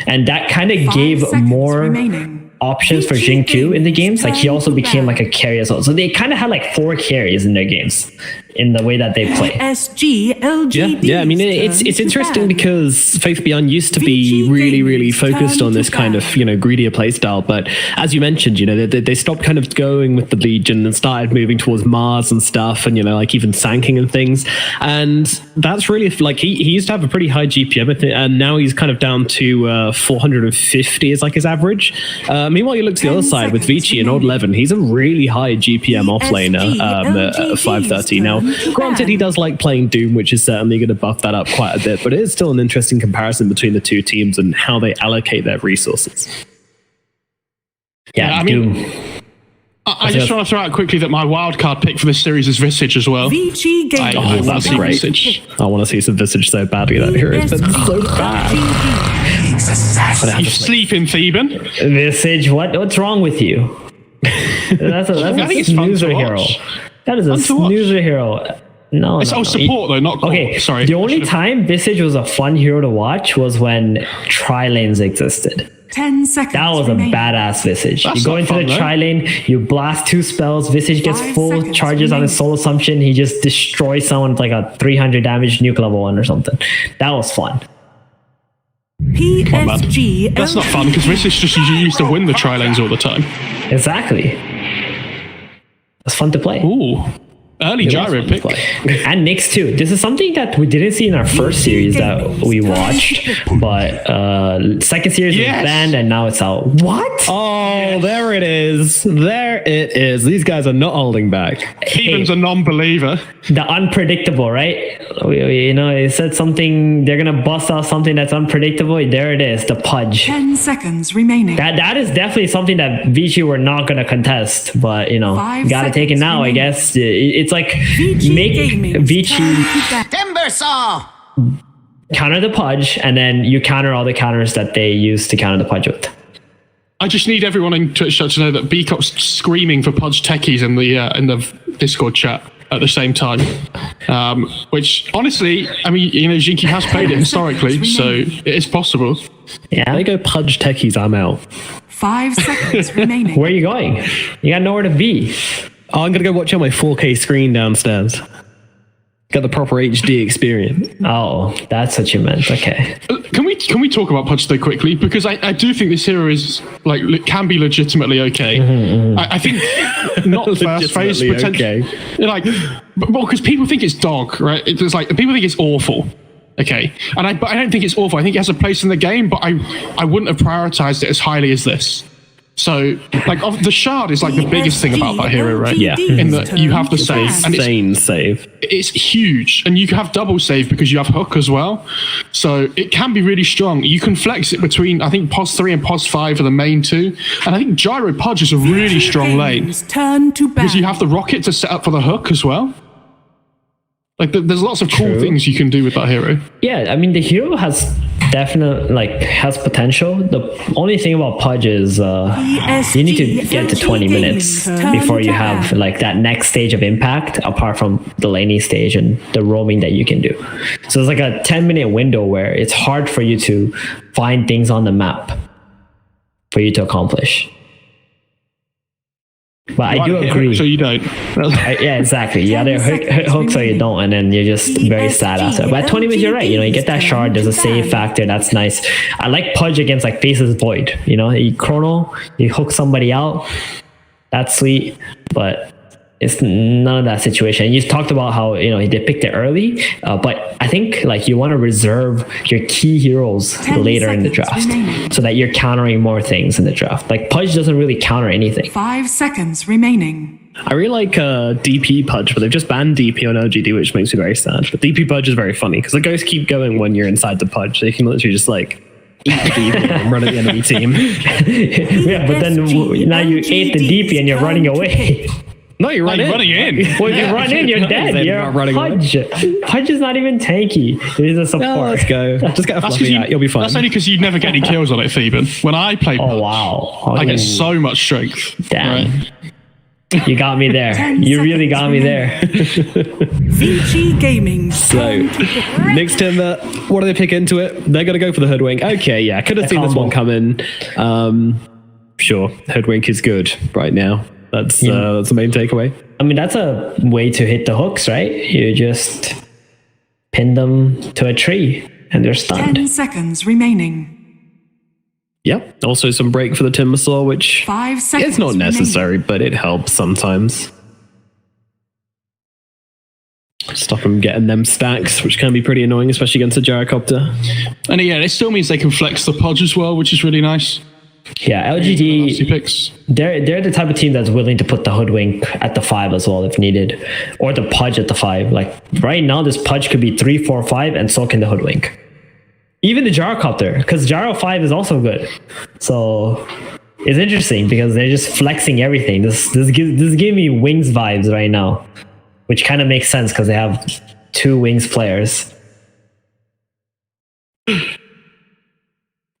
And that kind of gave more options for Jin-Q in the games. Like he also became like a carry as well. So they kind of had like 4 carries in their games in the way that they play. PSG LGD. Yeah, I mean, it's interesting because Faith Beyond used to be really focused on this kind of, you know, greedier playstyle. But as you mentioned, you know, they stopped kind of going with the Legion and started moving towards Mars and stuff, and, you know, like even sanking and things. And that's really, like, he used to have a pretty high GPM, I think, and now he's kind of down to 450 is like his average. Meanwhile, you look to the other side with Vici and Old Levin. He's a really high GPM offlaner at 530. Now, granted, he does like playing Doom, which is certainly going to buff that up quite a bit, but it is still an interesting comparison between the two teams and how they allocate their resources. Yeah, I mean, I just want to throw out quickly that my wildcard pick for this series is Visage as well. Oh, that's great. Visage. I want to see some Visage so badly. That hero has been so bad. You sleeping, Theban? Visage, what's wrong with you? That's a snoozer hero. That is a snoozer hero. No, support though, not core. Okay, sorry. The only time Visage was a fun hero to watch was when tri-lanes existed. 10 seconds. That was a badass Visage. That's you go into the tri-lane, you blast 2 spells, Visage gets full charges on his soul assumption, he just destroys someone with like a 300 damage nuke level 1 or something. That was fun. PSG. That's not fun because Visage just used to win the tri-lanes all the time. Exactly. It's fun to play. Ooh. Early gyro pick. And Nyx too. This is something that we didn't see in our first series that we watched, but second series was banned and now it's out. What? Oh, there it is. There it is. These guys are not holding back. Theban's a non-believer. The unpredictable, right? You know, it said something, they're going to bust out something that's unpredictable. There it is, the Pudge. 10 seconds remaining. That is definitely something that Vici were not going to contest, but, you know, you got to take it now, remaining. I guess. It's like, make Vici Timber Saw! counter the Pudge, and then you counter all the counters that they use to counter the Pudge with. I just need everyone in Twitch chat to know that Beacop's screaming for Pudge techies in the Discord chat at the same time. Which, honestly, I mean, you know, Jin-Q has played it historically, so it is possible. Yeah. They go Pudge techies, I'm out. 5 seconds remaining. Where are you going? You got nowhere to be. Oh, I'm going to go watch on my 4K screen downstairs. Got the proper HD experience. Oh, that's what you meant. Okay. Can we talk about Pudge though quickly? Because I do think this hero is like can be legitimately okay. I think not first phase potentially. Okay. Like, well, because people think it's dog, right? It's like people think it's awful. Okay, but I don't think it's awful. I think it has a place in the game, but I wouldn't have prioritized it as highly as this. So, like, the shard is like the biggest thing about that hero, right? Yeah. In that you have the save. And insane save. It's huge. And you can have double save because you have hook as well. So it can be really strong. You can flex it between, I think, POS 3 and POS 5 are the main two. And I think Gyro Pudge is a really strong lane. Because you have the rocket to set up for the hook as well. Like, there's lots of cool things you can do with that hero. Yeah, I mean, the hero has definitely, has potential. The only thing about Pudge is you need to get to 20 minutes before you have, like, that next stage of impact, apart from the laning stage and the roaming that you can do. So it's like a 10-minute window where it's hard for you to find things on the map for you to accomplish. But I do agree. So you don't. Yeah, exactly. You either hook so you don't, and then you're just very sad after. But at 20 minutes, you're right. You know, you get that shard. There's a save factor. That's nice. I like Pudge against like Faceless Void. You know, you chrono, you hook somebody out. That's sweet, but it's none of that situation. You talked about how, you know, they picked it early, but I think like you want to reserve your key heroes later in the draft so that you're countering more things in the draft. Like Pudge doesn't really counter anything. 5 seconds remaining. I really like DP Pudge, but they've just banned DP on LGD, which makes me very sad. But DP Pudge is very funny because the ghosts keep going when you're inside the Pudge. So you can literally just like eat the DP and run at the enemy team. Yeah, but then now you ate the DP and you're running away. No, you're running in. Well, you run in, you're dead. You're Pudge. Pudge is not even tanky. He's a support. No, let's go. Just get a fluffy out. You'll be fine. That's only because you never get any kills on it, Theban. When I play Pudge, wow. I get so much strength. Damn. Right? You got me there. 10 You really got me there. VG Gaming. So, next timber, what do they pick into it? They're going to go for the Hoodwink. Okay, yeah, I could have seen this one coming. Sure, Hoodwink is good right now. That's the main takeaway. I mean, that's a way to hit the hooks, right? You just pin them to a tree and they're stunned. 10 seconds remaining. Yep. Also some break for the Timbersaw, which 5 seconds it's not remaining. necessary, but it helps sometimes. Stop them getting them stacks, which can be pretty annoying, especially against a gyrocopter. And yeah, it still means they can flex the Podge as well, which is really nice. Yeah, Nasty LGD, picks. they're the type of team that's willing to put the Hoodwink at the 5 as well if needed, or the Pudge at the 5. Like right now, this Pudge could be 3, 4, 5, and so can the Hoodwink. Even the gyrocopter, because gyro 5 is also good. So it's interesting because they're just flexing everything. This gives me Wings vibes right now, which kind of makes sense because they have 2 Wings players.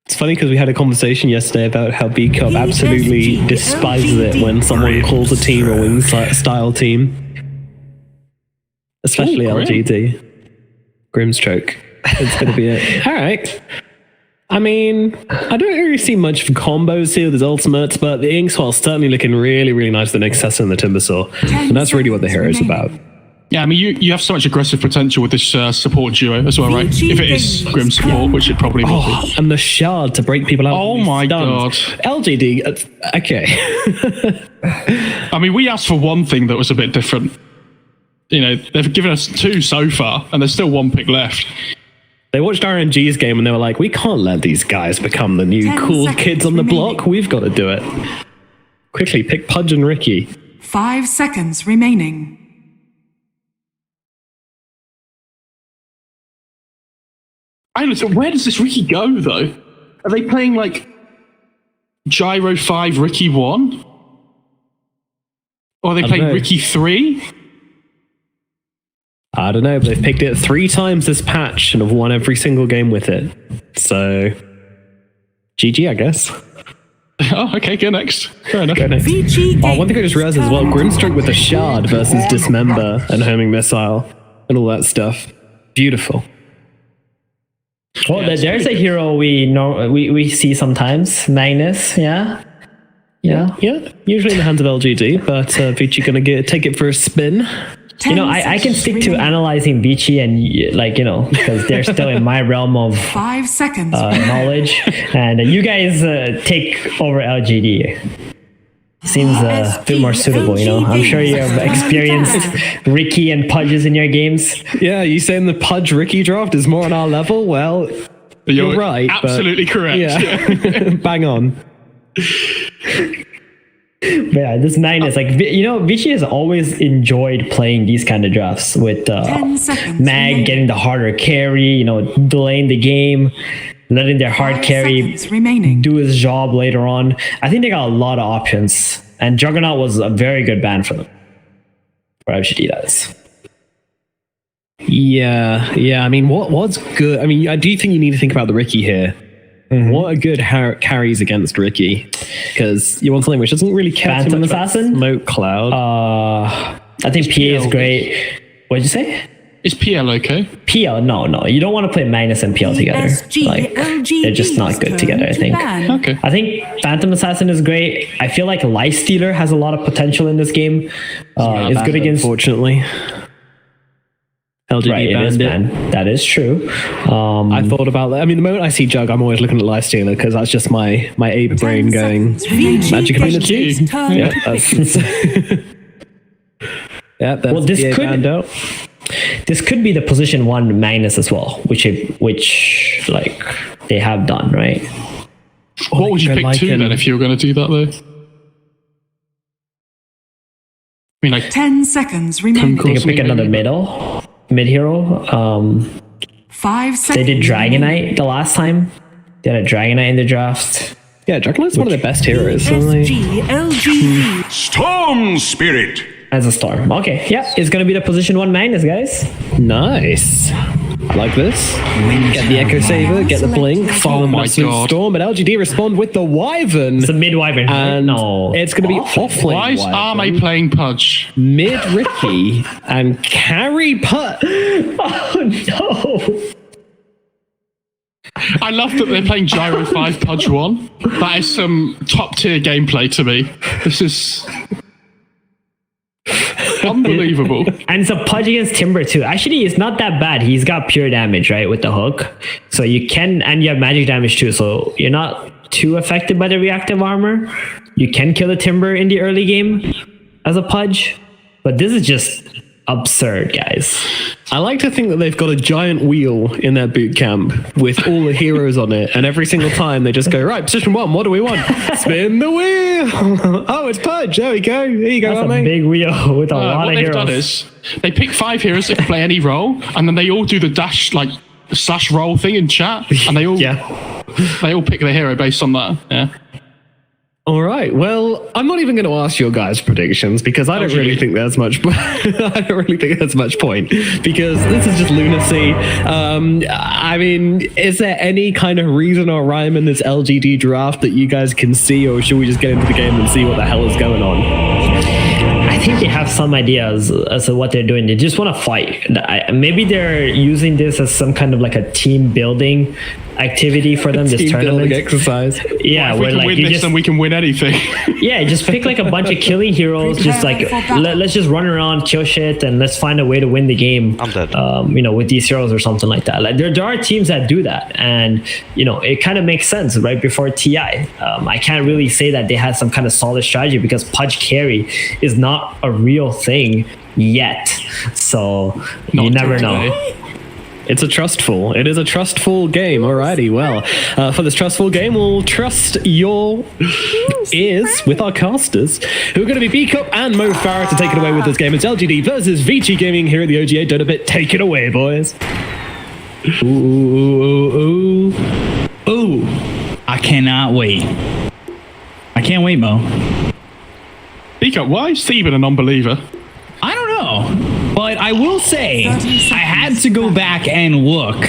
It's funny because we had a conversation yesterday about how B-Cup absolutely despises it when someone calls a team a wing style team. Especially LGD. Grimstroke. It's going to be it. All right. I mean, I don't really see much combos here with his ultimates, but the Inkswell's certainly looking really, really nice with the Nexus and the Timbersaw. And that's really what the hero is about. Yeah, I mean, you have so much aggressive potential with this support duo as well, right? If it is Grim support, which it probably will be. And the shard to break people out. Oh my god. LGD, okay. I mean, we asked for one thing that was a bit different. You know, they've given us 2 so far, and there's still 1 pick left. They watched RNG's game and they were like, we can't let these guys become the new cool kids on the block. We've got to do it. Quickly, pick Pudge and Ricky. 5 seconds remaining. I don't know, where does this Ricky go, though? Are they playing, like, Gyro 5, Ricky 1? Or are they playing Ricky 3? I don't know, but they've picked it 3 times this patch and have won every single game with it. So, GG, I guess. Oh, okay, go next. Fair enough. Go next. One thing I just realized as well, Grimstroke with the Shard versus Dismember and Homing Missile and all that stuff. Beautiful. Well, there's a hero we see sometimes, Magnus. Yeah. Usually in the hands of LGD, but Vici gonna take it for a spin. You know, I can stick to analyzing Vici and because they're still in my realm of 5 seconds knowledge, and you guys take over LGD. Seems a bit more suitable, I'm sure you have experienced Ricky and Pudges in your games. Yeah, you saying the Pudge Ricky draft is more on our level? Well, you're right. Absolutely correct. Yeah. Bang on. But yeah, this Magnus, Vici has always enjoyed playing these kind of drafts with Mag getting the harder carry, delaying the game, letting their hard carry do his job later on. I think they got a lot of options, and Juggernaut was a very good ban for them. For LGD, that is. Yeah. I mean, what's good? I mean, I do think you need to think about the Ricky here. Mm-hmm. What are good carries against Ricky? Because you want something which doesn't really care Phantom too much Assassin? Smoke Cloud. I think PA is great. What did you say? Is PL okay? PL, no. You don't want to play Magnus and PL together. They're just not good together, I think. Okay. I think Phantom Assassin is great. I feel like Lifestealer has a lot of potential in this game. It's good against... Unfortunately. LGD banned it. That is true. I thought about that. I mean, the moment I see Jug, I'm always looking at Lifestealer because that's just my ape brain going, Magic Community. Yeah, that's this could be the position 1 Magnus as well, which they have done, right? What would you pick 2 then if you were going to do that though? I mean, 10 seconds remaining. They could pick another mid hero. 5 seconds. They did Dragonite the last time. They had a Dragonite in the draft. Yeah, Dragonite's one of the best heroes. PSG LGD. Storm Spirit. As a storm. Okay, yeah, it's gonna be the position 1 Magnus, guys. Nice. like this. Get the Echo Saver, get the Blink, follow my Massive God. Storm, and LGD respond with the Wyvern. It's a mid Wyvern. And No. it's going to be offlane Why is Wyvern, Arme playing Pudge? mid Ricky, and carry Putt. Oh no. I love that they're playing Gyro 5 Pudge 1. That is some top tier gameplay to me. This is unbelievable. And it's a Pudge against Timber too. Actually, it's not that bad. He's got pure damage, right, with the hook. So you can, and you have magic damage too. So you're not too affected by the reactive armor. You can kill the Timber in the early game as a Pudge. But this is just absurd, guys. I like to think that they've got a giant wheel in their boot camp with all the heroes on it, and every single time they just go, right, position 1, what do we want? Spin the wheel. Oh, it's Pudge. There we go. Here you go, That's a mate. big wheel with a lot What of they've done heroes. is they pick 5 heroes that can play any role, and then they all do the dash like slash roll thing in chat, and they all they all pick their hero based on that. Yeah. All right. Well, I'm not even going to ask your guys' predictions because I don't really think there's much. I don't really think there's much point because this is just lunacy. I mean, is there any kind of reason or rhyme in this LGD draft that you guys can see, or should we just get into the game and see what the hell is going on? I think they have some ideas as to what they're doing. They just want to fight. Maybe they're using this as some kind of like a team building activity for them. This Team tournament building exercise. Yeah, If we where can like win you this, just then we can win anything. yeah, just pick like a bunch of killing heroes. Just like let's just run around, kill shit, and let's find a way to win the game. I'm dead. You know, with these heroes or something like that. Like there are teams that do that, and you know, it kind of makes sense right before TI. I can't really say that they had some kind of solid strategy because Pudge carry is not a real thing yet. So you never know. It's a trustful. It is a trustful game. Alrighty. Well, for this trustful game, we'll trust your ears with our casters, who are going to be B-Cup and Mo Farah to take it away with this game. It's LGD versus Vici Gaming here at the OGA Dota bit. Take it away, boys. Ooh. I cannot wait. I can't wait, Mo. Pika, why is Theben a non-believer? I don't know, but I will say I had to go back and look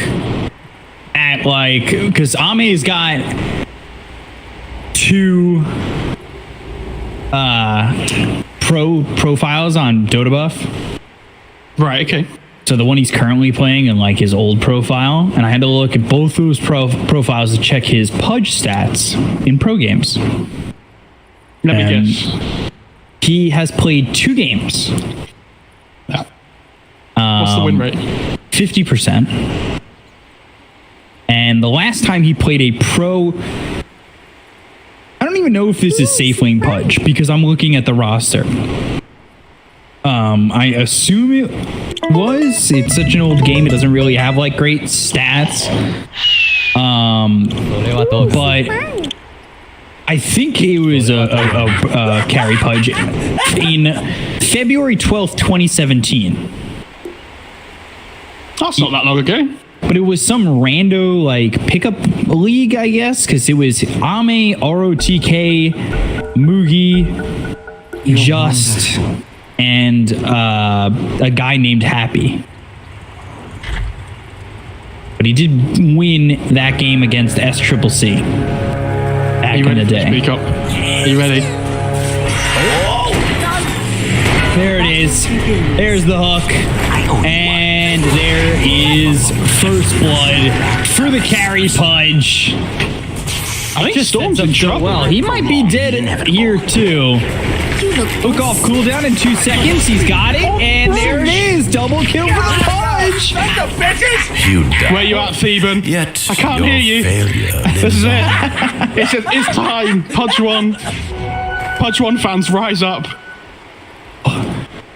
at like because Ame's got 2 profiles on Dota Buff. Right, okay. So the one he's currently playing and like his old profile, and I had to look at both those profiles to check his Pudge stats in pro games. Let me And guess. he has played 2 games. What's the win rate? 50%. And the last time he played a pro, I don't even know if this is safe lane Pudge because I'm looking at the roster. I assume it was. It's such an old game; it doesn't really have like great stats. But I think it was a carry Pudge in February 12th, 2017. That's not that long ago. But it was some rando like pickup league, I guess, because it was Ame, ROTK, Mugi, Just, and a guy named Happy. But he did win that game against SCCC back in the day. Speak up. Are you ready? There it is. There's the hook. And there is first blood for the carry Pudge. I think Storm's in trouble. Well, he might be dead here too. Hook off cooldown in 2 seconds. He's got it. And there it is. Double kill for the Pudge. Where you at, Theben? Yet I can't your hear you. failure This is it. It's time. Pudge 1. Pudge 1 fans, rise up.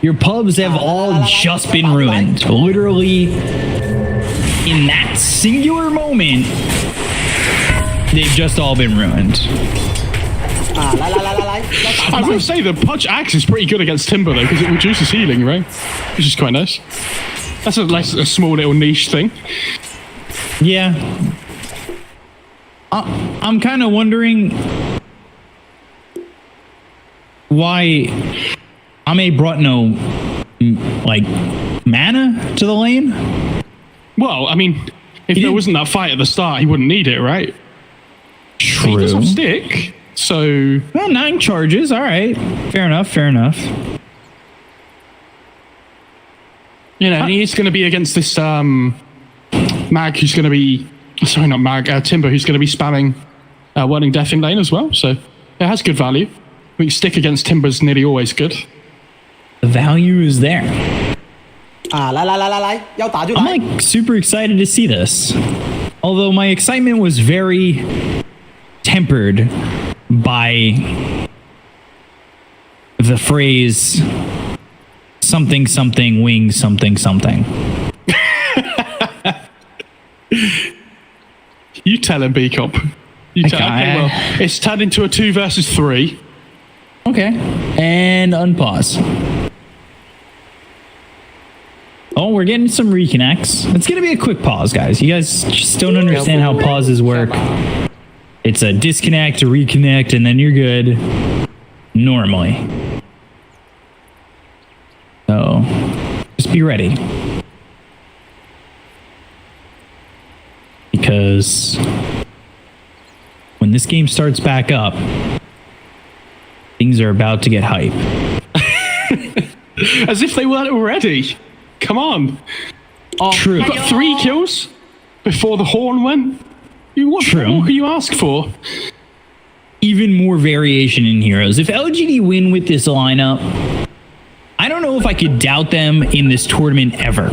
Your pubs have all just been ruined. Literally, in that singular moment, they've just all been ruined. I will say the Pudge axe is pretty good against Timber though, because it reduces healing, right? Which is quite nice. That's a small little niche thing. Yeah. I'm kind of wondering why Ame brought no like mana to the lane. Well, I mean, if there wasn't that fight at the start, he wouldn't need it, right? True. He does have stick, so... Well, 9 charges. All right. Fair enough. Fair enough. You know, and he's going to be against this Mag, who's going to be... Sorry, not Mag. Timber, who's going to be spamming Whirling Death in lane as well. So it has good value. I think stick against Timber's nearly always good. The value is there. 嚟，又打咗 I'm like super excited to see this. Although my excitement was very tempered by the phrase something something wing something something. You tell him, B-Cop. You tell him. Okay, well, it's turned into a 2 versus 3. Okay. And unpause. Oh, we're getting some reconnects. It's going to be a quick pause, guys. You guys just don't understand how pauses work. It's a disconnect, a reconnect, and then you're good. Normally. So, just be ready. Because when this game starts back up, things are about to get hype. As if they weren't already. Come on. True. You got 3 kills before the horn went. What more can you ask for? Even more variation in heroes. If LGD win with this lineup, I don't know if I could doubt them in this tournament ever.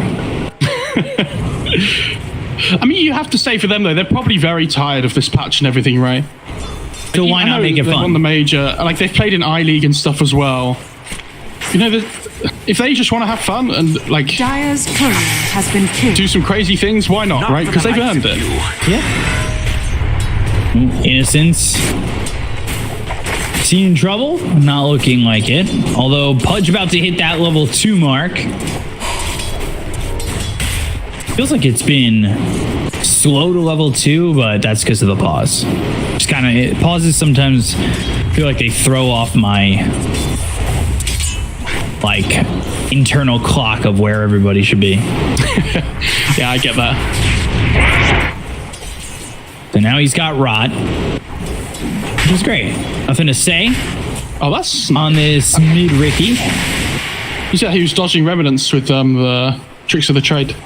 I mean, you have to say for them, though, they're probably very tired of this patch and everything, right? So why not make it They fun? won the major. Like, they've played in I-League and stuff as well. You know, if they just want to have fun and, like, Dire's courier has been killed. do some crazy things, why not, right? Because they've earned it. Yeah. Innocence. Seen in trouble? Not looking like it. Although Pudge about to hit that level 2 mark. Feels like it's been slow to level 2, but that's because of the pause. Just kind of pauses sometimes feel like they throw off my like internal clock of where everybody should be. Yeah, I get that. So now he's got Rot, which is great. Nothing to say Oh, that's... on this mid Ricky. You said he was dodging Remnants with the tricks of the trade.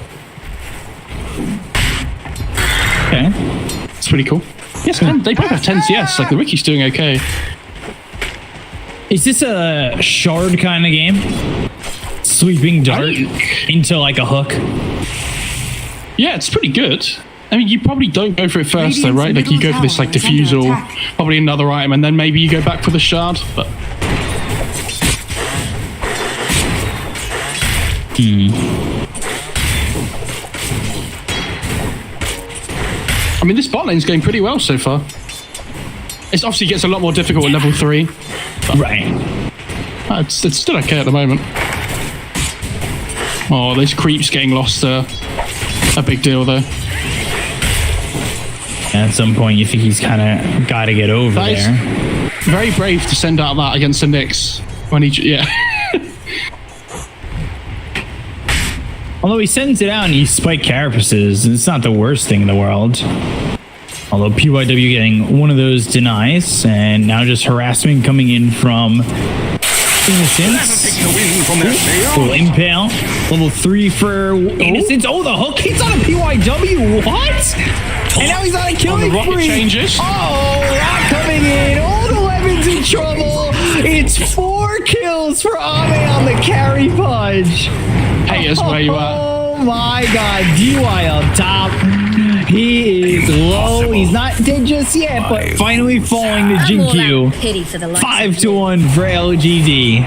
Okay. It's pretty cool. Yes, man, they both have 10 CS. Like, the Ricky's doing okay. Is this a shard kind of game? Sweeping dart into like a hook? Yeah, it's pretty good. I mean, you probably don't go for it first, though, right? Like, you go for this, like, diffusal, probably another item, and then maybe you go back for the shard, but... I mean, this bot lane's going pretty well so far. It obviously gets a lot more difficult at level 3. Right. It's still okay at the moment. Oh, those creeps getting lost are a big deal, though. At some point, you think he's kind of got to get over That is there. very brave to send out that against the Knicks when he... Yeah. Although he sends it out and he spike carapaces, it's not the worst thing in the world. Although PYW getting one of those denies, and now just harassment coming in from Innocence. Little impale. Level 3 for Innocence. Oh, the hook hits on a PYW. What? And now he's on a killing the rocket spree. changes. Oh, Rock coming in. Old 11's in trouble. It's 4 kills for Ame on the carry punch. Haters where you are. Oh my god, DY up top. He is low. He's not dead just yet, but finally falling to Jinkyu. 5-1 for LGD.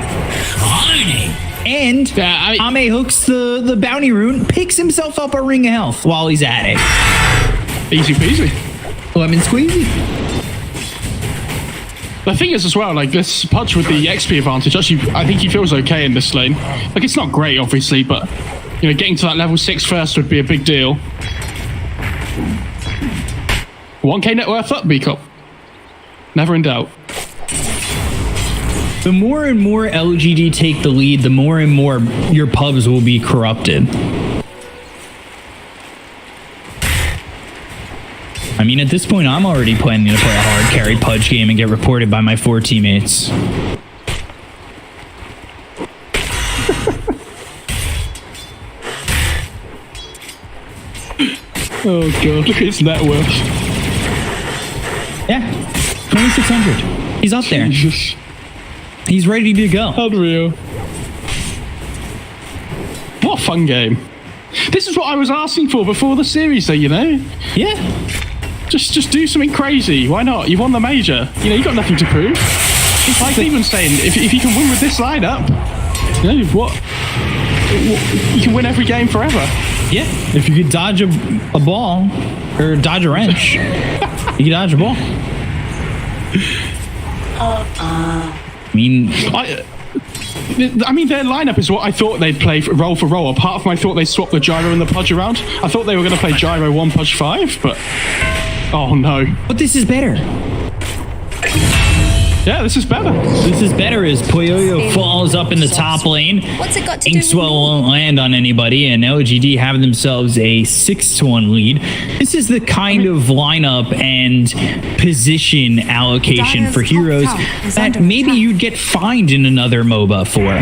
And Yeah, Ame hooks the bounty rune, picks himself up a ring of health while he's at it. Easy peasy. Lemon squeezy. The thing is as well, like this Pudge with the XP advantage, actually, I think he feels okay in this lane. Like, it's not great, obviously, but, you know, getting to that level 6 first would be a big deal. 1k net worth up, B-Cop. Never in doubt. The more and more LGD take the lead, the more and more your pubs will be corrupted. mean, at this point, I'm already planning to play a hard carry Pudge game and get reported by my 4 teammates. Oh god, look at his net worth. Yeah, 2,600. He's up there. Jesus. He's ready to go. Unreal. What a fun game. This is what I was asking for before the series, though, you know? Yeah. Just do something crazy. Why not? You won the major. You know, you got nothing to prove. It's like even saying, if you can win with this lineup, you know, what? You can win every game forever. Yeah. If you could dodge a ball or dodge a wrench, you can dodge a ball. I mean, their lineup is what I thought they'd play roll for roll. Apart from I thought they'd swap the gyro and the Pudge around. I thought they were going to play gyro 1, Pudge 5, but oh no. But this is better. Yeah, this is better. This is better as Poyoyo falls up in the top lane. What's it got to do? Inkswell won't land on anybody, and LGD have themselves a 6-1 lead. This is the kind of lineup and position allocation for heroes that maybe you'd get fined in another MOBA for.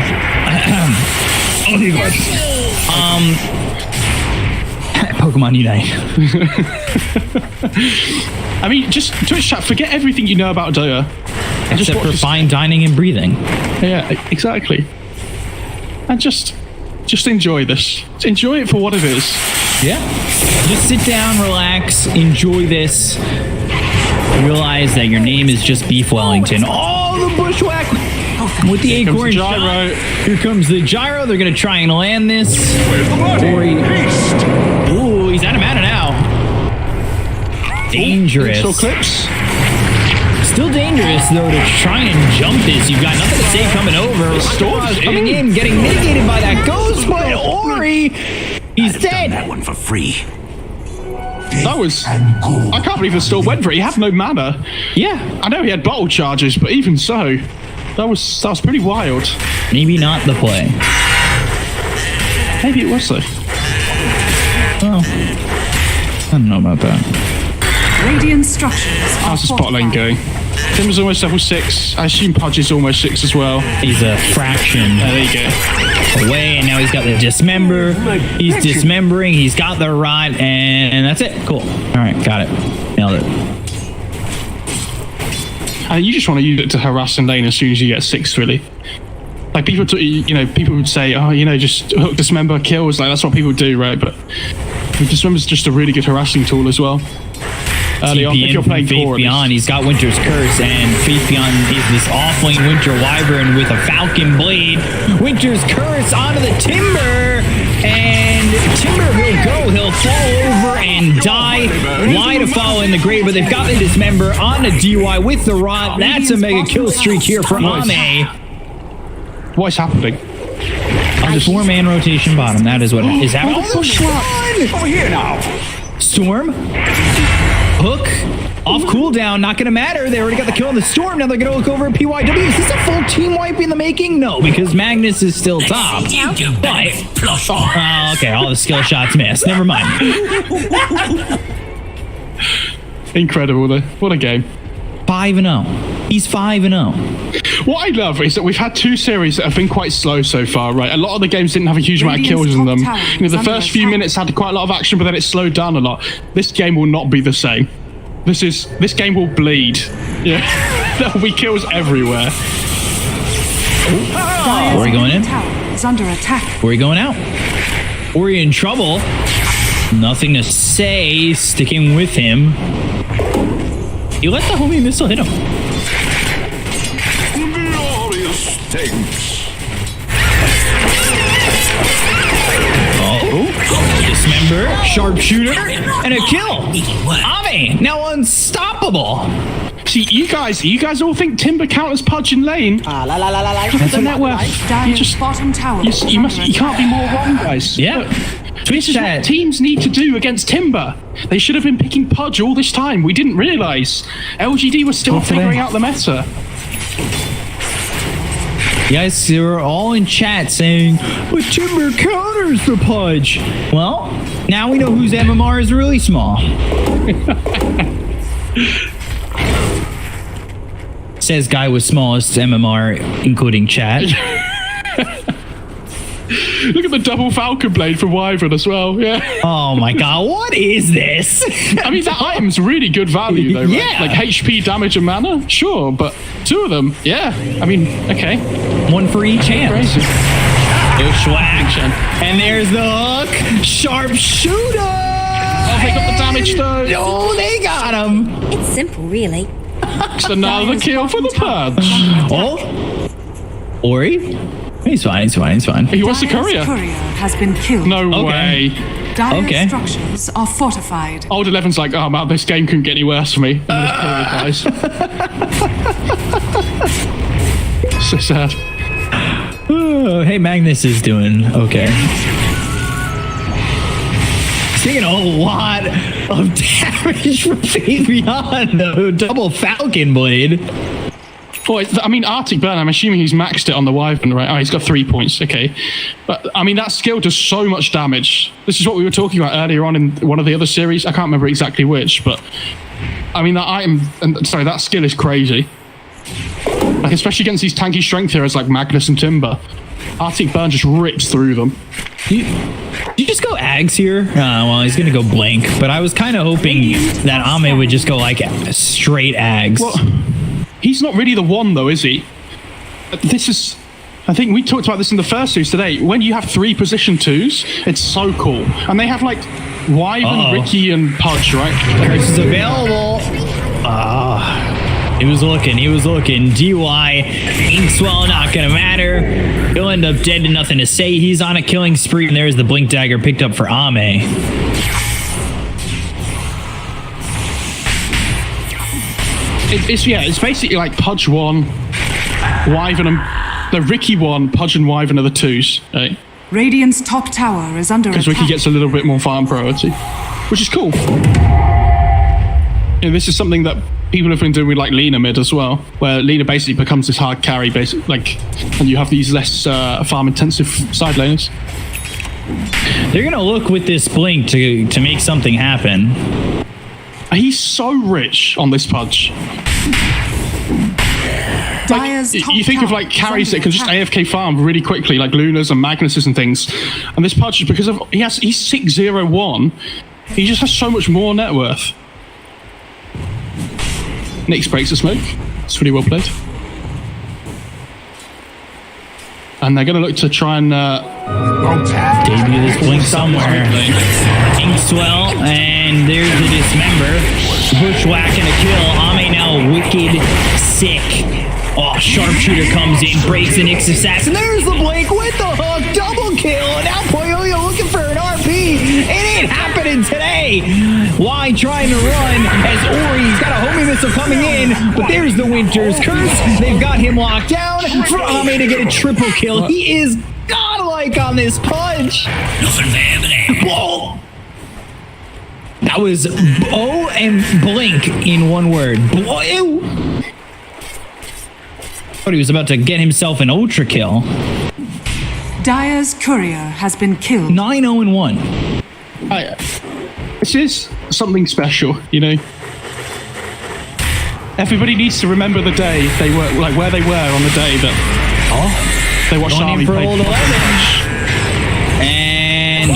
Pokemon Unite. I mean, just Twitch chat, forget everything you know about Dota. Except for fine dining and breathing. Yeah, exactly. And just enjoy this. Enjoy it for what it is. Yeah. Just sit down, relax, enjoy this. Realize that your name is just Beef Wellington. Oh, the bushwhack with the acorn gyro. Here comes the gyro. They're going to try and land this. Ooh, he's out of mana now. Dangerous. Still clips. Still dangerous, though, to try and jump this. You've got nothing to say coming over. Storm's coming in, getting mitigated by that ghost, but Ori, he's dead. That one for free. That was... I can't believe it still went for it. He had no mana. Yeah. I know he had bottle charges, but even so, that was pretty wild. Maybe not the play. Maybe it was, though. Well, I don't know about that. Radiant structures. How's the spot lane going? Tim's almost level 6. I assume Pudge is almost 6 as well. He's a fraction There you go. away, and now he's got the dismember. He's dismembering. He's got the rot, and that's it. Cool. All right, got it. Nailed it. You just want to use it to harass and lane as soon as you get 6, really. Like people would say, oh, just hook dismember kills. Like that's what people do, right? But dismember's just a really good harassing tool as well. Early on, if you're playing Faith Beyond, he's got Winter's Curse, and Faith Beyond is this off-lane Winter Wyvern with a Falcon Blade. Winter's Curse onto the Timber, and Timber will go. He'll fall over and die. Why to follow in the grave, but they've got the Dismember on a DY with the Rot. That's a mega kill streak here for Ame. What is happening? On the 4-man rotation bottom, that is what is happening. Over here now. Storm. Hook. Off cooldown. Not going to matter. They already got the kill on the Storm. Now they're going to look over at PYW. Is this a full team wipe in the making? No, because Magnus is still top. But, oh, okay. All the skill shots missed. Never mind. Incredible, though. What a game. 5-0. He's 5-0. What I love is that we've had 2 series that have been quite slow so far, right? A lot of the games didn't have a huge amount of kills in them. The first few minutes had quite a lot of action, but then it slowed down a lot. This game will not be the same. This game will bleed. Yeah, there'll be kills everywhere. Ori going in. Is under attack. Ori going out. Ori in trouble. Nothing to say. Sticking with him. You let the homie missile hit him. Glorious things. Oh, dismember, sharpshooter, and a kill. Ame now unstoppable. See, you guys all think Timber counters Pudge in lane. That's a net worth. Bottom tower. You can't be more wrong, guys. Yeah. Look, this is what teams need to do against Timber. They should have been picking Pudge all this time. We didn't realise. LGD was still figuring out the meta. You guys are all in chat saying, but Timber counters the Pudge. Well, now we know whose MMR is really small. Says guy with smallest MMR, including chat. Look at the double Falcon Blade for Wyvern as well. Yeah. Oh my god, what is this? I mean, that item's really good value though, right? Yeah. Like HP, damage, and mana? Sure, but 2 of them, yeah. I mean, okay. One for each hand. Crazy. Bushwhack. And there's the hook. Sharpshooter. Oh, they got the damage though. Oh, they got him. It's simple, really. It's another kill for the Pudge. Oh. Ori? He's fine. He wants the Dire's courier. courier has been killed. No Okay. way. Dire's Okay. structures are fortified. Old 11's like, oh man, this game couldn't get any worse for me. I'm just killing guys. So sad. Oh, hey, Magnus is doing okay. Taking a lot of damage from Fabian, though. Double Falcon Blade. Well, I mean, Arctic Burn, I'm assuming he's maxed it on the Wyvern, right? Oh, he's got 3 points, okay. But, I mean, that skill does so much damage. This is what we were talking about earlier on in one of the other series. I can't remember exactly which, but... I mean, that item... Sorry, that skill is crazy. Like, especially against these tanky strength heroes like Magnus and Timber. Arctic Burn just rips through them. You just go Ags here? Well, he's going to go Blink, but I was kind of hoping that Ame would just go, like, straight Ags. Well, he's not really the one, though, is he? This is... I think we talked about this in the first series today. When you have 3 position 2s, it's so cool. And they have, like, Wyvern, Ricky, and Pudge, right? Curse is available. He was looking. DY, Inkswell, not gonna matter. He'll end up dead to nothing to say. He's on a killing spree, and there's the Blink Dagger picked up for Ame. It's basically like Pudge 1, Wyvern, and the Ricky 1, Pudge and Wyvern are the 2s, right? Radiant's top tower is under Because attack. Ricky gets a little bit more farm priority, which is cool. You know, this is something that people have been doing with like Lina mid as well, where Lina basically becomes this hard carry, and you have these less farm intensive side laners. They're gonna look with this Blink to make something happen. He's so rich on this Pudge. Dire's top You think of tower like is carries under that can just attack. AFK farm really quickly, like Lunas and Magnuses and things. And this Pudge, because of he's 601, he just has so much more net worth. Nyx breaks the smoke. It's really well played. And they're going to look to try and Debut this Blink somewhere. Inkswell, and there's the Dismember. Bushwhack and a kill. Ame now wicked sick. Oh, Sharpshooter comes in, breaks the Nyx assassin. There's the Blink with the hook. Double kill. And now Poyoyo looking for an RP. It ain't happening today. Why trying to run as Ori's got a homie missile coming in, but there's the Winter's Curse. They've got him locked down for Ame to get a triple kill. He is godlike on this Pudge. Nothing there but air. Whoa. That was O and Blink in one word. Ew. Thought he was about to get himself an ultra kill. Dire's courier has been killed. 9-0-1. this is something special, you know. Everybody needs to remember the day they were, like where they were on the day that they watched Going Army in for play. old 11. And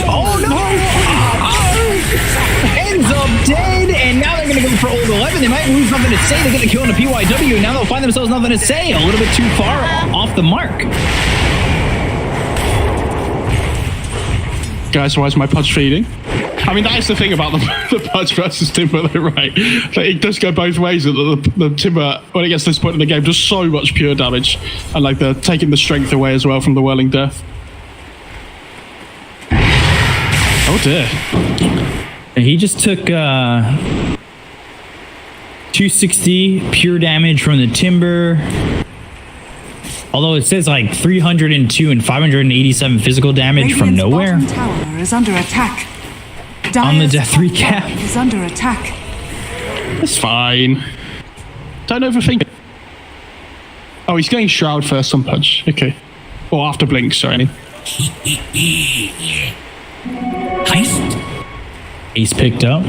ends up dead, and now they're going to go for old 11. They might lose nothing to say. They get the kill on the PYW, and now they'll find themselves nothing to say. A little bit too far off the mark. Guys, why is my Pudge feeding? I mean, that is the thing about the Pudge versus Timber, though, right? Like, it does go both ways. The Timber, when it gets to this point in the game, does so much pure damage, and like they're taking the strength away as well from the Whirling Death. Oh dear. He just took 260 pure damage from the Timber. Although it says like 302 and 587 physical damage from Radiant's nowhere. bottom tower is under attack. On the Dire's death top recap. tower is under attack. It's fine. Don't overthink it. Oh, he's getting Shroud first on Pudge. Okay. Or after Blink, sorry. Heist. Ace picked up.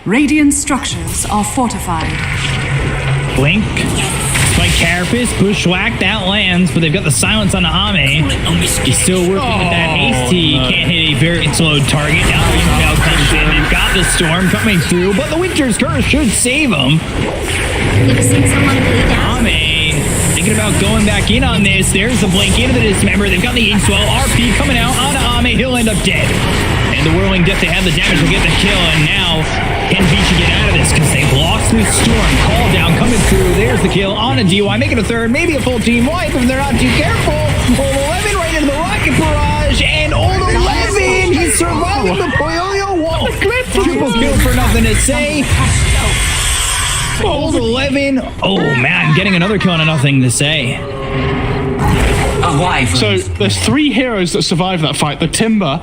Radiant structures are fortified. Blink. Spike Carapace, Bushwhack, that lands, but they've got the silence on the Ame. He's still working with that haste. He can't hit a very slow target. Now Intel comes in. They've got the storm coming through, but the Winter's Curse should save him. You've seen someone bleed out? Ame thinking about going back in on this. There's the blink into the dismember. They've got the Ink Swell. RP coming out on Ame. He'll end up dead. And the Whirling Death, they have the damage to get the kill, and now can Vici get out of this because they've lost this storm. Call down coming through. There's the kill on a DY. Make it a third, maybe a full team wipe if they're not too careful. Old 11 right into the rocket barrage, and Old 11, he's surviving the Poyoyo wall. Triple kill for nothing to say. Old 11, oh man, getting another kill and nothing to say. So there's 3 heroes that survive that fight: the Timber,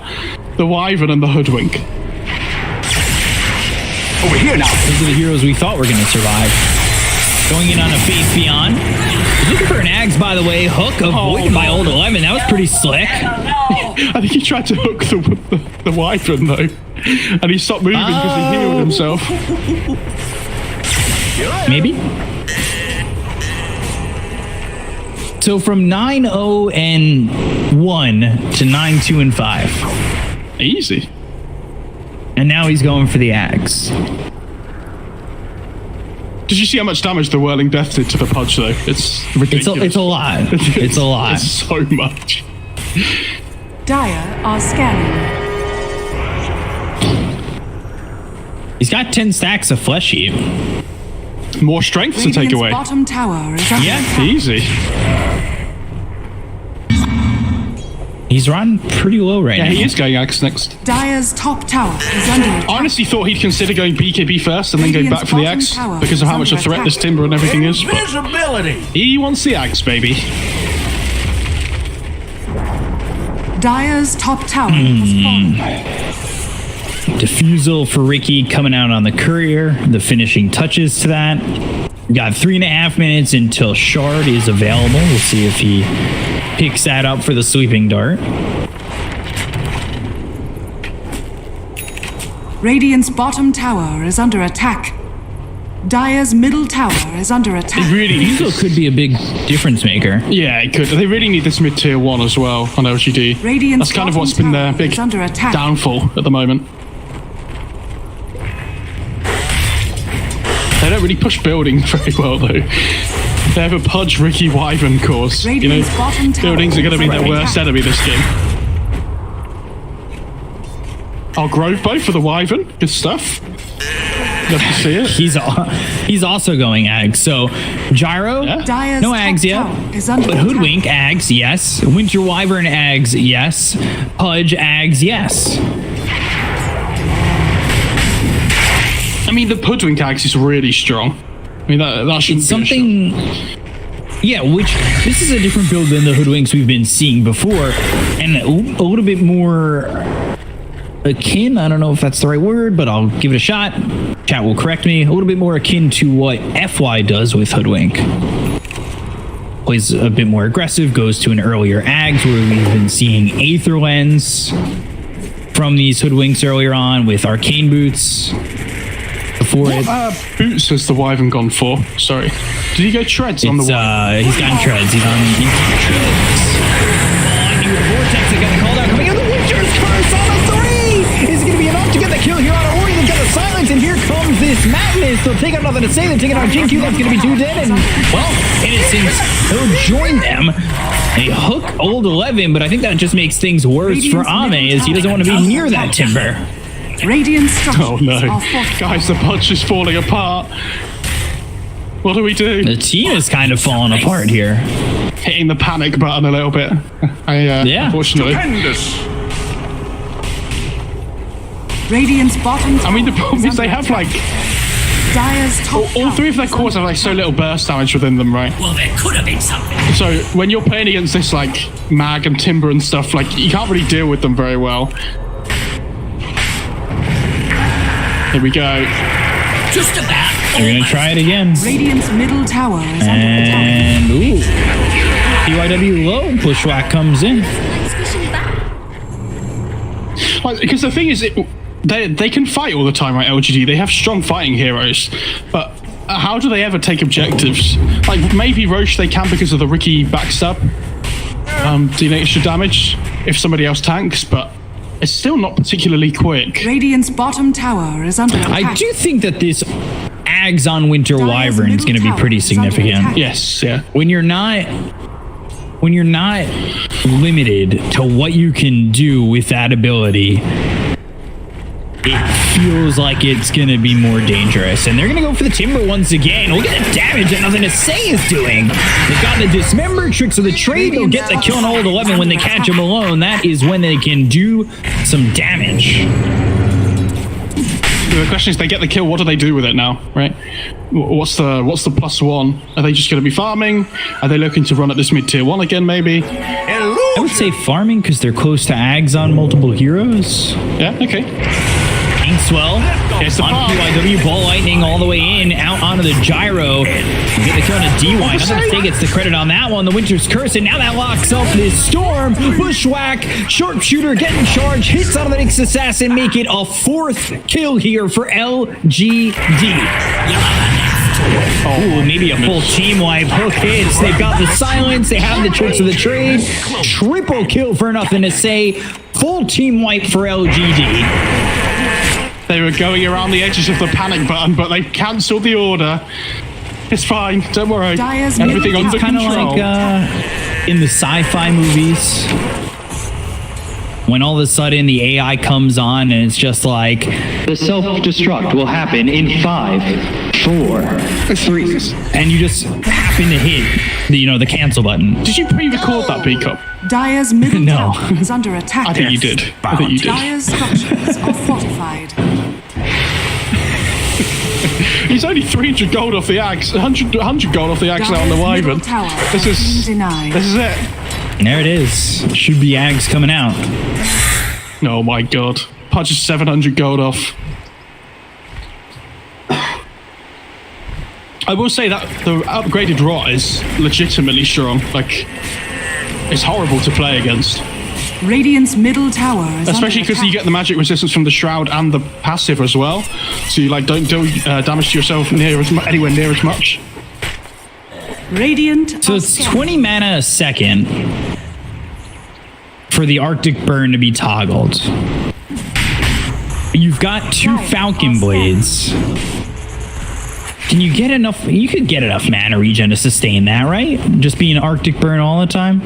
the Wyvern, and the Hoodwink. Over here now. Those are the heroes we thought were going to survive. Going in on a Faith Beyond. Looking for an Ags, by the way. Hook avoided by Old 11. That was pretty slick. I think he tried to hook the Wyvern, though. And he stopped moving because he healed himself. Maybe. So from 9-0 and 1 to 9-2 and 5. Easy. And now he's going for the Ags. Did you see how much damage the Whirling Death did to the Pudge, though? It's ridiculous. It's a lot. It's a lot. It's so much. Dire are scanning. He's got 10 stacks of Flesh Heap. More strength to take Radiant's away. bottom tower is under attack. Easy. He's running pretty low right now. Yeah, he is going Axe next. Dire's top tower is under attack. I honestly thought he'd consider going BKB first and then go back for the Axe because of how much a threat this Timber and everything is. But Invisibility. he wants the Axe, baby. Dire's top tower has fallen. Diffusal for Ricky coming out on the Courier. The finishing touches to that. Got 3.5 minutes until Shard is available. We'll see if he picks that up for the Sweeping Dart. Radiant's bottom tower is under attack. Dire's middle tower is under attack. They really need Diffusal could be a big difference maker. Yeah, it could. They really need this mid-tier 1 as well on LGD. Radiant's That's kind of bottom what's been their tower big is under attack. downfall at the moment. They don't really push building very well, though. They have a Pudge, Ricky, Wyvern course. Radiant's bottom tower buildings are going to be is their under worst attack. enemy this game. Oh, Grove Bow for the Wyvern. Good stuff. Love to see it. He's also going Ags. So Gyro, Dire's no top Ags yet. tower is under But attack. Hoodwink, Ags, yes. Winter Wyvern, Ags, yes. Pudge, Ags, yes. I mean, the Hoodwink Axe is really strong. I mean, that shouldn't It's be a something... Yeah, which this is a different build than the Hoodwinks we've been seeing before. And a little bit more akin, I don't know if that's the right word, but I'll give it a shot. Chat will correct me. A little bit more akin to what FY does with Hoodwink. Plays a bit more aggressive, goes to an earlier Ags where we've been seeing Aether Lens from these Hoodwinks earlier on with Arcane Boots. Before it. Boots has the Wyvern gone for? Sorry. Did he go Treads on the Wyvern? He's gotten Treads. He's on Treads. On the Vortex, they got the call down coming in. The Winter's Curse on a 3! Is it going to be enough to get the kill here on Ori? They've got the silence, and here comes this madness. They'll take out nothing to say. They're taking out Jinky. That's going to be 2 dead. And, well, Innocence, he'll join them. They hook Old 11, but I think that just makes things worse for Ame, as he doesn't want to be near that Timber. Radiant structures Oh no. are fortified. Guys, the Pudge is falling apart. What do we do? The team is kind of falling apart here. Hitting the panic button a little bit. Yeah. Unfortunately. Stupendous. Radiant's bottom tower I mean, the problem is they under have attack. like Dire's top all 3 of their tower cores is have like so little burst damage within them, right? Well, there could have been something. So when you're playing against this like Mag and Timber and stuff, like you can't really deal with them very well. Here we go. Just about. They're going to try it again. Radiant's middle tower is under attack. And, ooh. PYW low. Bushwhack comes in. Like squishing back. Like, because the thing is, they can fight all the time, right, LGD? They have strong fighting heroes, but how do they ever take objectives? Like, maybe Roche they can because of the Ricky backstab, dealing extra damage if somebody else tanks, but it's still not particularly quick. Radiant's bottom tower is under attack. I do think that this Ags on Winter Wyvern is going to be pretty significant. Yes, yeah. When you're not limited to what you can do with that ability, it feels like it's going to be more dangerous. And they're going to go for the Timber once again. Look at the damage that Nothing to Say is doing. They've got the Dismember, Tricks of the Trade. They'll get the kill on Old 11 when they catch him alone. That is when they can do some damage. The question is, they get the kill, what do they do with it now, right? What's the +1? Are they just going to be farming? Are they looking to run at this mid-tier 1 again, maybe? I would say farming because they're close to Ags on multiple heroes. Yeah, okay. Swell Here's the on farm. PYW, Ball Lightning all the way in, out onto the gyro. You get the kill on a DY. Nothing to Say gets the credit on that one. The Winter's Curse, and now that locks up this Storm. Bushwhack, Sharpshooter getting charged, hits out of the Nyx Assassin, make it a 4th kill here for LGD. Oh, maybe a full team wipe. Hook hits. They've got the silence. They have the Tricks of the Trade. Triple kill for Nothing to Say. Full team wipe for LGD. They were going around the edges of the panic button, but they cancelled the order. It's fine, don't worry. Dyer's Everything middle under Kind of control. like in the sci-fi movies, when all of a sudden the AI comes on and it's just like, The self-destruct will happen in 5, 4, 3. and you just happen to hit the cancel button. Did you pre-record that B-Cup? Dyer's middle No. tower is under attack. I think you did. I think you did. Dyer's structures are fortified. He's only 300 gold off the axe, 100 gold off the axe now on the Dyer's middle Wyvern. tower This has is been denied. this is it. There it is. Should be Ags coming out. Oh my god. Pudge is 700 gold off. I will say that the upgraded Rot is legitimately strong. Like, it's horrible to play against. Radiant's middle tower is Especially under because you attack. get the magic resistance from the Shroud and the passive as well. So you like don't do damage to yourself anywhere near as much. Radiant. So are it's scanning. 20 mana a second for the Arctic Burn to be toggled. You've got 2 Falcon Blades. Can you get enough? You could get enough mana regen to sustain that, right? Just being Arctic Burn all the time?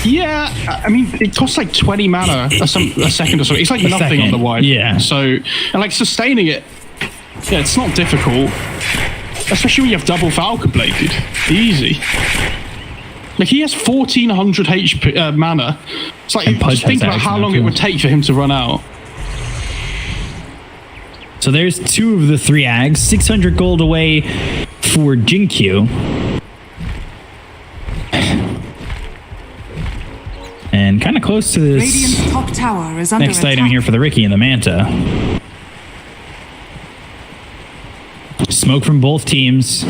Yeah, I mean, it costs like 20 mana a second or so. It's like nothing second, on the wide. yeah. So, and like sustaining it, yeah, it's not difficult. Especially when you have double Falcon Bladed. Easy. Like, he has 1400 HP mana. It's like, And Pudge just think has about how Ags long now, it too. would take for him to run out. So there's 2 of the 3 Ags, 600 gold away for Jinkyu. And kind of close to this Radiant's top tower is under next attack. item here for the Ricky and the Manta. Smoke from both teams.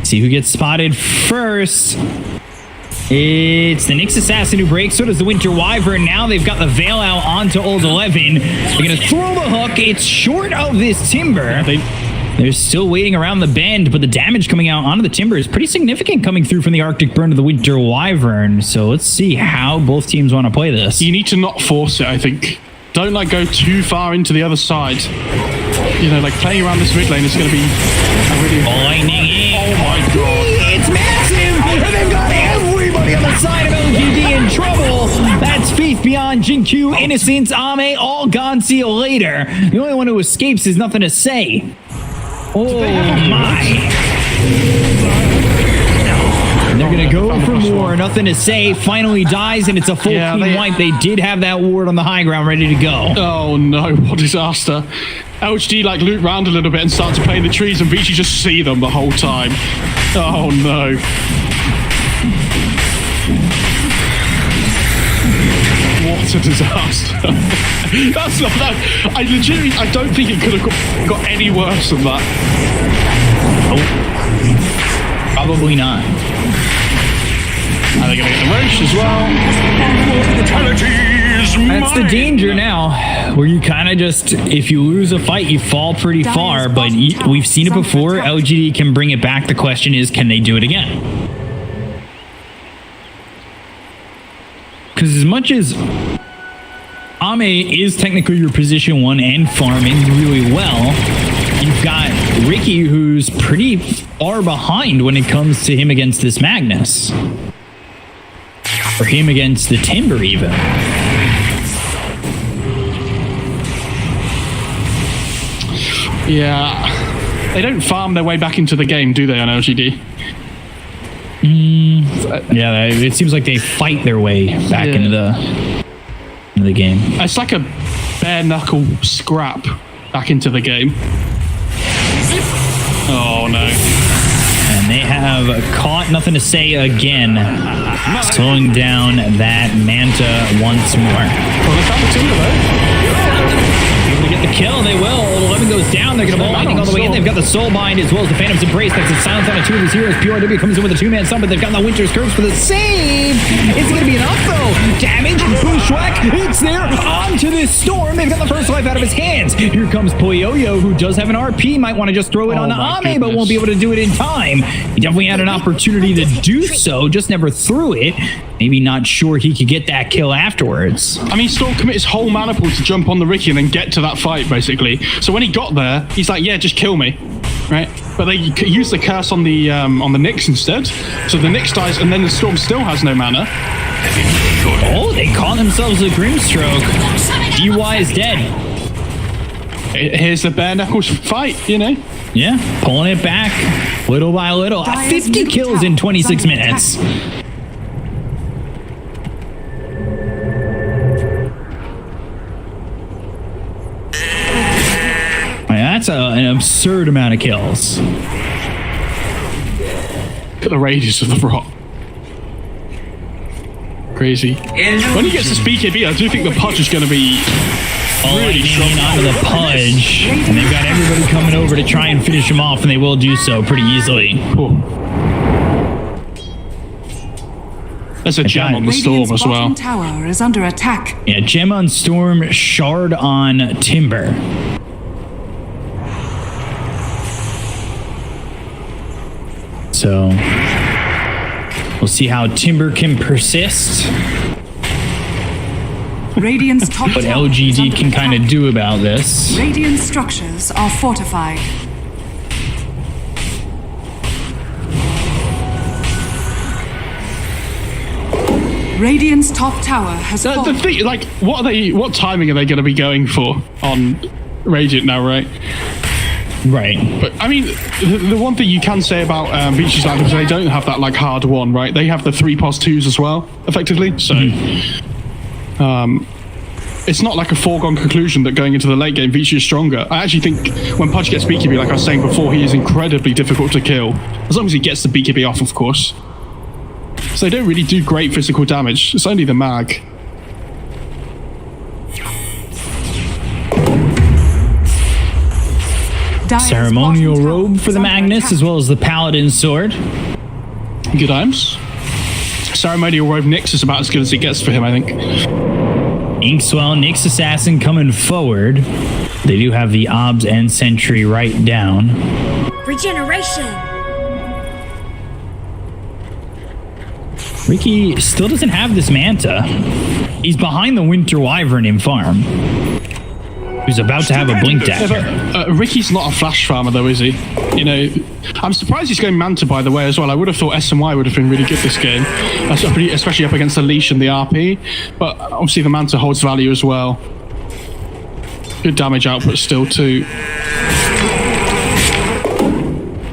See who gets spotted first. It's the Nyx Assassin who breaks. So does the Winter Wyvern. Now they've got the Veil out onto Old 11. They're going to throw the hook. It's short of this Timber. They're still waiting around the bend, but the damage coming out onto the Timber is pretty significant coming through from the Arctic Burn to the Winter Wyvern. So let's see how both teams want to play this. You need to not force it, I think. Don't like go too far into the other side. You know, like playing around this mid lane is going to be a really... Lightning in. Oh my god. It's massive! And they've got everybody on the side of LGD in trouble! That's Faith Beyond, Jinkyu, Innocence, Ame, all gone. See you later. The only one who escapes is Nothing to Say. Oh my. They're gonna go for more. Nothing to Say finally dies, and it's a full Yeah, team wipe. They did have that ward on the high ground ready to go. Oh no, what disaster. LGD like loot round a little bit and start to play in the trees, and Vici just see them the whole time. Oh no. What utter disaster. That's not that. I don't think it could have got any worse than that. Probably not. And they're going to get the Roche as well. That's the danger now, where you kind of just, if you lose a fight, you fall pretty far, but we've seen it before. LGD can bring it back. The question is, can they do it again? Because as much as Ame is technically your position 1 and farming really well, you've got Ricky, who's pretty far behind when it comes to him against this Magnus. Or him against the Timber, even. Yeah. They don't farm their way back into the game, do they, on LGD? Yeah, it seems like they fight their way back into the game. It's like a bare knuckle scrap back into the game. Oh no. And they have caught Nothing to Say again, slowing down that Manta once more. Well, they found the Timber though. Able to get the kill, they will. 11 goes down, they're going to ball lightning all the way in. They've got the Soul Bind as well as the Phantom's Embrace. That's a silence on 2 of his heroes. PRW comes in with a 2-man stun, but they've got the Winter's Curse for the save. It's going to be enough though. Damage, Bushwhack, it's there. Onto this Storm. They've got the first life out of his hands. Here comes Poyoyo, who does have an RP. Might want to just throw it on Ame, but won't be able to do it in time. He definitely had an opportunity to do so, just never threw it. Maybe not sure he could get that kill afterwards. I mean, Storm commit his whole mana pool to jump on the Ricky and then get to that fight, basically. So when he got there, he's like, yeah, just kill me, right? But they use the curse on the Nyx instead. So the Nyx dies, and then the Storm still has no mana. Oh, they caught themselves a Grimstroke. DY is dead. Here's the bare knuckles fight, you know? Yeah, pulling it back little by little. 50 kills in 26 minutes. That's an absurd amount of kills. Look at the radius of the rock. Crazy. When he gets to speak AB, I do think the Pudge is going to be really strong. Onto the Pudge, and they've got everybody coming over to try and finish him off, and they will do so pretty easily. Cool. There's a gem on the Storm as well. Tower is under attack. Yeah, gem on Storm, shard on Timber. So we'll see how Timber can persist. Radiant's top what tower LGD can kind of do about this. Radiant structures are fortified. Radiant's top tower has fallen. The thing, like, what timing are they going to be going for on Radiant now, right? Right. But I mean, the one thing you can say about Beaches Land is they don't have that like hard one, right? They have the 3+2s as well, effectively. So it's not like a foregone conclusion that going into the late game, Vici is stronger. I actually think when Pudge gets BKB, like I was saying before, he is incredibly difficult to kill. As long as he gets the BKB off, of course. So they don't really do great physical damage. It's only the mag. Ceremonial robe for the Magnus, as well as the Paladin sword. Good times. Ceremonial robe Nyx is about as good as it gets for him, I think. Inkswell, Nyx Assassin coming forward. They do have the Obs and Sentry right down. Regeneration. Ricky still doesn't have this Manta. He's behind the Winter Wyvern in farm, who's about to have a Blink Dagger. Ricky's not a flash farmer though, is he? You know, I'm surprised he's going Manta, by the way, as well. I would have thought SMY would have been really good this game, especially up against the Leash and the RP. But obviously the Manta holds value as well. Good damage output still too.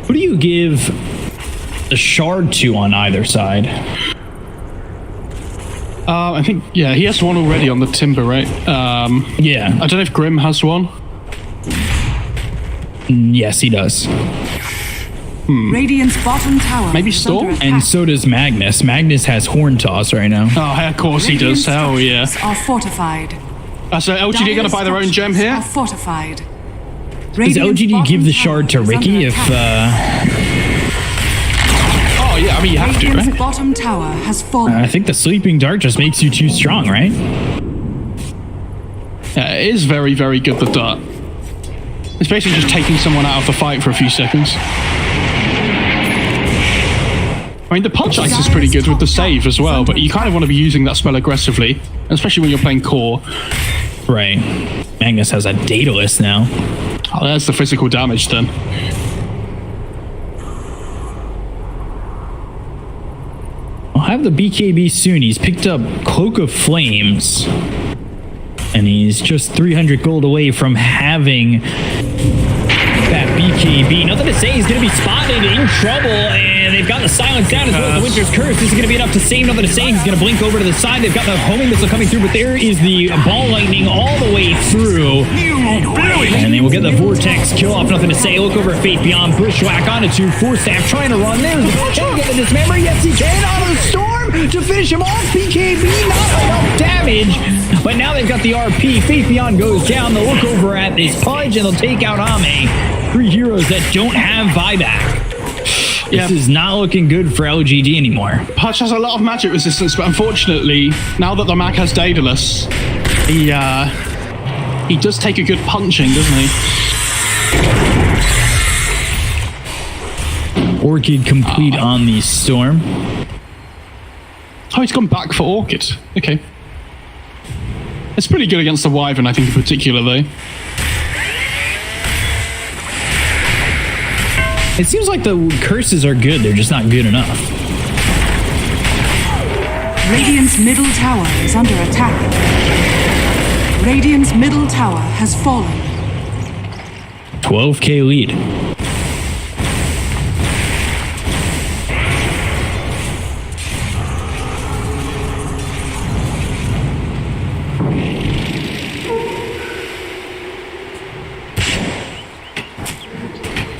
Who do you give a shard to on either side? I think, yeah, he has one already on the Timber, right? Yeah. I don't know if Grim has one. Yes, he does. Radiant's bottom tower Maybe is Storm? under attack. And so does Magnus. Magnus has Horn Toss right now. Oh, of course he does. Hell yeah. Structures are fortified. So LGD going to buy their own gem here? Are fortified. Does LGD give the shard to Ricky if... Oh, yeah, I mean, you have to, Radiant's right? bottom tower has fallen. I think the Sleeping Dart just makes you too strong, right? Yeah, it is very, very good, the dart. It's basically just taking someone out of the fight for a few seconds. I mean, the punch ice is pretty good with the save as well, but you kind of want to be using that spell aggressively, especially when you're playing core. Right. Magnus has a Daedalus now. Oh, there's the physical damage then. I'll have the BKB soon. He's picked up Cloak of Flames. And he's just 300 gold away from having that BKB. Nothing to say, he's going to be spotted in trouble, and they've got the silence down as well as the Winter's Curse. This is going to be enough to save. Nothing to say, he's going to blink over to the side. They've got the homing missile coming through, but there is the ball lightning all the way through. And they will get the Vortex kill off. Nothing to say. Look over at Fate Beyond. Bushwhack onto 2. Force Staff trying to run. There's the can get the Dismember. Yes, he can. Auto Storm to finish him off. BKB, not enough damage. But now they've got the RP. Fate Beyond goes down. They'll look over at this Pudge, and they'll take out Ame. 3 heroes that don't have buyback. Yeah. This is not looking good for LGD anymore. Pudge has a lot of magic resistance, but unfortunately, now that the Mac has Daedalus, he does take a good punching, doesn't he? Orchid complete on the Storm. Oh, he's gone back for Orchid. Okay. It's pretty good against the Wyvern, I think, in particular, though. It seems like the curses are good, they're just not good enough. Radiant's middle tower is under attack. Radiant's middle tower has fallen. 12k lead.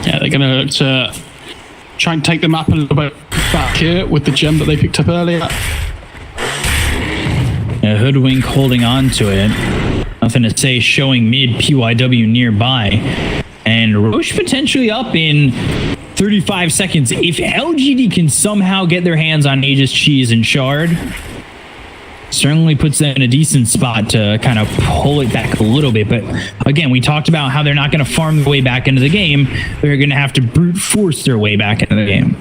Yeah, they're going to look to try and take the map a little bit back here with the gem that they picked up earlier. Hoodwink holding on to it. Nothing to say, showing mid PYW nearby. And Roche potentially up in 35 seconds. If LGD can somehow get their hands on Aegis Cheese and Shard, certainly puts them in a decent spot to kind of pull it back a little bit. But again, we talked about how they're not going to farm their way back into the game. They're going to have to brute force their way back into the game.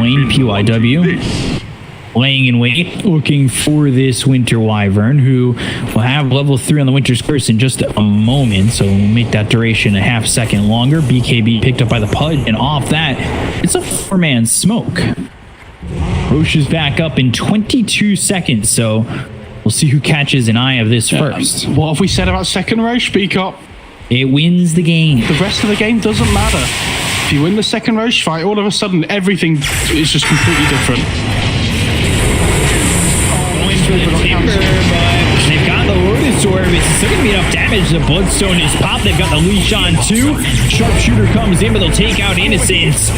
Wayne PYW laying in wait, looking for this Winter Wyvern, who will have level 3 on the Winter's Curse in just a moment, so we'll make that duration a half second longer. BKB picked up by the Pudge, and off that, it's a 4-man smoke. Roche is back up in 22 seconds, so we'll see who catches an eye of this first. What have we said about second Roche? Speak up. It wins the game. The rest of the game doesn't matter. If you win the second Roche fight, all of a sudden everything is just completely different. They've got the Lotus Orb. It's still going to be enough damage. The Bloodstone is popped. They've got the leash on too. Sharpshooter comes in, but they'll take out Innocence.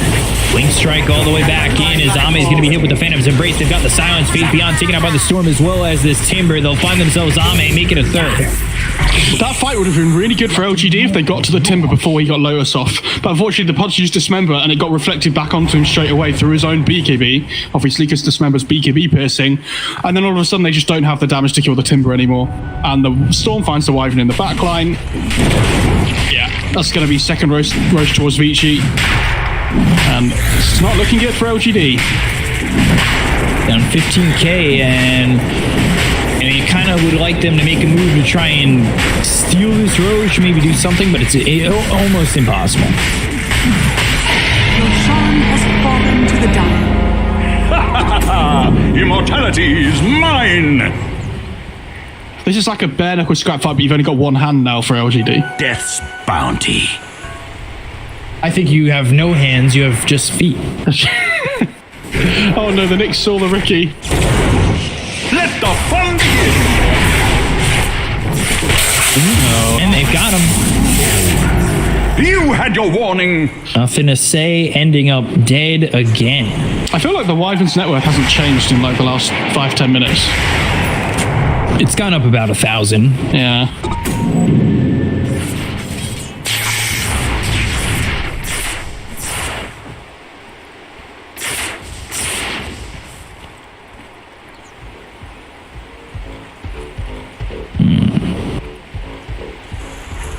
Blink Strike all the way back in as Ame is going to be hit with the Phantom's Embrace. They've got the Silence Fate Beyond taken out by the Storm as well as this Timber. They'll find themselves Ame, make it a third. That fight would have been really good for LGD if they got to the Timber before he got Lotus off. But unfortunately, the Pudge used Dismember and it got reflected back onto him straight away through his own BKB. Obviously, because Dismember's BKB piercing. And then all of a sudden, they just don't have the damage to kill the Timber anymore. And the Storm finds the Wyvern in the back line. Yeah, that's going to be second Roche towards Vici. And it's not looking good for LGD. Down 15k, and you kind of would like them to make a move to try and steal this Roche, maybe do something, but it's almost impossible. Roshan has fallen to the dire. Immortality is mine! This is like a bare knuckle scrap fight, but you've only got one hand now for LGD. Death's bounty. I think you have no hands, you have just feet. Oh no, the Knicks saw the Ricky. Let the fun begin! And they've got him. You had your warning. Nothing to say, ending up dead again. I feel like the Wyvern's net worth hasn't changed in like the last 5-10 minutes. It's gone up about 1,000. Yeah.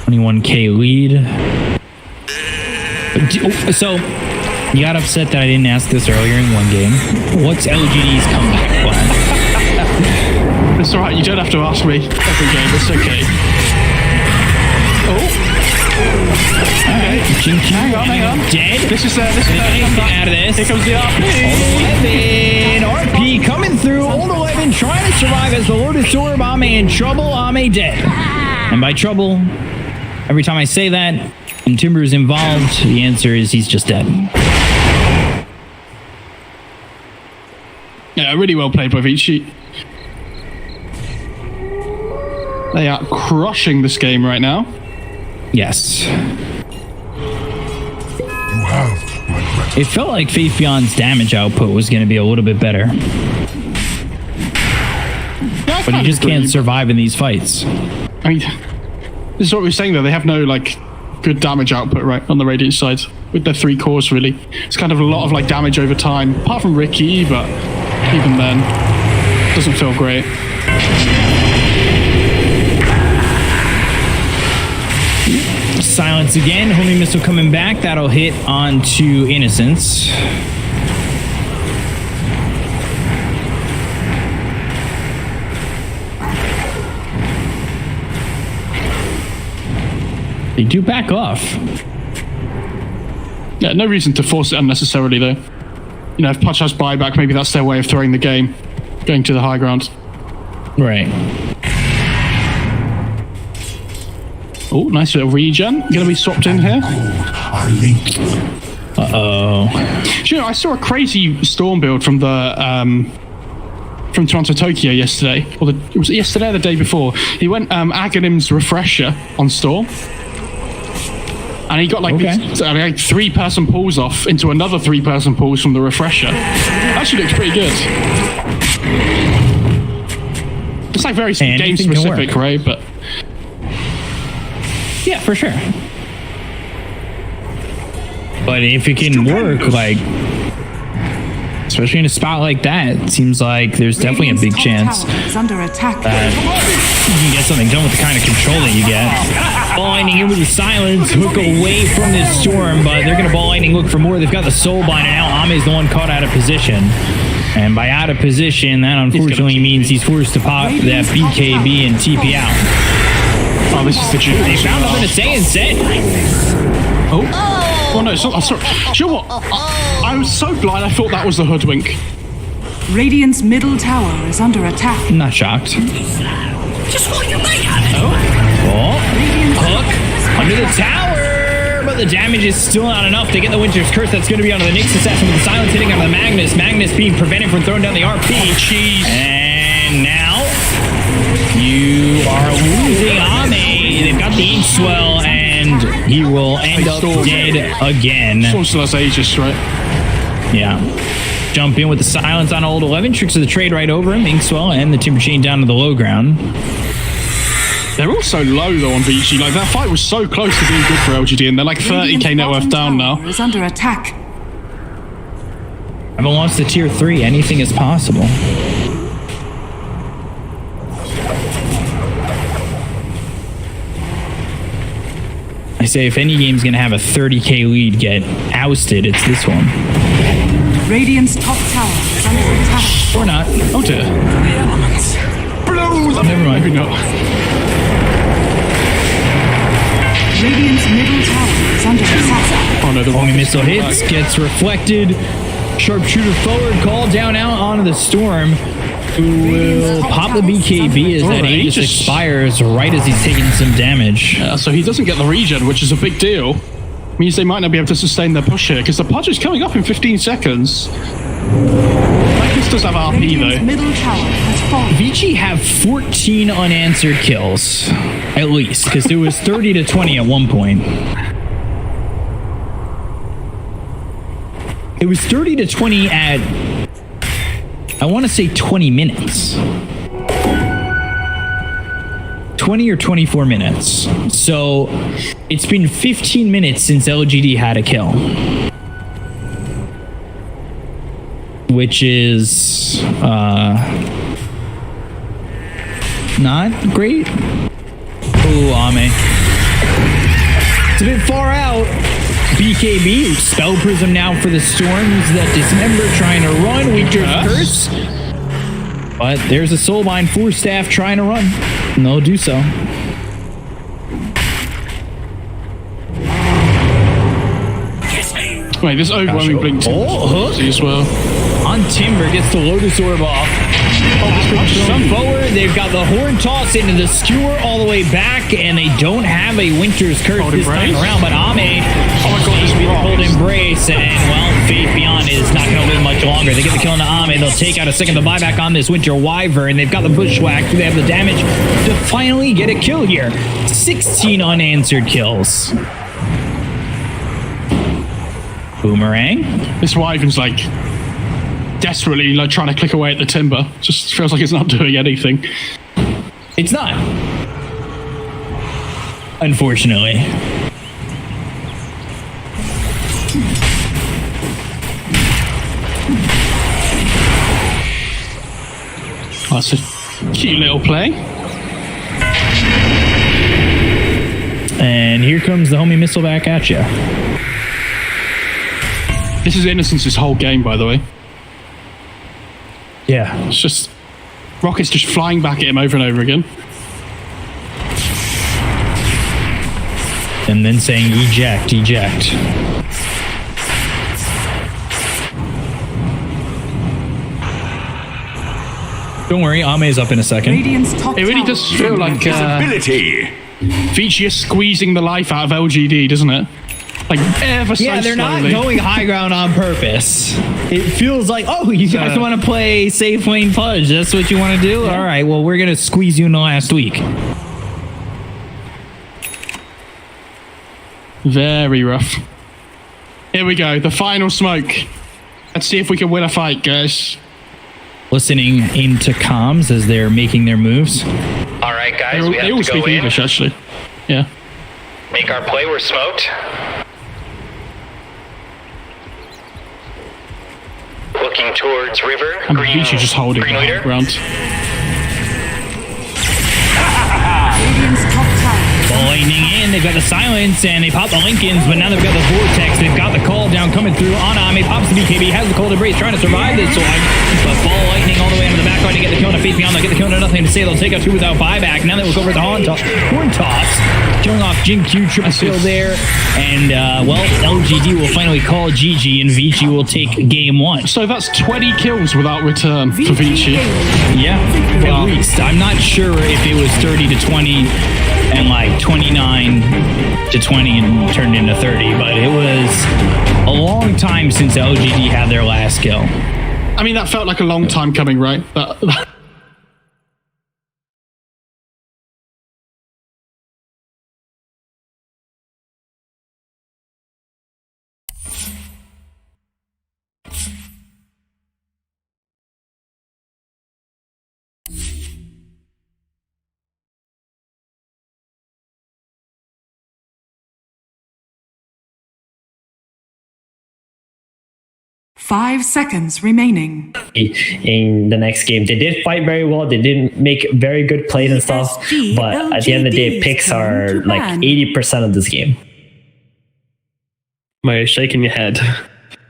$21K lead. So, you got upset that I didn't ask this earlier in one game. What's LGD's comeback plan? It's alright, you don't have to ask me every game, it's okay. Oh. Okay. Hang on. Dead. This is get out of this. Here comes the RP. Old 11. RP coming through. Old 11 trying to survive as the Lotus Orb. Ame in trouble. Ame dead. And by trouble, every time I say that, and Timber is involved, the answer is he's just dead. Yeah, really well played by Vici. They are crushing this game right now. Yes. It felt like Faith Beyond's damage output was going to be a little bit better. Yeah, but he just can't survive in these fights. I mean, this is what we were saying though. They have no like good damage output right on the Radiant side with their 3 cores really. It's kind of a lot of like damage over time, apart from Ricky, but even then, doesn't feel great. Silence again. Homing missile coming back. That'll hit onto Innocence. They do back off. Yeah, no reason to force it unnecessarily though. You know, if Pudge has buyback, maybe that's their way of throwing the game, going to the high ground. Right. Oh, nice little regen. Gonna be swapped in here. Uh-oh. You know, I saw a crazy Storm build from the from Toronto Tokyo yesterday. Or was it yesterday or the day before? He went Aghanim's Refresher on Storm. And he got like, these, like 3-person pulls off into another 3-person pulls from the Refresher. Actually looks pretty good. It's like very game specific, right? But yeah, for sure. But if it can work, like, especially in a spot like that, it seems like there's definitely a big chance under attack. that you can get something done with the kind of control that you get. Ball lightning in with the silence, hook away from this storm, but they're going to ball lightning look for more. They've got the soul bind, and now Ame's the one caught out of position. And by out of position, that unfortunately means he's forced to pop that BKB and TP out. Oh, this is the juice. They found nothing to say and said. Oh no, it's not. Sorry. Do you know what? I was so blind, I thought that was the hoodwink. Radiant's middle tower is under attack. I'm not shocked. Just what you may have. Hook under the tower, but the damage is still not enough to get the Winter's Curse. That's going to be onto the Nyx Assassin with the silence hitting on the Magnus. Magnus being prevented from throwing down the RP. Jeez. And now you are losing Ame. They've got the Ink Swell, and he will end up dead again. Storm still has Aegis, right? Yeah. Jump in with the silence on old 11. Tricks of the trade right over him. Inkswell and the Timber Chain down to the low ground. They're all so low though on VG. Like that fight was so close to being good for LGD, and they're like 30k net worth down now. Is under attack. Haven't lost to tier 3. Anything is possible. I say if any game's gonna have a 30k lead get ousted, it's this one. Radiant's top tower is under attack. Or not. Oh dear. Never mind. Maybe not. Radiant's middle tower is under attack. Oh no, the Homing missile hits, gets reflected. Sharpshooter forward, call down out onto the storm. Who will pop the BKB as that Aegis expires right as he's taking some damage. So he doesn't get the regen, which is a big deal. Means they might not be able to sustain their push here, because the Pudge is coming up in 15 seconds. This does have RP Radiant's though. middle tower has fallen. Vici have 14 unanswered kills, at least, because it was 30 to 20 at one point. It was 30 to 20 at, I want to say 20 minutes. 20 or 24 minutes. So it's been 15 minutes since LGD had a kill. Which is not great. Ooh, Ame. It's a bit far out. BKB, Spell Prism now for the Storms that Dismember trying to run. Winter's Curse. But there's a Soulbind Force Staff trying to run. And they'll do so. Wait, this overwhelming blink hook as well. on Timber, gets the Lotus Orb off. Jump forward, they've got the Horn Toss into the Skewer all the way back, and they don't have a Winter's Curse this time around, but Ame, Cold Embrace, and well, Faith Beyond is not going to live much longer. They get the kill into Ame, they'll take out a second to buyback on this Winter Wyvern, they've got the Bushwhack, they have the damage to finally get a kill here. 16 unanswered kills. Boomerang. This Wyvern's like desperately like trying to click away at the Timber. Just feels like it's not doing anything. It's not. Unfortunately. That's a cute little play. And here comes the homie missile back at you. This is Innocence's whole game, by the way. Yeah. It's just rockets just flying back at him over and over again. And then saying eject, eject. Don't worry, Ame's up in a second. Radiant's top It really tower does feel like Visibility. Vici is squeezing the life out of LGD, doesn't it? Like ever so Yeah, they're slowly. not going high ground on purpose. It feels like, oh, you guys want to play safe lane Pudge. That's what you want to do? All right, well, we're going to squeeze you in the last week. Very rough. Here we go, the final smoke. Let's see if we can win a fight, guys. Listening into comms as they're making their moves. All right, guys, we They have all to go speak in. English, actually. Yeah. Make our play. We're smoked. Looking towards river. And Vici just holding green the leader. ground. Radiant's top tower. Lightning in, they've got the silence, and they pop the Lincolns, but now they've got the Vortex, they've got the call down coming through on Ame, pops the BKB, has the Cold Embrace, trying to survive this one, but ball lightning all the way into the back line to get the kill, and Faith Beyond, they'll get the kill, and nothing to say, they'll take out two without buyback, now they will go for the Horn Toss, killing off Jin Q, triple kill there, and well, LGD will finally call GG, and Vici will take game one. So that's 20 kills without return for Vici. Yeah, at least. I'm not sure if it was 30 to 20 and like 29 to 20 and turned into 30, but it was a long time since LGD had their last kill. I mean, that felt like a long time coming, right? That 5 seconds remaining. In the next game, they did fight very well. They didn't make very good plays and stuff, PSG but at the end of the day, LGD picks is coming are to like ban. 80% of this game. Mo, shaking your head.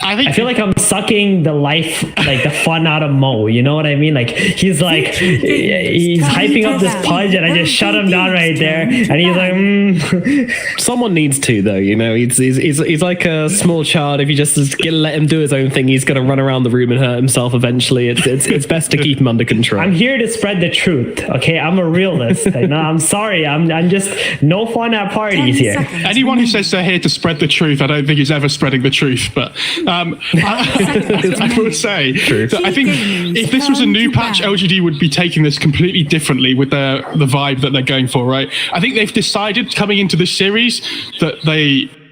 I feel like I'm sucking the life, like the fun out of Mo. You know what I mean? Like he's hyping up this Pudge, and I just shut him down right there. And he's like, Someone needs to, though. You know, he's like a small child. If you just let him do his own thing, he's gonna run around the room and hurt himself eventually. It's best to keep him under control. I'm here to spread the truth. Okay, I'm a realist. No, I'm sorry. I'm just no fun at parties here. anyone who says they're here to spread the truth, I don't think is ever spreading the truth. But I will say that I think if this was a new patch, LGD would be taking this completely differently with the vibe that they're going for, right? I think they've decided coming into this series that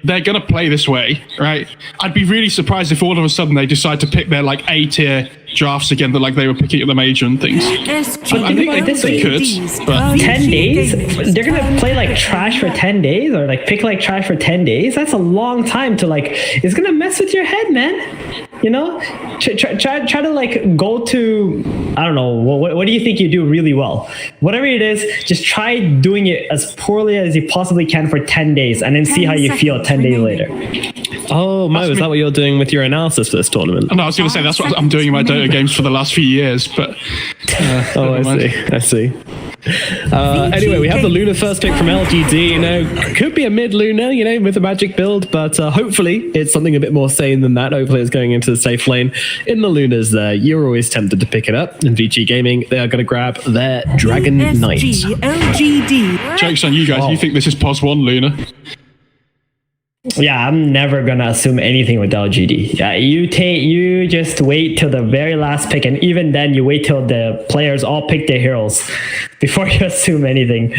they're going to play this way, right? I'd be really surprised if all of a sudden they decide to pick their like A-tier drafts again, that like they were picking at the major and things. I think they could, but 10 days? They're going to play like trash for 10 days or like pick like trash for 10 days? That's a long time to like, it's going to mess with your head, man. You know, try to like go to, I don't know, what do you think you do really well? Whatever it is, just try doing it as poorly as you possibly can for 10 days and then see how you feel 10 days later. Oh, Mo, is that what you're doing with your analysis for this tournament? No, I was going to say that's what I'm doing in my Dota games for the last few years, but... I see. Anyway, we have the Luna first pick from LGD. You know, could be a mid Luna, you know, with a magic build, but hopefully it's something a bit more sane than that. Hopefully it's going into the safe lane. In the Lunas there, you're always tempted to pick it up. In VG Gaming, they are going to grab their Dragon Knight. PSG LGD. Joke's on you guys, you think this is POS 1 Luna? Yeah, I'm never gonna assume anything with LGD. Yeah, you just wait till the very last pick, and even then, you wait till the players all pick their heroes before you assume anything.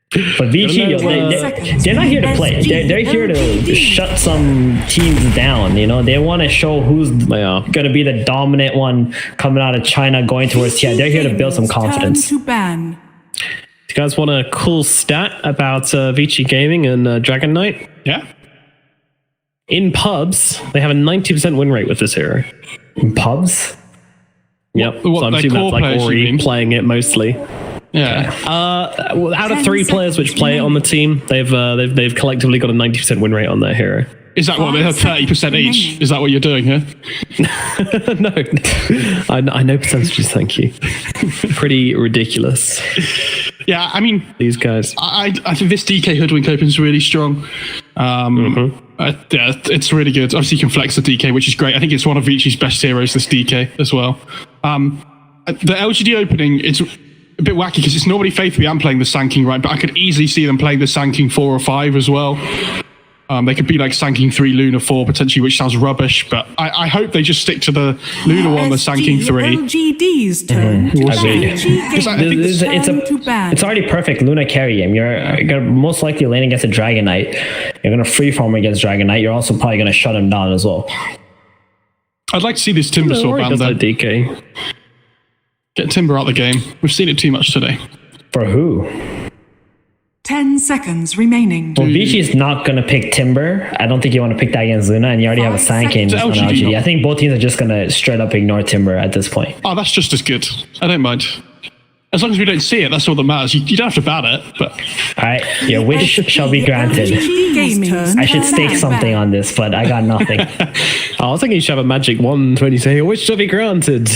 But VG, they're not here to play. They're here to shut some teams down. You know, they want to show who's gonna be the dominant one coming out of China, going towards TI. They're here to build some confidence. You guys want a cool stat about VG Gaming and Dragon Knight? Yeah. In pubs, they have a 90% win rate with this hero. In pubs? Yep. So I'm assuming that's like Ori playing it mostly. Yeah. Out of 3 players which play it on the team, they've collectively got a 90% win rate on their hero. Is that what they have 30% each? Is that what you're doing here? No, I know percentages. Thank you. Pretty ridiculous. Yeah, I mean, these guys. I think this DK Hoodwink Open is really strong. Yeah, it's really good. Obviously, you can flex the DK, which is great. I think it's one of VG's best heroes, this DK as well. The LGD opening, it's a bit wacky because it's normally Faith I'm playing the Sanking, right? But I could easily see them playing the Sanking 4 or 5 as well. They could be like Sanking 3, Luna 4 potentially, which sounds rubbish, but I hope they just stick to the Luna 1, the Sanking 3. LGD's turn. It's already perfect Luna carry game. You're gonna most likely lane against a Dragon Knight. You're gonna freeform against Dragon Knight. You're also probably gonna shut him down as well. I'd like to see this Timber Sword ban though. DK. Get Timber out of the game. We've seen it too much today. For who? 10 seconds remaining. Well, VG is not going to pick Timber. I don't think you want to pick that against Luna, and you already have a Sanking on LGD. I think both teams are just going to straight up ignore Timber at this point. Oh, that's just as good. I don't mind. As long as we don't see it, that's all that matters. You don't have to ban it, but... Alright, your wish shall be granted. I should stake something on this, but I got nothing. I was thinking you should have a magic wand when you say, your wish shall be granted.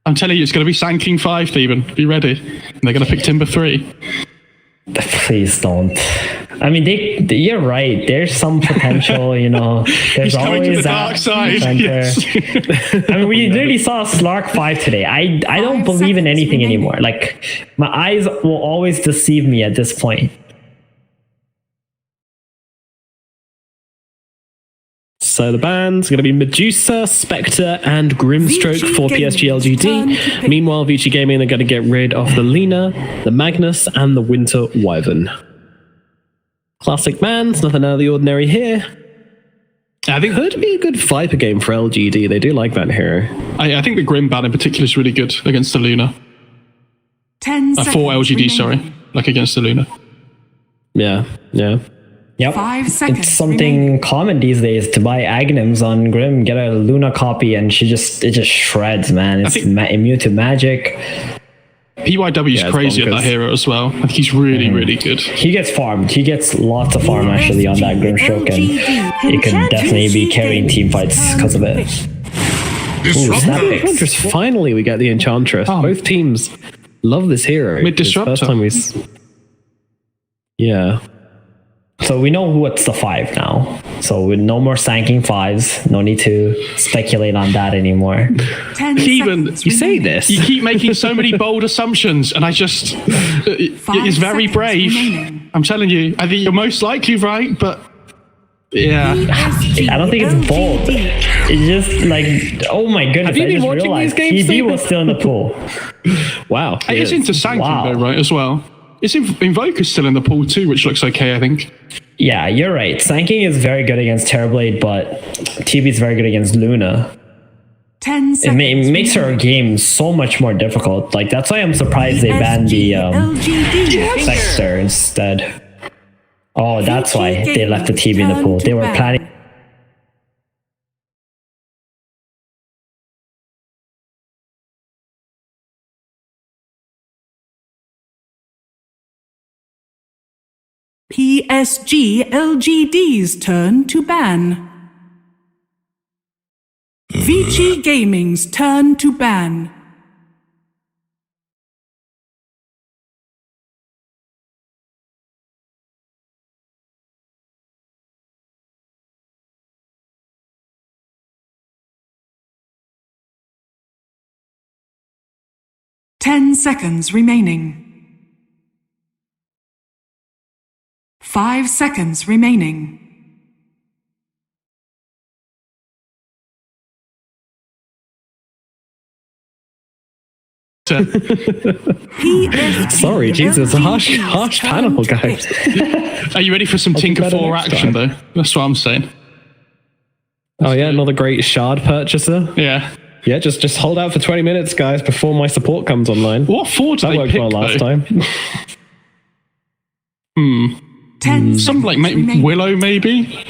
I'm telling you, it's going to be Sanking 5, Theban. Be ready. And they're going to pick Timber 3. Please don't. I mean, you're right. There's some potential, you know. There's always to the that dark side. Yes. I mean, we literally saw Slark 5 today. I don't believe in anything anymore. Like, my eyes will always deceive me at this point. So the band's going to be Medusa, Spectre, and Grimstroke for PSG LGD. Meanwhile, VG Gaming are going to get rid of the Lena, the Magnus, and the Winter Wyvern. Classic bands, nothing out of the ordinary here. I think that'd be a good Viper game for LGD. They do like that hero. I think the Grim ban in particular is really good against the Luna. 10 seconds. For LGD, sorry. Like against the Luna. Yeah. Yep. 5 seconds. It's something common these days to buy Aghanims on Grim, get a Luna copy, and it just shreds, man. It's immune to magic. PYW is crazy at that hero as well. I think he's really, really good. He gets farmed. He gets lots of farm actually on that Grimstroke, and it can definitely be carrying team fights because of it. Enchantress. Finally, we get the Enchantress. Both teams love this hero. Mid-disruptor. First time Yeah. So we know what's the 5 now. So with no more Sanking 5s, no need to speculate on that anymore. Even you say this, you keep making so many bold assumptions, and I just it's very brave. I'm telling you, I think you're most likely right, but Yeah. I don't think it's bold. It's just like, oh my goodness! Have you been watching realized these games, TB Stephen? was still in the pool. Wow. It's into Sanking though, right, as well. It's Invoker's still in the pool too, which looks okay, I think. Yeah, you're right. Sanking is very good against Terrorblade, but TB is very good against Luna. 10 It seconds. makes her game so much more difficult. Like, that's why I'm surprised they banned the LGD. Dexter instead. Oh, that's why they left the TB in the pool. They were planning. PSG LGD's turn to ban. Vici Gaming's turn to ban. Ten seconds remaining. 5 seconds remaining. Sorry, Jesus, a harsh panel, guys. Are you ready for some Tinker 4 action, though? That's what I'm saying. Oh yeah, another great shard purchaser. Yeah. Yeah, just hold out for 20 minutes, guys, before my support comes online. What 4 did That they worked pick, well last though? time. Some like Willow, maybe?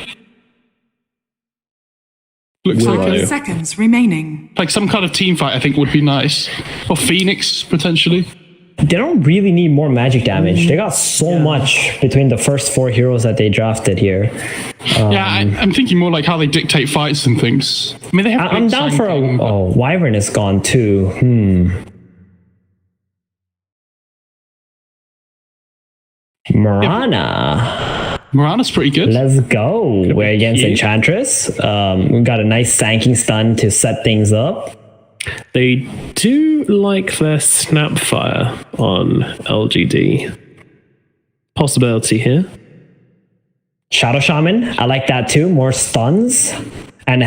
Looks Willow. like 5 seconds remaining. like some kind of team fight, I think, would be nice. Or Phoenix, potentially. They don't really need more magic damage. They got so much between the first 4 heroes that they drafted here. Yeah, I'm thinking more like how they dictate fights and things. I mean, they have. I'm down for a... Oh, Wyvern is gone too. Morana's pretty good. Let's go. We're against Enchantress. We've got a nice Sanking stun to set things up. They do like their Snapfire on LGD. Possibility here. Shadow Shaman, I like that too. More stuns. And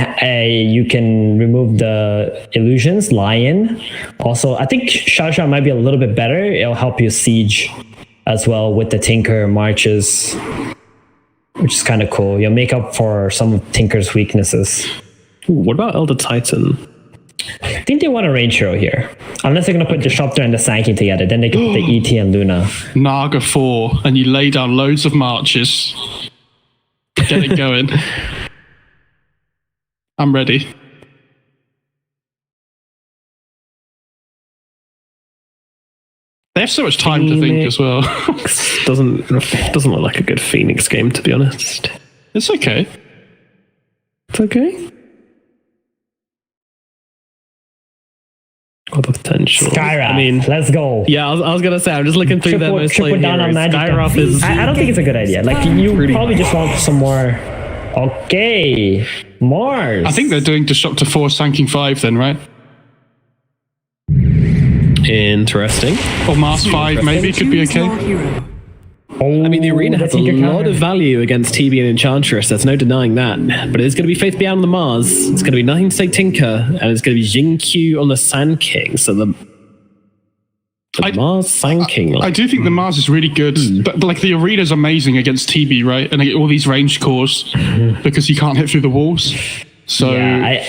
you can remove the illusions. Lion. Also, I think Shadow Shaman might be a little bit better. It'll help you siege as well with the Tinker marches, which is kind of cool. You'll make up for some of Tinker's weaknesses. Ooh, what about Elder Titan? I think they want a range hero here. Unless they're going to put Disruptor and the Sanking together. Then they can put the ET and Luna. Naga 4, and you lay down loads of marches. Get it going. I'm ready. They have so much time to think as well. doesn't look like a good Phoenix game, to be honest. It's okay. It's okay. What the potential? Skyra. I mean, let's go. yeah, I was gonna say, I'm just looking through their most played down on heroes. magic. Skyra is. I don't think it's a good idea. Like, you probably just want some more. Okay, Mars. I think they're doing Disruptor 4, Sanking 5 then, right? Interesting. Or Mars 5 maybe could be Choose your okay. hero. Oh, I mean, the arena has a lot of value against TB and Enchantress. There's no denying that. But it's going to be Faith Beyond the Mars. It's going to be Nothing to Say Tinker, and it's going to be Jingqiu on the Sand King. So the Mars Sand King. I do think the Mars is really good. But like the arena's amazing against TB, right? And they get all these range cores because you can't hit through the walls. So yeah,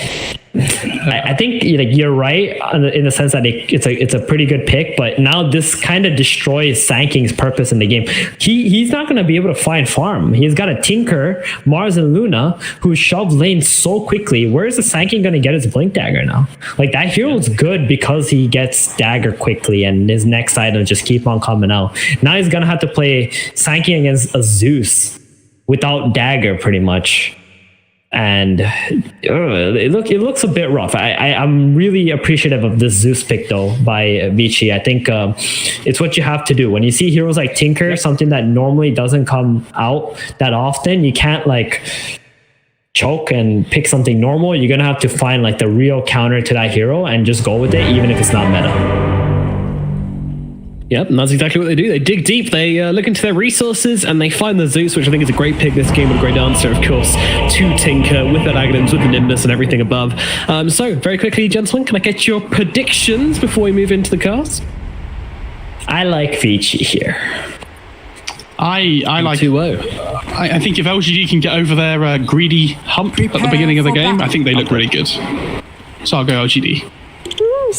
I think you're right in the sense that it's a pretty good pick, but now this kind of destroys Sanking's purpose in the game. He's not going to be able to find farm. He's got a Tinker, Mars, and Luna who shove lanes so quickly. Where is the Sanking going to get his Blink Dagger now? Like, that hero's good because he gets Dagger quickly and his next items just keep on coming out. Now he's going to have to play Sanking against a Zeus without Dagger pretty much. And it looks a bit rough. I'm really appreciative of this Zeus pick though by Vici. I think it's what you have to do when you see heroes like Tinker, something that normally doesn't come out that often. You can't like choke and pick something normal. You're gonna have to find like the real counter to that hero and just go with it, even if it's not meta. Yep, and that's exactly what they do. They dig deep, they look into their resources, and they find the Zeus, which I think is a great pick this game, and a great answer, of course, to Tinker with that Aghanims, with the Nimbus, and everything above. So, very quickly, gentlemen, can I get your predictions before we move into the cast? I like Vici here. I like 2-0. I think if LGD can get over their greedy hump at the beginning of the game, I think they look really good. So I'll go LGD.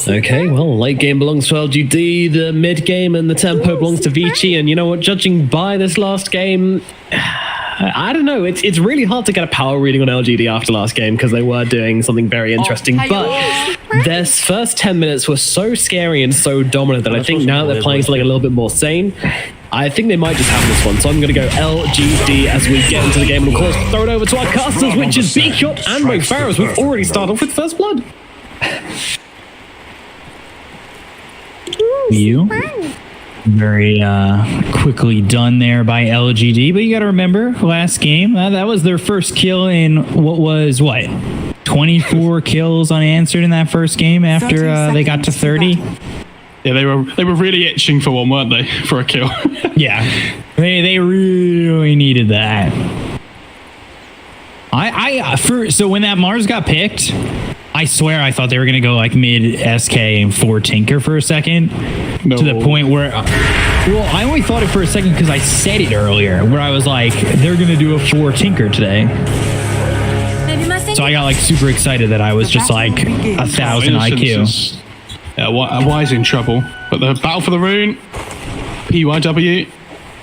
Okay, well, late game belongs to LGD, the mid game and the tempo belongs to Vici, and you know what, judging by this last game, I don't know, it's really hard to get a power reading on LGD after last game because they were doing something very interesting, but their first 10 minutes were so scary and so dominant that I think now they're playing something a little bit more sane, I think they might just have this one, so I'm going to go LGD as we get into the game, and of course throw it over to our casters, which is Beakyot and Mofaro, as we've already started off with First Blood. You very quickly done there by LGD, but you got to remember last game that was their first kill in what 24 kills unanswered in that first game after they got to 30. Yeah, they were really itching for one, weren't they, for a kill? Yeah, they really needed that. So when that Mars got picked, I swear I thought they were going to go like mid SK and 4 Tinker for a second. No. To the point where, well, I only thought it for a second because I said it earlier, where I was like, they're going to do a 4 Tinker today. So I got like super excited that I was just like 1,000 IQ. Yeah, Y's in trouble. But the battle for the rune, PYW.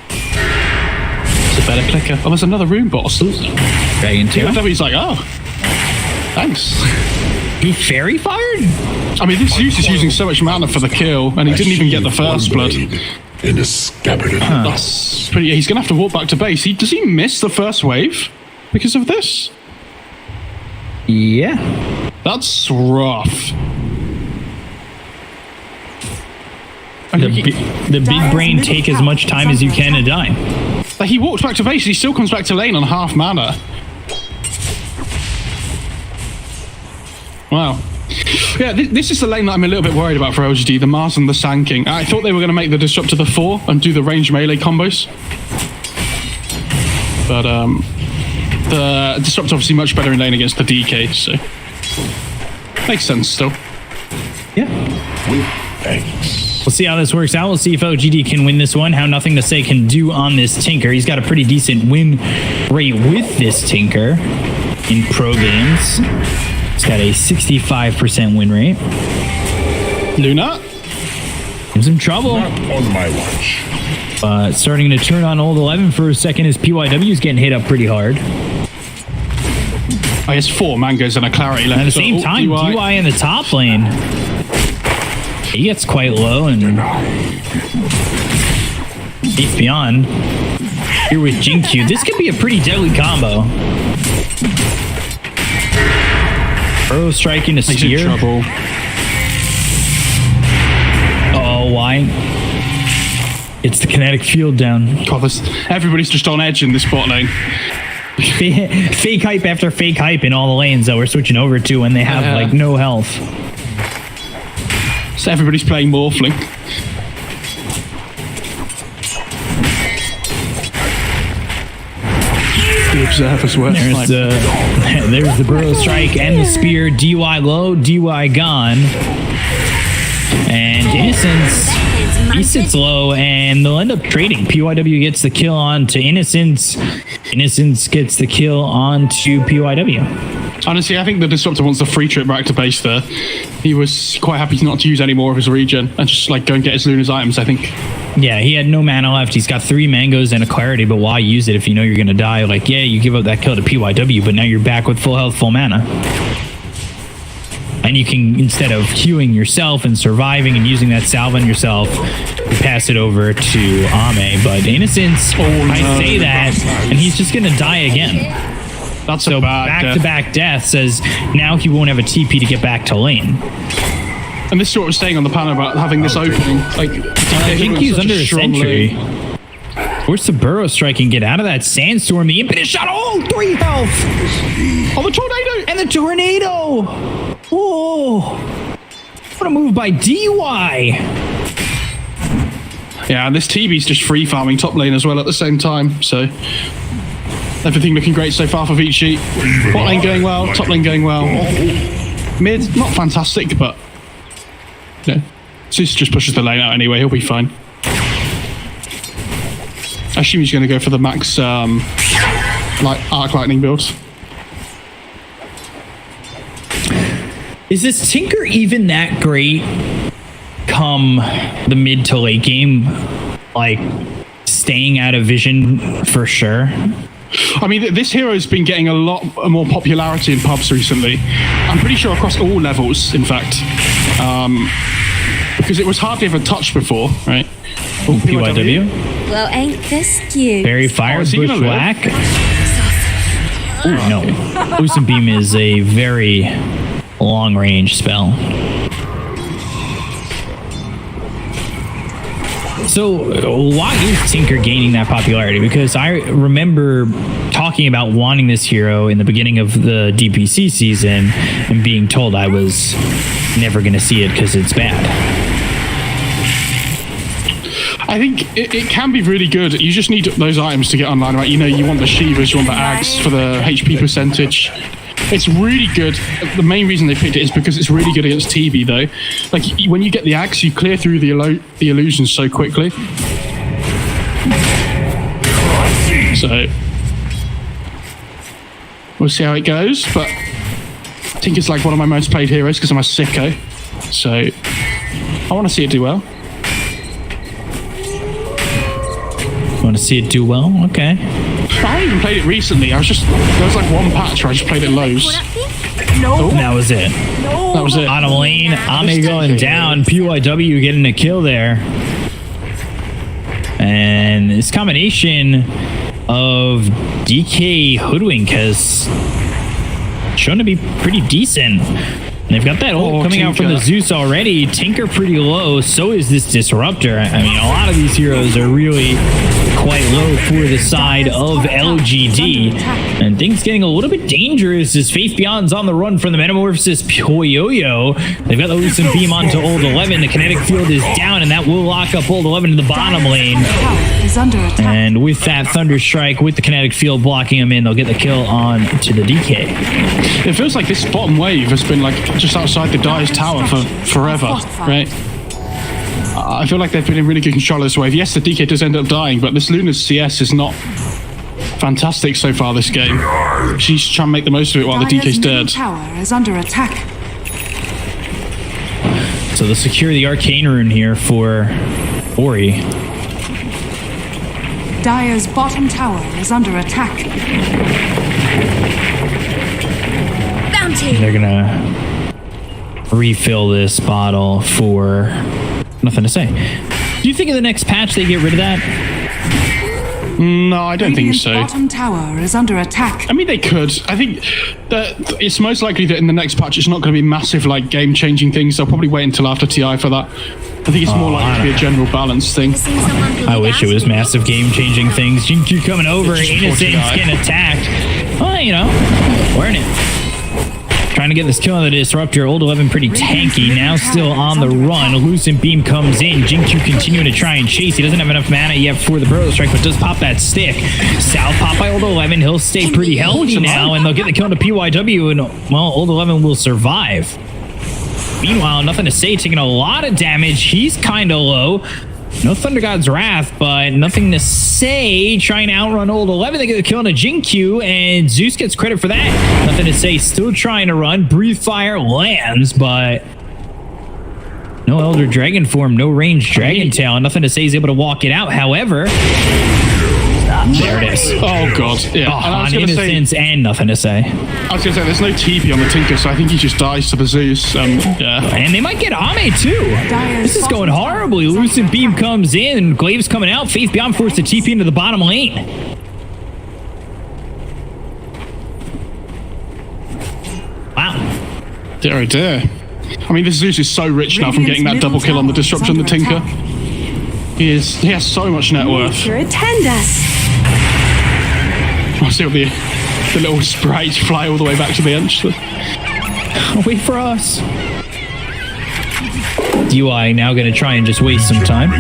It's a better clicker. Oh, there's another rune boss. Dragon 2. PYW's like, oh, thanks. He fairy fired? I mean, this Zeus is using so much mana for the kill, and he didn't even get the first blood. In a scabbard. That's pretty. He's gonna have to walk back to base. Does he miss the first wave because of this? Yeah. That's rough. The big brain take as much time as you can to die. Like, he walks back to base, he still comes back to lane on half mana. Wow. Yeah, this is the lane that I'm a little bit worried about for LGD, the Mars and the Sand King. I thought they were going to make the Disruptor the 4 and do the range melee combos. But the Disruptor obviously much better in lane against the DK, so makes sense still. Yeah. We'll see how this works out. We'll see if LGD can win this one, how Nothing to Say can do on this Tinker. He's got a pretty decent win rate with this Tinker in pro games. He's got a 65% win rate. Luna? In some trouble. Not on my watch. But starting to turn on old 11 for a second as PYW is getting hit up pretty hard. I guess 4 mangoes and a clarity left. At the same time, DY in the top lane. He gets quite low and deep beyond. Here with Jinkyu. This could be a pretty deadly combo. Burrow striking a spear. He's in trouble. Oh, why? It's the kinetic field down. God, everybody's just on edge in this bot lane. Fake hype after fake hype in all the lanes that we're switching over to when they have like no health. So everybody's playing Morphling. The Observer's worth. There's the Burrow strike and the spear. DY low, DY gone. And Innocence, he sits low, and they'll end up trading. PYW gets the kill on to Innocence. Innocence gets the kill on to PYW. Honestly, I think the Disruptor wants a free trip back to base there. He was quite happy not to use any more of his regen and just like go and get his Luna's items, I think. Yeah, he had no mana left. He's got 3 mangoes and a clarity, but why use it if you know you're going to die? Like, yeah, you give up that kill to PYW, but now you're back with full health, full mana. And you can, instead of queuing yourself and surviving and using that salve on yourself, you pass it over to Ame. But Innocence, I say that, and he's just going to die again. That's so back-to-back death says now he won't have a TP to get back to lane. And this is what I was saying on the panel about having this opening. Like, I think he's under a sentry. Where's the Burrow strike and get out of that sandstorm? The impetus shot. Oh, 3 health. Oh, the tornado. And the tornado. Oh, what a move by DY. Yeah, and this TB's just free farming top lane as well at the same time. So everything looking great so far for Vici. Bot lane going well, top lane going well. Mid, not fantastic, but yeah. Zeus just pushes the lane out anyway. He'll be fine. I assume he's going to go for the max like arc lightning builds. Is this Tinker even that great come the mid to late game? Like, staying out of vision for sure? I mean, this hero's been getting a lot more popularity in pubs recently. I'm pretty sure across all levels, in fact. Because it was hardly ever touched before, right? Oh, PYW? Well, ain't this cute? Fairy Fire, Bushwhack. Oh, no. Lucent Beam is a very long-range spell. So why is Tinker gaining that popularity? Because I remember talking about wanting this hero in the beginning of the DPC season and being told I was never going to see it because it's bad. I think it can be really good. You just need those items to get online, right? You know, you want the Shivas, you want the Ags for the HP percentage. It's really good. The main reason they picked it is because it's really good against TB, though. Like, when you get the Axe, you clear through the illusions so quickly. So we'll see how it goes, but I think it's like one of my most played heroes because I'm a sicko. So I want to see it do well. Want to see it do well? Okay. I haven't even played it recently. There was like one patch where I just played it lows. No. That was it. No. That was it. Bottom lane, Ame going down, PYW getting a kill there. And this combination of DK Hoodwink has shown to be pretty decent. And they've got that ult coming out from the Zeus already. Tinker pretty low, so is this Disruptor. I mean, a lot of these heroes are really quite low for the side of LGD. And things getting a little bit dangerous as Faith Beyond's on the run from the Metamorphosis Poyoyo. They've got the Lucent Beam onto Old 11. The kinetic field is down, and that will lock up Old 11 in the bottom lane. And with that Thunder Strike, with the kinetic field blocking him in, they'll get the kill on to the DK. It feels like this bottom wave has been like just outside the Dyer's tower for forever, right? I feel like they've been in really good control of this wave. Yes, the DK does end up dying, but this Luna's CS is not fantastic so far this game. She's trying to make the most of it while the DK's dead. Tower is under attack. So they'll secure the Arcane Rune here for Ori. Dire's bottom tower is under attack. Bounty. They're gonna refill this bottle for nothing to say. Do you think in the next patch they get rid of that? No, I don't think so. Bottom tower is under attack. I mean, they could. I think that it's most likely that in the next patch it's not going to be massive, like, game-changing things. They'll probably wait until after TI for that. I think it's more likely to be a general balance thing. I wish it was massive game-changing things. Jinku coming over, Innocent's getting attacked. Well, you know, learn it. Trying to get this kill on the Disruptor. Old 11 pretty tanky. Now still on the run. Lucent Beam comes in. Jinku continuing to try and chase. He doesn't have enough mana yet for the Burrow Strike, but does pop that stick. South pop by Old 11. He'll stay pretty healthy now, and they'll get the kill on the PYW, and, well, Old 11 will survive. Meanwhile, nothing to say. Taking a lot of damage. He's kind of low. No Thunder God's Wrath, but nothing to say. Trying to outrun Old 11. They get the kill on a Jinku, and Zeus gets credit for that. Nothing to say. Still trying to run. Breathe Fire lands, but no Elder Dragon form, no ranged Dragon Tail. Nothing to say. He's able to walk it out. However, there it is. Oh, God. Yeah. On Innocence and nothing to say. I was going to say, there's no TP on the Tinker, so I think he just dies to the Zeus. Yeah. And they might get Ame, too. This is going horribly. Lucent Beam comes in. Glaive's coming out. Faith Beyond forced to TP into the bottom lane. Wow. Dear, oh dear. I mean, this Zeus is so rich now from getting that double kill on the Disruptor and the Tinker. He has so much net worth. Sure, attend us. I'll see what the little sprites fly all the way back to the edge. Wait for us. UI now going to try and just waste some time.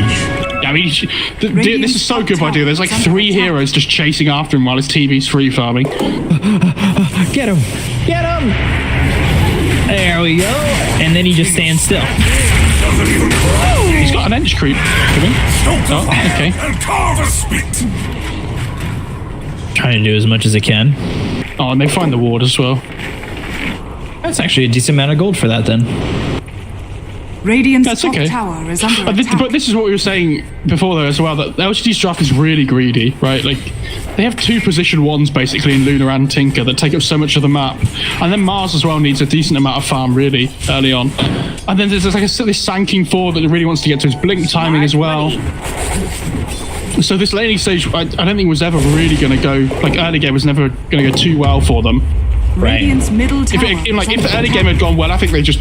Yeah, I I mean, this is so good by Dio. There's like 3 heroes just chasing after him while his TV's free farming. Get him! Get him! There we go. And then he just stands still. He's got an edge creep. Oh, okay. Trying to do as much as it can. Oh, and they find the ward as well. That's actually a decent amount of gold for that then. Radiant's top tower is under attack. But this is what we were saying before though as well, that LGD's draft is really greedy, right? Like, they have 2 position 1s basically in Luna and Tinker that take up so much of the map. And then Mars as well needs a decent amount of farm really early on. And then there's like this Sanking 4 that really wants to get to his blink timing as well. So this laning stage, I don't think was ever really going to go, like early game was never going to go too well for them. Radiant's middle tower. If the early game had gone well, I think they just,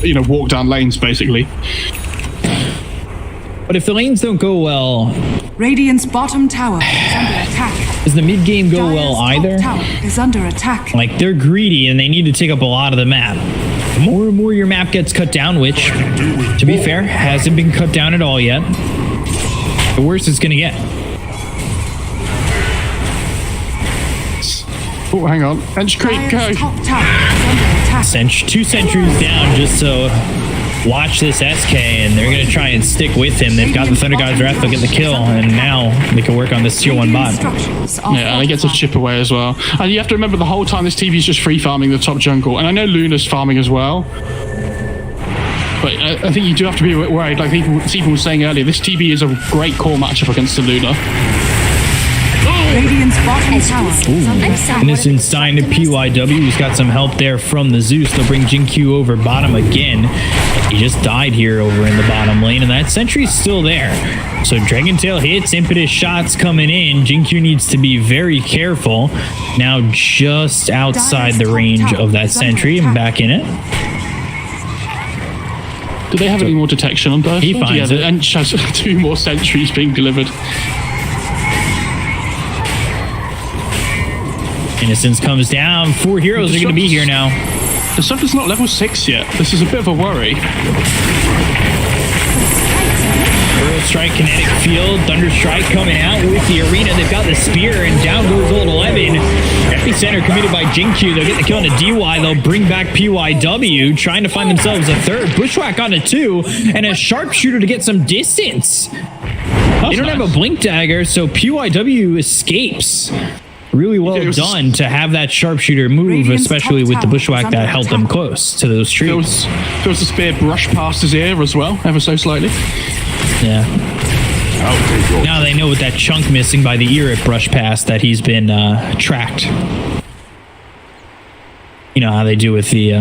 you know, walk down lanes basically. But if the lanes don't go well, Radiant's bottom tower is under attack. Does the mid game go well Top either? tower is under attack. Like, they're greedy and they need to take up a lot of the map. The more and more your map gets cut down, which, to be fair, hasn't been cut down at all yet, the worse it's gonna get. Oh, hang on. Edge creep, go. Top tower is under attack. 2 sentries down just so watch this SK, and they're going to try and stick with him. They've got the Thunder God's Wrath, they'll get the kill, and now they can work on this tier 1 bot. Yeah, and he gets a chip away as well. And you have to remember the whole time this TV is just free farming the top jungle. And I know Luna's farming as well. But I think you do have to be worried. Like people were saying earlier, this TB is a great core matchup against the Luna. Radiant's bottom tower is under attack. Innocent's dying to PYW. He's got some help there from the Zeus. They'll bring Jinkyu over bottom again. He just died here over in the bottom lane, and that sentry's still there. So Dragontail hits, impetus shots coming in. Jinkyu needs to be very careful. Now just outside the range of that sentry and back in it. Do they have any more detection on Dive? He finds it. And has 2 more sentries being delivered. Innocence comes down. 4 heroes are going to be here now. The Suffer's not level 6 yet. This is a bit of a worry. Earl Strike, Kinetic Field, Thunder Strike coming out with the arena. They've got the spear, and down goes Old 11. Epicenter committed by Jinkyu. They'll get the kill on a DY. They'll bring back PYW, trying to find themselves a third. Bushwhack on a 2, and a sharpshooter to get some distance. They don't have a blink dagger, so PYW escapes. Really well done to have that sharpshooter move, especially with the Bushwhack that held them close to those trees. There was a spear brush past his ear as well, ever so slightly. Yeah. Now they know with that chunk missing by the ear it brushed past that he's been tracked. You know how they do with the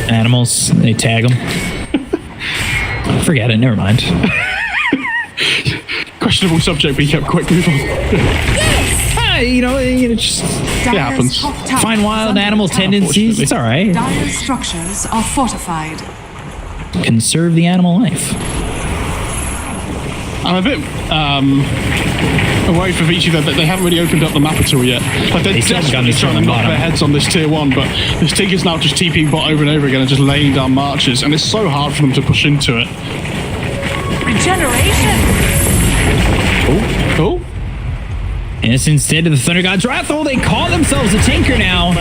animals? They tag them. Forget it, never mind. Questionable subject, but you kept quick move on. You know, just it happens. Find wild animal tendencies. It's all right. Dire structures are fortified. Conserve the animal life. I'm a bit worried for Vici that they haven't really opened up the map at all yet. Like they're desperately trying to knock their heads on this tier 1, but this Tinker's now just TPing bot over and over again and just laying down marches, and it's so hard for them to push into it. Regeneration. Oh. Innocent instead of the Thunder God's Wrath. Oh, they call themselves a Tinker now.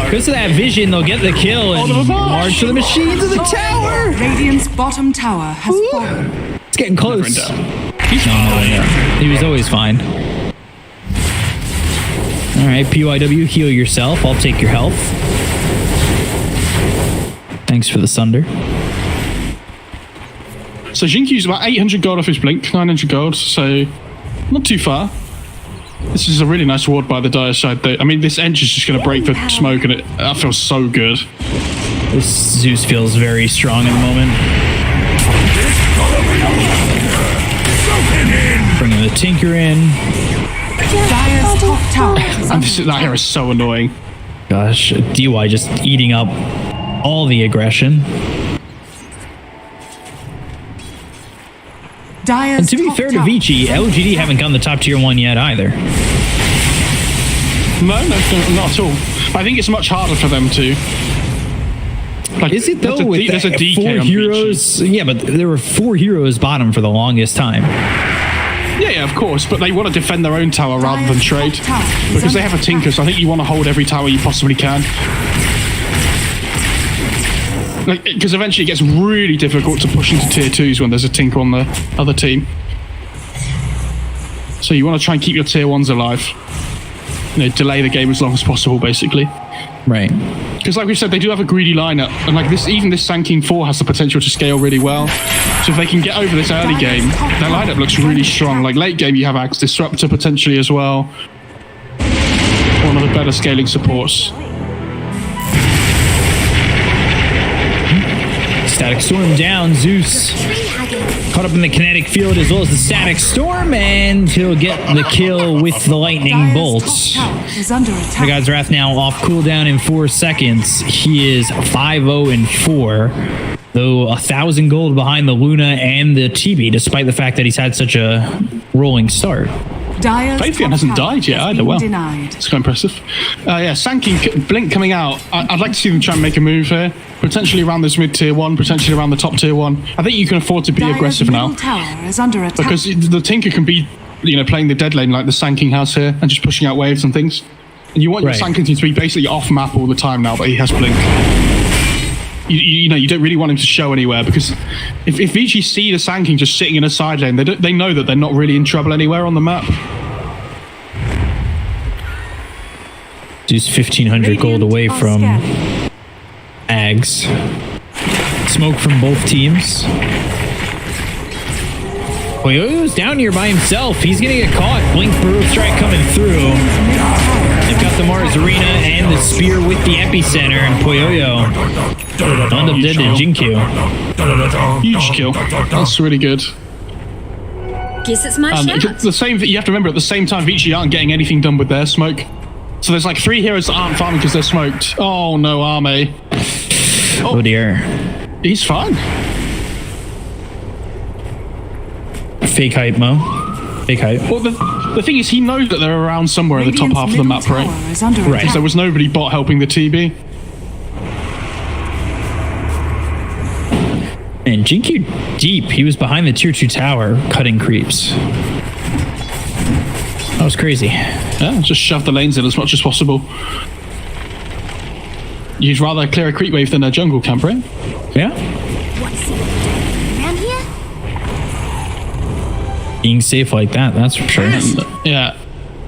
Because of that vision, they'll get the kill and march to the machines of the tower. Radiant's bottom tower has fallen. It's getting close. He's fine. He was always fine. All right, PYW, heal yourself. I'll take your health. Thanks for the Sunder. So Jinkyu's about 800 gold off his blink, 900 gold, so not too far. This is a really nice ward by the Dire side though. I mean, this Ench is just going to break the smoke, and that feels so good. This Zeus feels very strong at the moment. Bringing the Tinker in. Dire's top tower. And that here is so annoying. Gosh, DY just eating up all the aggression. And to be fair to Vici, LGD haven't gone the top tier 1 yet either. No, not at all. I think it's much harder for them to. Like, Is it though? there's a DK 4 on heroes. Yeah, but there were 4 heroes bottom for the longest time. Yeah, of course, but they want to defend their own tower rather than trade. Because they have a Tinker, so I think you want to hold every tower you possibly can. Because eventually it gets really difficult to push into tier 2s when there's a Tinker on the other team. So you want to try and keep your tier 1s alive. Delay the game as long as possible, basically. Right. Because like we said, they do have a greedy lineup, and like this, even this Sand King 4 has the potential to scale really well. So if they can get over this early game, their lineup looks really strong. Like late game, you have Axe Disruptor potentially as well. One of the better scaling supports. Static Storm down. Zeus caught up in the kinetic field as well as the Static Storm, and he'll get the kill with the Lightning Bolt. The God's Wrath now off cooldown in 4 seconds. He is 5-0-4, though 1,000 gold behind the Luna and the TB, despite the fact that he's had such a rolling start. Faithian hasn't died yet either. Well, it's quite impressive. Yeah, Sand King Blink coming out. I'd like to see them try and make a move here. Potentially around this mid tier 1, potentially around the top tier 1. I think you can afford to be aggressive now. Because the Tinker can be, playing the dead lane like the Sand King has here and just pushing out waves and things. And you want your Sand King to be basically off map all the time now, but he has Blink. You don't really want him to show anywhere, because if VG see the Sand King just sitting in a side lane, they know that they're not really in trouble anywhere on the map. He's 1,500 gold away from Ags. Smoke from both teams. Poyoyo's down here by himself. He's gonna get caught. Blink Brutal Strike coming through. They've got the Mars Arena and the Spear with the Epicenter, and Poyoyo wound up dead to Jinkyu. Huge kill. That's really good. Guess it's my chance. The same. You have to remember, at the same time, Vici aren't getting anything done with their smoke. So there's like 3 heroes that aren't farming because they're smoked. Oh no, Arme. Oh dear. He's fine. Fake hype, Mo. Fake hype. Well, the thing is, he knows that they're around somewhere in the top half of the map, right? Right. Because there was nobody bot helping the TB. And Jinkyu deep. He was behind the tier 2 tower, cutting creeps. That was crazy. Yeah, just shove the lanes in as much as possible. You'd rather clear a creep wave than a jungle camp, right? Yeah. What's around here? Being safe like that, that's for sure. Yeah.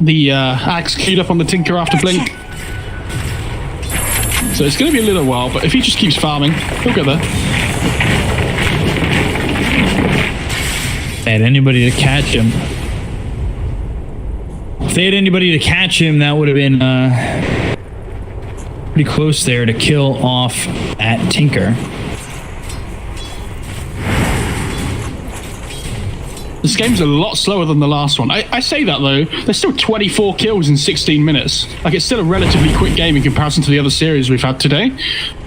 The Axe queued up on the Tinker after Blink. So it's going to be a little while, but if he just keeps farming, he'll get there. They had anybody to catch him. If they had anybody to catch him, that would have been pretty close there to kill off at Tinker. This game's a lot slower than the last one. I say that though, there's still 24 kills in 16 minutes. Like, it's still a relatively quick game in comparison to the other series we've had today.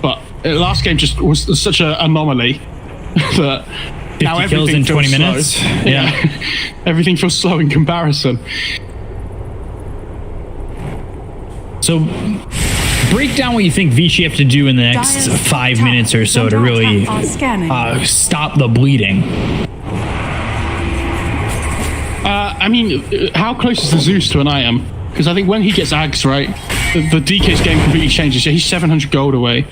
But the last game just was such an anomaly that 50 now kills in 20 minutes. Yeah. Everything feels slow in comparison. So, break down what you think Vici have to do in the next 5 minutes or so to really stop the bleeding. I mean, how close is the Zeus to an item? Because I think when he gets Ags, right, the DK's game completely changes. Yeah, he's 700 gold away.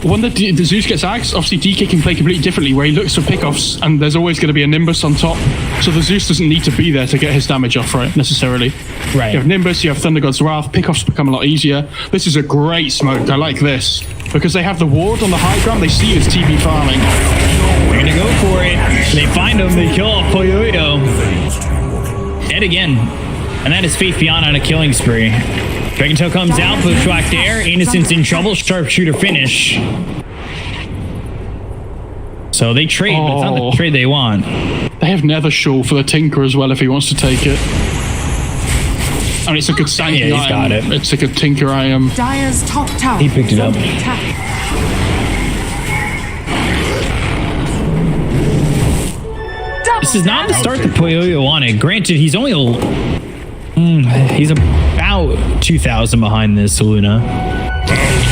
When the Zeus gets Ags, obviously DK can play completely differently, where he looks for pickoffs, and there's always going to be a Nimbus on top. So the Zeus doesn't need to be there to get his damage off, right, necessarily. Right. You have Nimbus, you have Thunder God's Wrath, pickoffs become a lot easier. This is a great smoke. I like this. Because they have the ward on the high ground, they see his TB farming. They're going to go for it. They find him, they kill off Poyoyo. Dead again. And that is Faith Beyond on a killing spree. Dragon Tail comes out, Bushwhack there. Innocent's in trouble, sharpshooter finish. So they trade, but it's not the trade they want. They have Nether Shawl for the Tinker as well if he wants to take it. I mean, it's a good Sanky he's got it. It's a good Tinker item. Dire's top tower. He picked it up. This is not the start that Poyoyo wanted. Granted, he's only he's about 2,000 behind this Luna.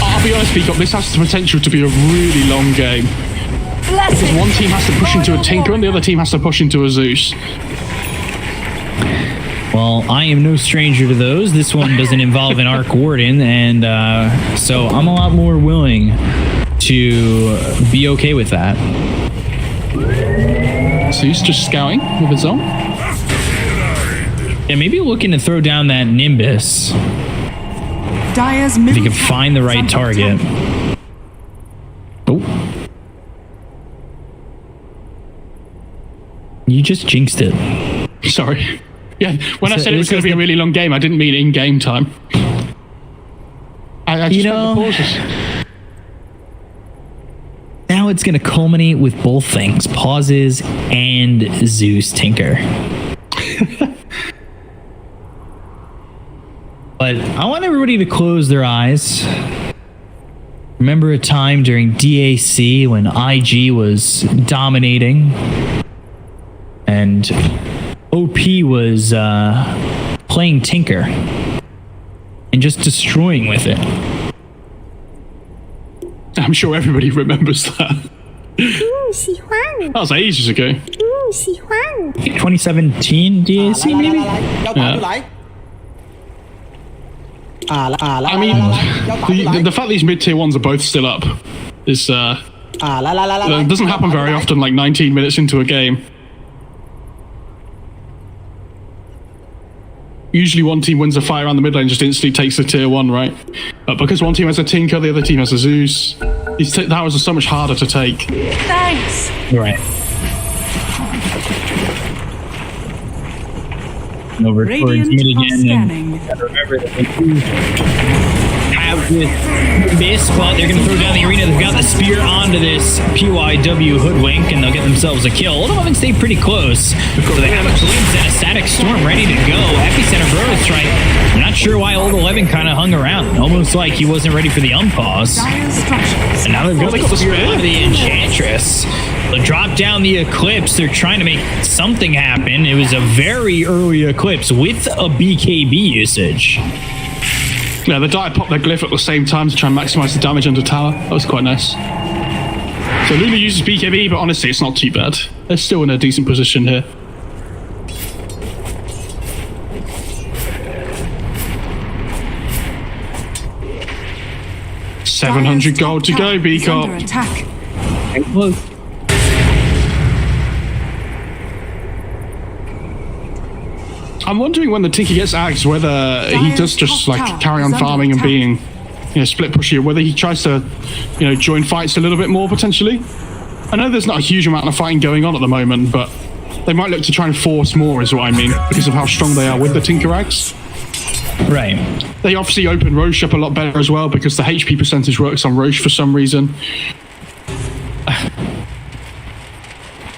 I'll be honest, Peacock, this has the potential to be a really long game. Because one team has to push into a Tinker and the other team has to push into a Zeus. Well, I am no stranger to those. This one doesn't involve an Arc Warden, and so I'm a lot more willing to be okay with that. Zeus just scouting with his own. Yeah, maybe looking to throw down that Nimbus. Dire's If middle you can find the right target. Oh. You just jinxed it. Sorry. Yeah, when I said it was going to be a really long game, I didn't mean in-game time. I just the pauses. Now it's going to culminate with both things, pauses and Zeus Tinker. But I want everybody to close their eyes. Remember a time during DAC when IG was dominating and OP was playing Tinker and just destroying with it. I'm sure everybody remembers that. That was ages ago. 2017 DAC maybe? Yeah. I mean, the fact these mid-tier ones are both still up is doesn't happen very often, like 19 minutes into a game. Usually one team wins a fight around the mid lane and just instantly takes the tier 1, right? But because one team has a Tinker, the other team has a Zeus, these towers are so much harder to take. Thanks. Right. Over towards mid again. And remember that they do have this, but they're going to throw down the arena. They've got the spear onto this PYW hoodwink, and they'll get themselves a kill. Old 11 stay pretty close. So they have a glimpse and a static storm ready to go. Epicenter Burrow Strike. I'm not sure why Old 11 kind of hung around, almost like he wasn't ready for the unpause. And now they've got the spear onto the Enchantress. They'll drop down the Eclipse. They're trying to make something happen. It was a very early Eclipse with a BKB usage. Yeah, the Dire popped their glyph at the same time to try and maximize the damage under tower. That was quite nice. So Luna uses BKB, but honestly, it's not too bad. They're still in a decent position here. $700 gold to go, Beacop. I'm wondering when the Tinker gets axed whether he does just like carry on farming and being, split pushy, or whether he tries to, join fights a little bit more potentially. I know there's not a huge amount of fighting going on at the moment, but they might look to try and force more, is what I mean, because of how strong they are with the Tinker axe. Right. They obviously open Roche up a lot better as well because the HP percentage works on Roche for some reason.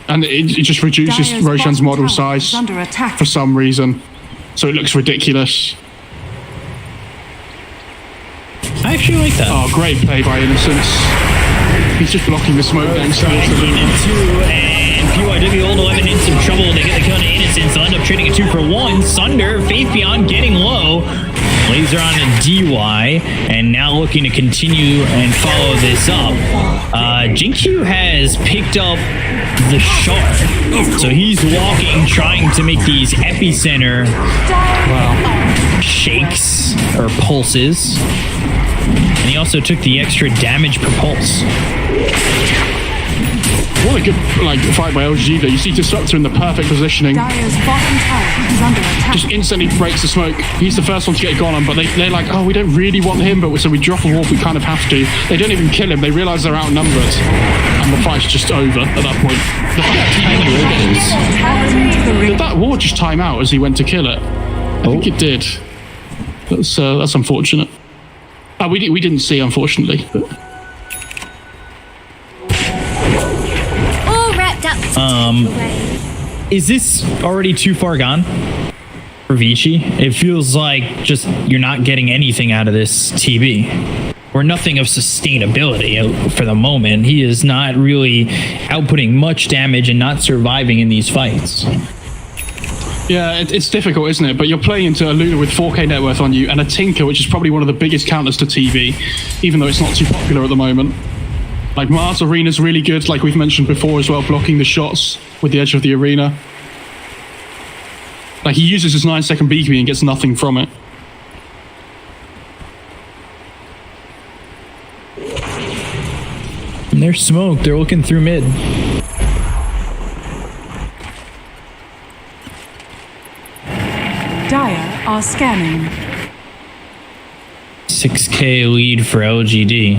And it just reduces Roshan's model size for some reason. So it looks ridiculous. I actually like that. Oh, great play by Innocence. He's just blocking the smoke down. And PYW Old 11 in some trouble. They get the kill to Innocence. They'll end up trading a 2-for-1. Sunder, Faith Beyond getting low. Laser on a DY, and now looking to continue and follow this up. Jinkyu has picked up the shard, so he's walking, trying to make these epicenter shakes or pulses, and he also took the extra damage per pulse. What a good fight by LGD there. You see Disruptor in the perfect positioning. Just instantly breaks the smoke. He's the first one to get gone on, but they're like, oh, we don't really want him, but so we drop a wall, we kind of have to. They don't even kill him. They realize they're outnumbered. And the fight's just over at that point. Did that ward just time out as he went to kill it? I think it did. That's unfortunate. We didn't see, unfortunately. But. Is this already too far gone for Vici? It feels like just you're not getting anything out of this TB, or nothing of sustainability for the moment. He is not really outputting much damage and not surviving in these fights. Yeah, it's difficult, isn't it? But you're playing into a Luna with 4K net worth on you and a Tinker, which is probably one of the biggest counters to TV, even though it's not too popular at the moment. Like, Mars Arena's really good, like we've mentioned before as well, blocking the shots with the edge of the arena. Like, he uses his 9-second BKB and gets nothing from it. And there's smoke. They're looking through mid. Dire are scanning. 6K lead for LGD.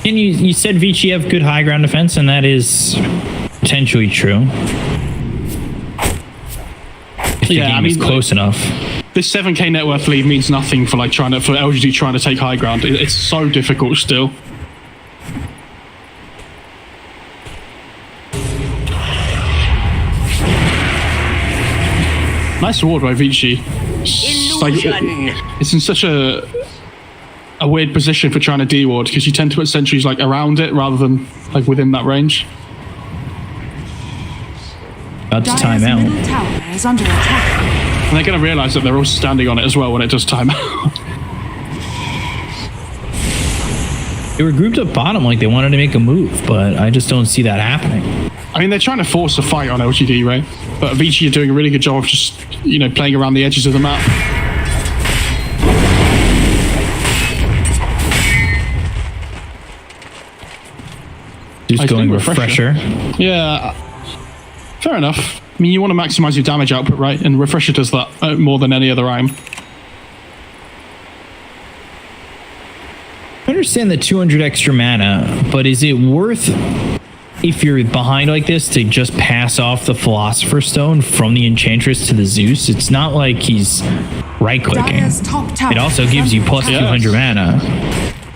And you said Vici have good high ground defense, and that is potentially true. If the game is close enough. This 7K net worth lead means nothing for like for LGD trying to take high ground. It's so difficult still. Nice ward by Vici. It's in such a weird position for trying to D-ward because you tend to put sentries like around it rather than like within that range. About to time out. Middle tower is under attack. And they're going to realise that they're all standing on it as well when it does time out. They were grouped up bottom like they wanted to make a move, but I just don't see that happening. I mean, they're trying to force a fight on LGD, right? But Vici are doing a really good job of just, you know, playing around the edges of the map. Just going refresher. Yeah, fair enough. I mean, you want to maximize your damage output, right? And refresher does that more than any other item. I understand the 200 extra mana, but is it worth, if you're behind like this, to just pass off the Philosopher's Stone from the Enchantress to the Zeus? It's not like he's right-clicking. It also gives you plus 200 mana.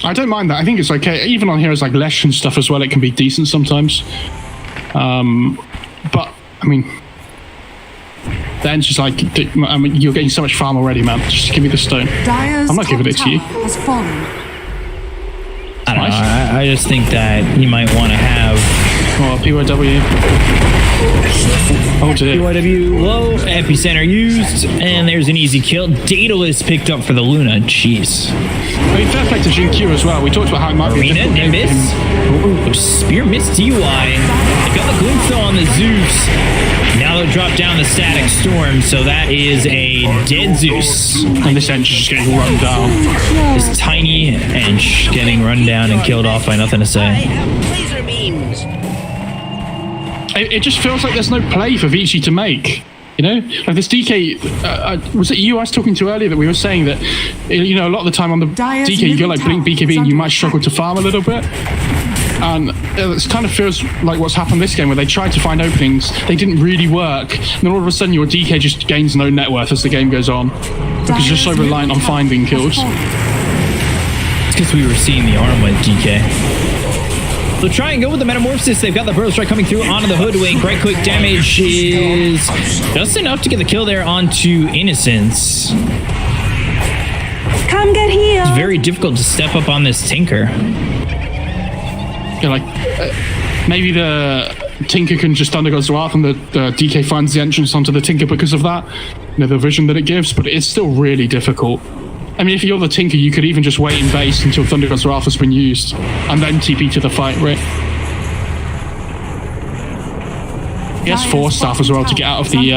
I don't mind that. I think it's okay. Even on heroes like Lesh and stuff as well, it can be decent sometimes. But, I mean, then it's just like, I mean, you're getting so much farm already, man. Just give me the stone. I'm not giving it to you. I don't know. I just think that you might want to have... Oh, PYW. Oh, dear. PYW low, epicenter used, and there's an easy kill. Daedalus picked up for the Luna. Jeez. I mean, fair play to Jin-Q as well. We talked about how it might be a difficult Nimbus. Ooh, Spear missed DY. They got the Gloomstone on the Zeus. Now they'll drop down the Static Storm, so that is a dead Zeus. And this Ench is just getting run down. This tiny Ench getting run down and killed off by nothing to say. Laser beams. It just feels like there's no play for Vici to make. You know, like this DK, was it you I was talking to earlier that we were saying that, you know, a lot of the time on the DK you go like Blink BKB and you might struggle to farm a little bit. And it kind of feels like what's happened this game where they tried to find openings, they didn't really work, and then all of a sudden your DK just gains no net worth as the game goes on. Because you're so reliant on finding kills. It's because we were seeing the arm with DK. They'll try and go with the Metamorphosis. They've got the Burrow Strike coming through onto the Hoodwink. Right click damage is just enough to get the kill there onto Innocence. Come get here. It's very difficult to step up on this Tinker. Yeah, like, maybe the Tinker can just Undergod's Wrath and the DK finds the entrance onto the Tinker because of that. You know, the vision that it gives, but it's still really difficult. I mean, if you're the Tinker, you could even just wait in base until Thundergod's Wrath has been used, and then TP to the fight, right? He has Force Staff as well to get out of the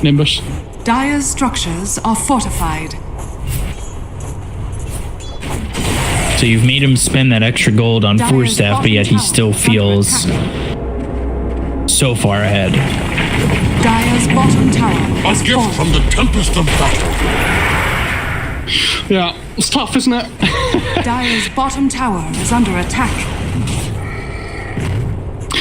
Nimbus. Dire's structures are fortified. So you've made him spend that extra gold on Force Staff, but yet he still feels so far ahead. Dire's bottom tower A is gift from the Tempest of Battle. Yeah, it's tough, isn't it? Dire's bottom tower is under attack.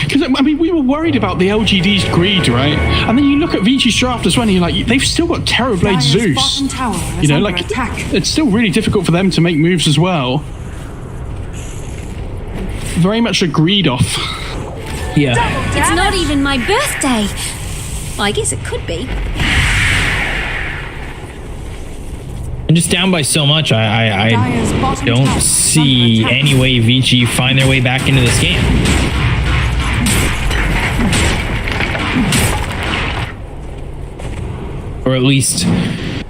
Because, I mean, we were worried about the LGD's greed, right? And then you look at Vici's draft as well, and you're like, they've still got Terrorblade Zeus. You know, like, it's still really difficult for them to make moves as well. Very much a greed off. Yeah. It's not even my birthday. Well, I guess it could be. I'm just down by so much. I don't see any way Vici find their way back into this game. or at least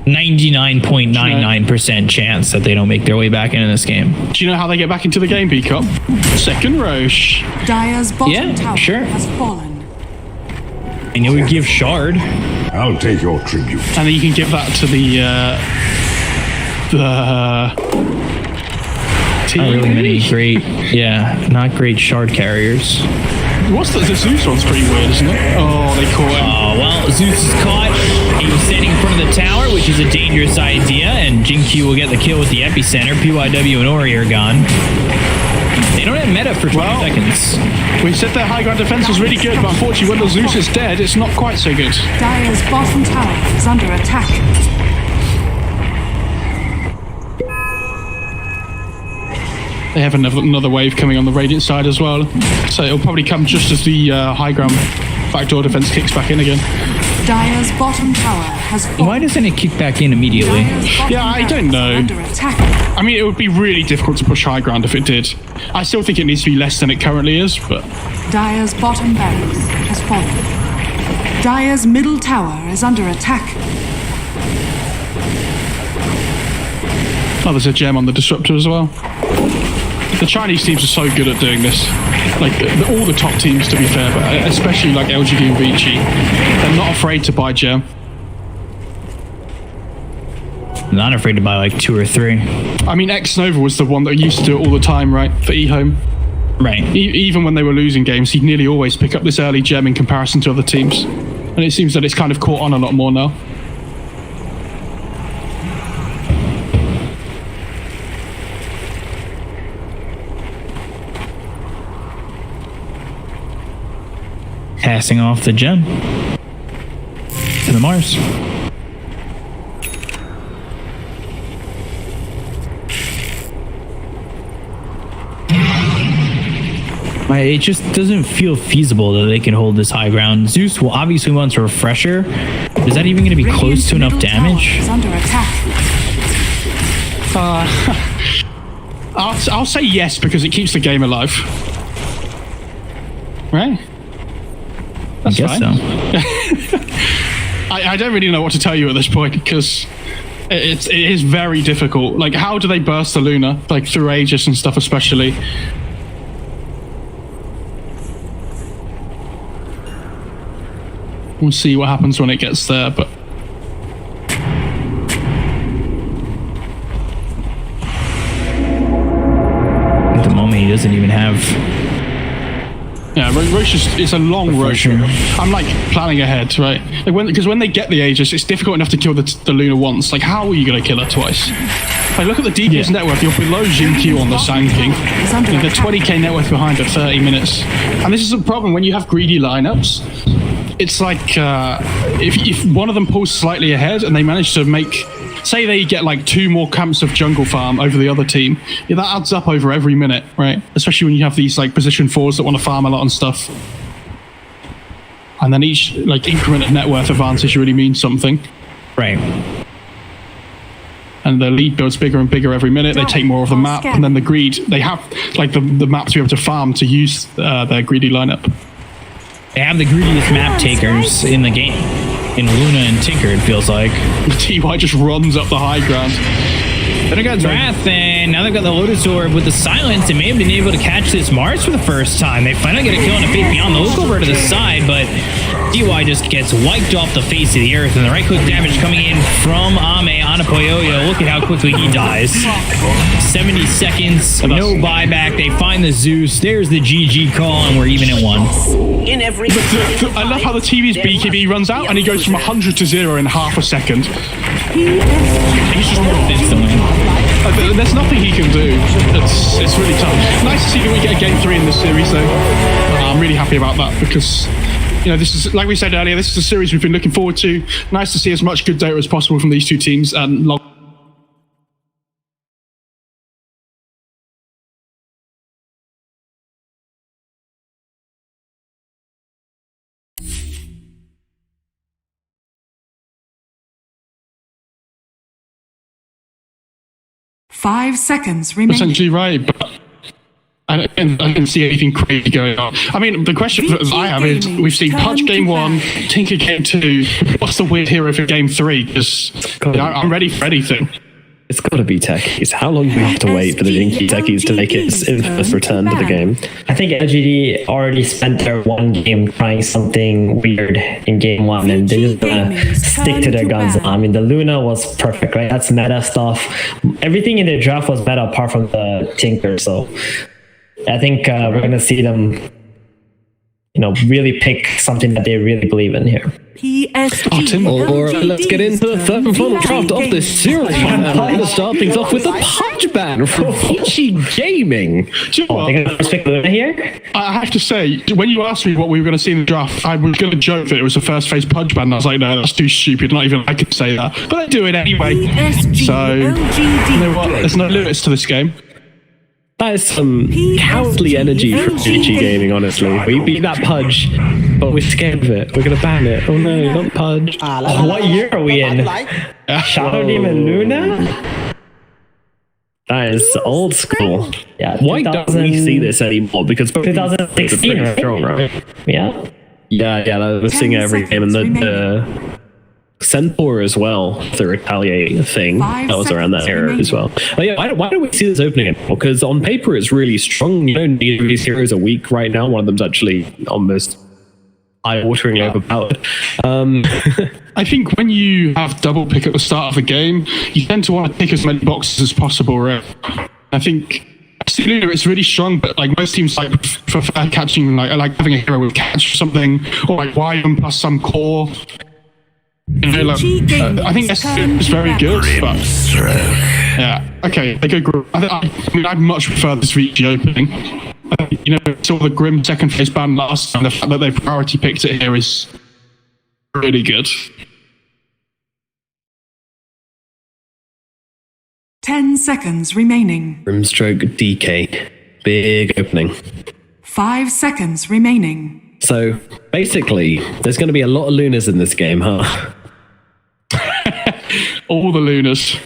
99.99% chance that they don't make their way back into this game. Do you know how they get back into the game, Peacock? Second Roche. Dire's bottom Yeah, tower sure. has fallen. And you would give Shard. I'll take your tribute. And then you can give that to the team. Not really many great, not great Shard carriers. What's the Zeus one's pretty weird, isn't it? Oh, they caught him. Oh, well, Zeus is caught. He was standing in front of the tower, which is a dangerous idea, and Jinq will get the kill with the epicenter. PYW and Ori are gone. They don't have meta for 20 seconds. We said their high ground defense was really good, but unfortunately when the Zeus is dead, it's not quite so good. Dire's bottom tower is under attack. They have another wave coming on the Radiant side as well. So it'll probably come just as the high ground backdoor defense kicks back in again. Dire's bottom tower has fallen. Why doesn't it kick back in immediately? Yeah, I don't know. Under attack. I mean, it would be really difficult to push high ground if it did. I still think it needs to be less than it currently is, but... Dire's bottom barracks has fallen. Dire's middle tower is under attack. Oh, there's a gem on the disruptor as well. The Chinese teams are so good at doing this. Like, all the top teams, to be fair, but especially like LGD and Vici, they're not afraid to buy gem. Not afraid to buy like 2 or 3. I mean, X-Nova was the one that used to do it all the time, right, for eHome. Right. Even when they were losing games, he'd nearly always pick up this early gem in comparison to other teams. And it seems that it's kind of caught on a lot more now. Passing off the gem to the Mars. It just doesn't feel feasible that they can hold this high ground. Zeus will obviously want a refresher. Is that even going to be close to enough damage? Is under attack. I'll say yes because it keeps the game alive. Right? That's I guess fine. so. I don't really know what to tell you at this point because it is very difficult. Like, how do they burst the Luna? Like, through Aegis and stuff especially. We'll see what happens when it gets there, but... At the moment, he doesn't even have... Yeah, Roche it's a long Roche. I'm like planning ahead, right? Because when they get the Aegis, it's difficult enough to kill the Luna once. Like, how are you going to kill her twice? Like, look at the DPS net worth. You're below Jinq on the Sand King. The 20k net worth behind at 30 minutes. And this is a problem when you have greedy lineups. It's like if one of them pulls slightly ahead and they manage to make... Say they get like 2 more camps of jungle farm over the other team, that adds up over every minute, right? Especially when you have these like position 4s that want to farm a lot and stuff. And then each like increment of net worth advantage really means something. Right. And the lead builds bigger and bigger every minute. They take more of the map, and then the greed, they have like the map to be able to farm to use their greedy lineup. They have the greediest map takers in the game. In Luna and Tinker, it feels like. TY just runs up the high ground. Then I got Wrath, and now they've got the Lotus Orb with the Silence. They may have been able to catch this Mars for the first time. They finally get a kill on a Fate Beyond. They look over to the side, but TY just gets wiped off the face of the earth, and the right-click damage coming in from Ame on a Poyoyo. Look at how quickly he dies. 70 seconds, no buyback. They find the Zeus. There's the GG call, and we're even at 1. In every I love how the TV's BKB runs out, and he goes from 100 to 0 in half a second. He's just worth instantly. There's nothing he can do. It's really tough. Nice to see that we get a game 3 in this series, though. I'm really happy about that because, you know, this is, like we said earlier, this is a series we've been looking forward to. Nice to see as much good data as possible from these 2 teams and long. Five seconds remaining. Essentially right, but I didn't see anything crazy going on. I mean, the question that I have is, we've seen Pudge game 1, Tinker game 2. What's the weird hero for game 3? Because I'm ready for anything. It's got to be techies. How long do we have to wait for the Jinky techies to make its infamous return to the game? I think LGD already spent their one game trying something weird in game 1, and they're just gonna stick to their guns. I mean, the Luna was perfect, right? That's meta stuff. Everything in their draft was meta apart from the Tinker, so I think we're gonna see them, really pick something that they really believe in here. Let's get into the third and final draft of this series. And we're going to start things off with the Pudge ban from OGA Gaming. Do you know what? They're gonna pick Luna here? I have to say, when you asked me what we were going to see in the draft, I was going to joke that it was a first phase Pudge ban. I was like, no, that's too stupid. Not even I could say that. But I do it anyway. So, you know what? There's no limits to this game. That is some cowardly energy from OGA Gaming, honestly. We beat that Pudge, but we're scared of it. We're going to ban it. Oh no, not Pudge. What year are we in? Shadow Demon Luna? That is old school. Yeah. Why don't we see this anymore? Because 2016, right? Strong, right? Yeah. Yeah, we're seeing it every game. And the Centaur as well, the retaliate thing, that was around that era as well. But yeah, why don't we see this opening anymore? Because on paper it's really strong. Neither of these heroes are weak right now. One of them's actually almost eye-wateringly overpowered. I think when you have double pick at the start of a game, you tend to want to pick as many boxes as possible, right? I think it's really strong, but like most teams prefer catching, like having a hero with catch or something, or like YM plus some core. I think that's very good, but yeah, okay, they go Grim. I'd much prefer this VG opening. Saw the Grim second phase ban last time. The fact that they priority picked it here is really good. 10 seconds remaining. Grimstroke DK, big opening. 5 seconds remaining. So basically, there's going to be a lot of Lunas in this game, huh? All the Lunas.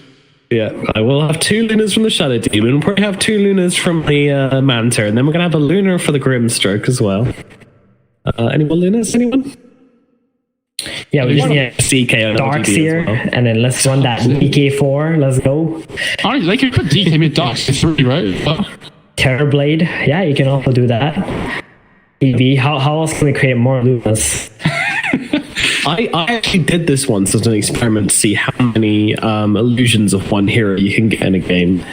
Yeah, I will have 2 Lunas from the Shadow Demon. We'll probably have 2 Lunas from the Manta, and then we're going to have a Luna for the Grimstroke as well. Any more Lunas? Anyone? Yeah, we just need CK on Darks LGD here, as well. and then let's run that DK4. Let's go. They can put DK mid Darks in 3, right? Terrorblade. Yeah, you can also do that. EV. How else can we create more Lunas? I actually did this once as an experiment to see how many illusions of one hero you can get in a game.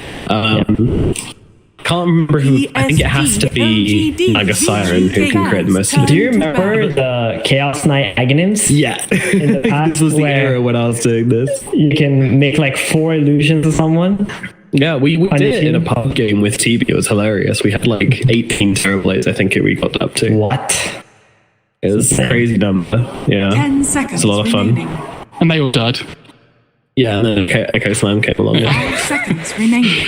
Can't remember who. I think it has to be Naga Siren who can create the most. Do you remember the Chaos Knight Aghanims? Yeah. In the past, this was the era when I was doing this. You can make like 4 illusions of someone. Yeah, we did it in a pub game with TB. It was hilarious. We had like 18 Terrorblades, I think we got up to. What? It was a crazy number. Yeah. 10 seconds. It's a lot of fun. And they all died. Yeah, and then Echo Slam came along. 5 seconds remaining.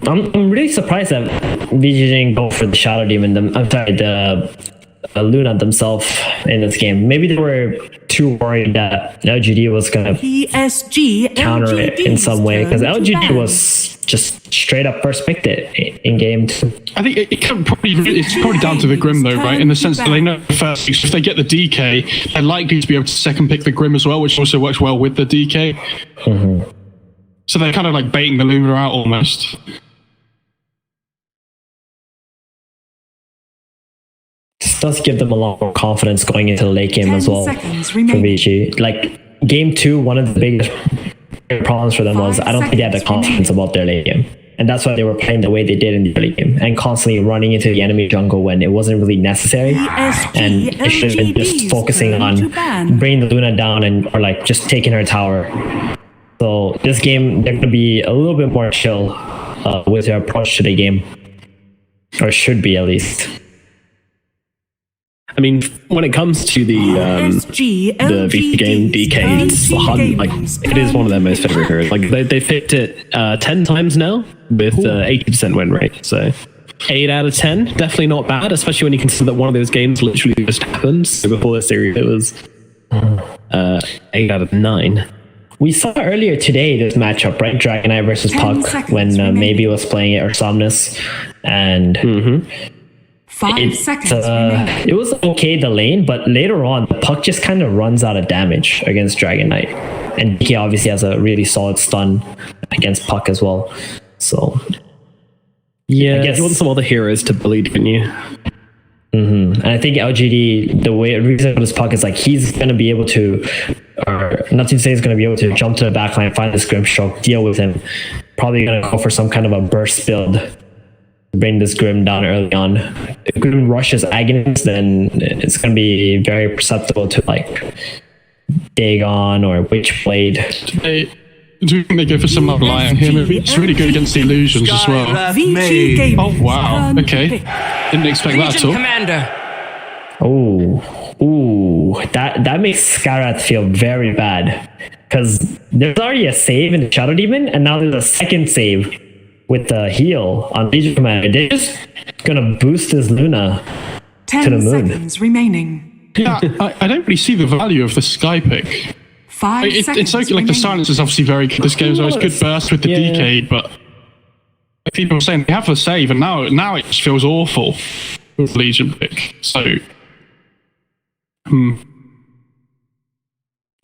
I'm really surprised that VG didn't go for the Shadow Demon. The Luna themselves in this game. Maybe they were too worried that LGD was going to counter it in some way, because LGD was just straight up first picked it in game 2. I think it's probably down to the Grim though, right? In the sense that they know first, if they get the DK, they're likely to be able to second pick the Grim as well, which also works well with the DK. Mm-hmm. So they're kind of like baiting the Luna out almost. This does give them a lot more confidence going into the late game as well for VG. Like game 2, one of the biggest problems for them was I don't think they had the confidence about their late game. And that's why they were playing the way they did in the early game and constantly running into the enemy jungle when it wasn't really necessary. And it should have been just focusing on bringing the Luna down or like just taking her tower. So this game, they're going to be a little bit more chill with their approach to the game. Or should be at least. I mean, when it comes to the VC game DK, it is one of their most favorite heroes. Like they picked it 10 times now with 80% win rate. So 8 out of 10, definitely not bad, especially when you consider that one of those games literally just happened. So before the series, it was 8 out of 9. We saw earlier today this matchup, right? Dragon Knight versus 10 Puck seconds when remaining. Maybe was playing it or Somnus, and 5 seconds remaining. it was okay the lane, but later on the Puck just kind of runs out of damage against Dragon Knight, and DK obviously has a really solid stun against Puck as well. So Yeah, I guess you want some other heroes to bully, didn't you? And I think LGD, the reason for this Puck is like he's going to be able to, or not to say he's going to be able to jump to the backline, find this Grim Stroke, deal with him. Probably going to go for some kind of a burst build, bring this Grim down early on. If Grim rushes Aghanim's, then it's going to be very perceptible to like Dagon or Witchblade. Do you think they go for some other Lion here? Maybe it's really good against the illusions as well. VG Gaming. Oh wow, okay. Didn't expect that at all. Commander. Ooh, that makes Skyrath feel very bad because there's already a save in the Shadow Demon, and now there's a second save with the heal on Legion Commander. They're just gonna boost his Luna 10 to the moon. seconds remaining. Yeah, I don't really see the value of the Sky pick. 5 seconds It's okay, like the remaining. silence is obviously very good. This game's always good burst with the DK, but people are saying they have the save, and now it just feels awful with Legion pick. So,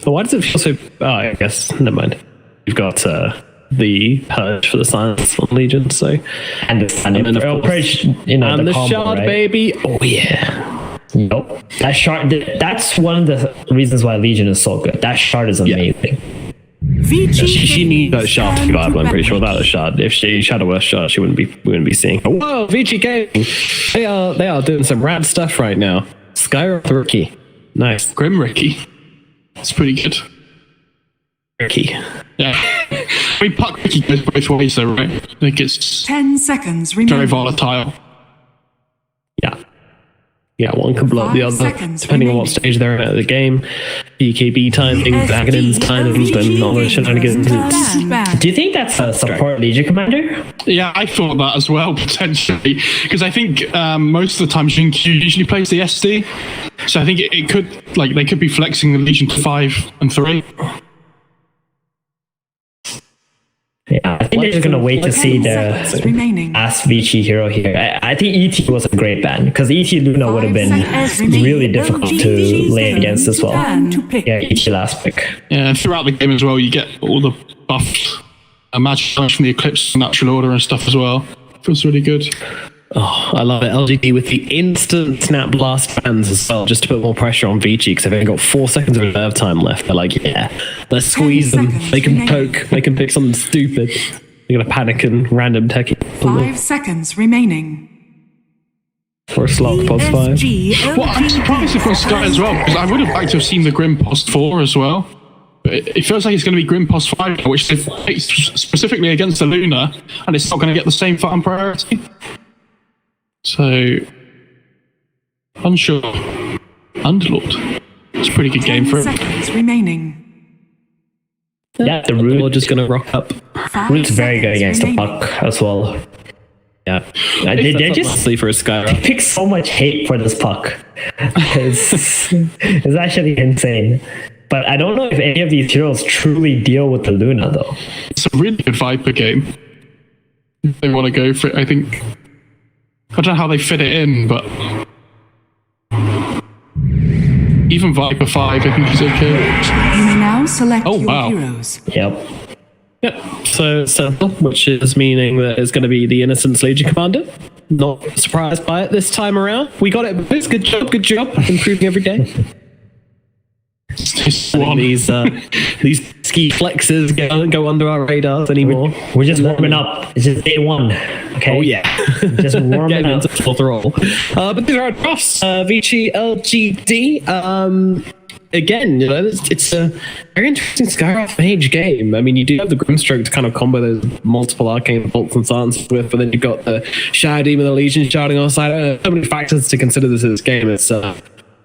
So why does it feel so... Oh, I guess, never mind. You've got the Purge for the silence on Legion, so... And the Purge, and the combo, Shard, right? baby. Oh, yeah. Nope. That shard. That's one of the reasons why Legion is so good. That shard is amazing. VG She needs that shard to be Gaming. viable, I'm pretty sure. Without a shard, if she had a worse shard, we wouldn't be seeing. Whoa, VG Gaming! They are doing some rad stuff right now. Skyrath Rookie, nice. Grim Ricky. It's pretty good. Ricky. Yeah. I mean, Puck Ricky goes both ways though, right? I think it's 10 seconds very remaining. volatile. Yeah, one can blow up the 5 other, seconds depending on what remaining. stage they're at the game. BKB timings, Aghanim's timings, and all those shenanigans. Do you think that's a support Legion Commander? Yeah, I thought that as well, potentially. Because I think most of the time Jin-Q usually plays the SD. So I think it could, like, they could be flexing the Legion to 5 and 3. Yeah, I think they're just gonna wait to see seconds the remaining. last Vici hero here. I think ET was a great ban because ET Luna would have been really difficult to lay against as well. Yeah, ET last pick. Yeah, and throughout the game as well, you get all the buffs, magic damage from the Eclipse, natural order and stuff as well. Feels really good. Oh, I love it. LGD with the instant snap blast bans as well, just to put more pressure on Vici because they've only got 4 seconds of reserve time left. They're like, yeah, let's squeeze them. They can poke. They can pick something stupid. They're gonna panic and random tech it 5 seconds remaining. for a slot post 5. Well, I'm surprised they've got Sky as well, because I would have liked to have seen the Grim post 4 as well. But it feels like it's going to be Grim post 5, which they've picked specifically against the Luna, and it's not going to get the same farm priority. So, unsure. Underlord. It's a pretty good game for 10 it. seconds remaining. Yeah, the Root. We're just gonna rock up. 5 Root's very good seconds against the remaining. Puck as well. Yeah, They're just mostly for a Skyrath. pick so much hate for this Puck. It's actually insane. But I don't know if any of these heroes truly deal with the Luna though. It's a really good Viper game. If they want to go for it, I think. I don't know how they fit it in, but even Viper 5, I think is okay. You may now select Oh, your wow. heroes. Yep. Yep. So simple, which is meaning that it's going to be the Innocence Legion Commander. Not surprised by it this time around. We got it, boys. Good job. Good job. Improving every day. It's I think one. these ski flexes go under our radars anymore. We're just warming up. It's just day one. Okay. Oh yeah, Just warming getting up. into full throttle. But these are our drafts. Vici LGD. Again, it's a very interesting Skyrath Mage game. I mean, you do have the Grimstroke to kind of combo those multiple arcane bolts and silence with, but then you've got the Shadow Demon, the Legion sharding on the side. So many factors to consider this game. It's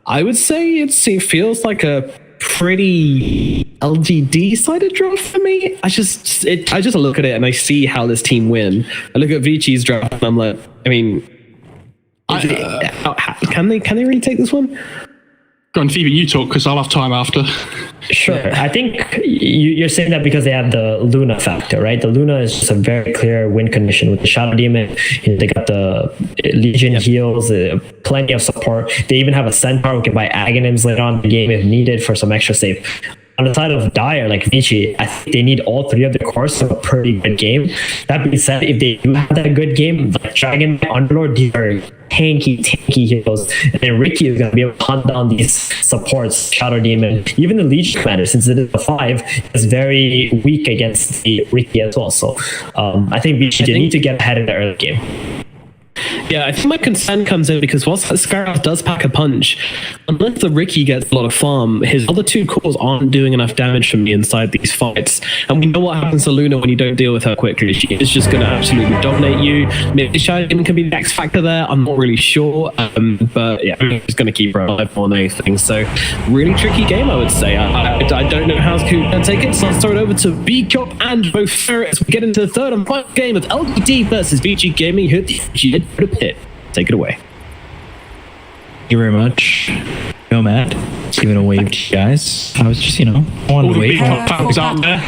I would say it feels like a pretty LGD sided draft for me. I just look at it and I see how this team win. I look at Vici's draft and I'm like, I mean, can they really take this one? Go on, Phoebe, you talk, because I'll have time after. Sure. I think you're saying that because they have the Luna factor, right? The Luna is just a very clear win condition with the Shadow Demon. They got the Legion heals, plenty of support. They even have a Centaur who can buy Aghanims later on in the game if needed for some extra save. On the side of Dire, like Vici, I think they need all three of the cores to have a pretty good game. That being said, if they do have that good game, like Dragon, Underlord, these are tanky heroes. And then Ricky is going to be able to hunt down these supports, Shadow Demon. Even the Legion commander, since it is a 5, is very weak against the Ricky as well. So I think Vici, they need to get ahead in the early game. Yeah, I think my concern comes in because whilst Skyrath does pack a punch, unless the Ricky gets a lot of farm, his other two cores aren't doing enough damage for me inside these fights. And we know what happens to Luna when you don't deal with her quickly. She is just going to absolutely dominate you. Maybe Shadow Demon can be the X factor there. I'm not really sure. But yeah, I'm just going to keep her alive more than anything. So really tricky game, I would say. I don't know how Scoot can take it. So I'll throw it over to B-Cop and both Ferret as we get into the third and final game of LGD versus VG Gaming. Who the pit. Take it away. Thank you very much. Go, Matt. Giving a wave to you guys. I was just, I wanted to wave. Fans out there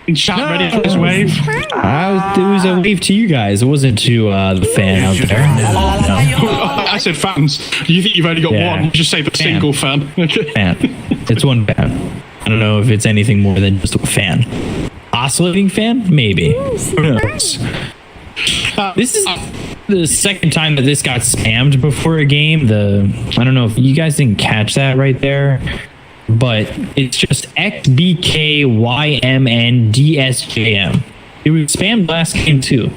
in chat ready for this wave. It was a wave to you guys. It wasn't to the fan out there. No. I said fans. You think you've only got one? You just say the single fan. Fan. It's one fan. I don't know if it's anything more than just a fan. Oscillating fan? Maybe. Who knows? This is the second time that this got spammed before a game. I don't know if you guys didn't catch that right there, but it's just XBKYMNDSJM. It was spammed last game too.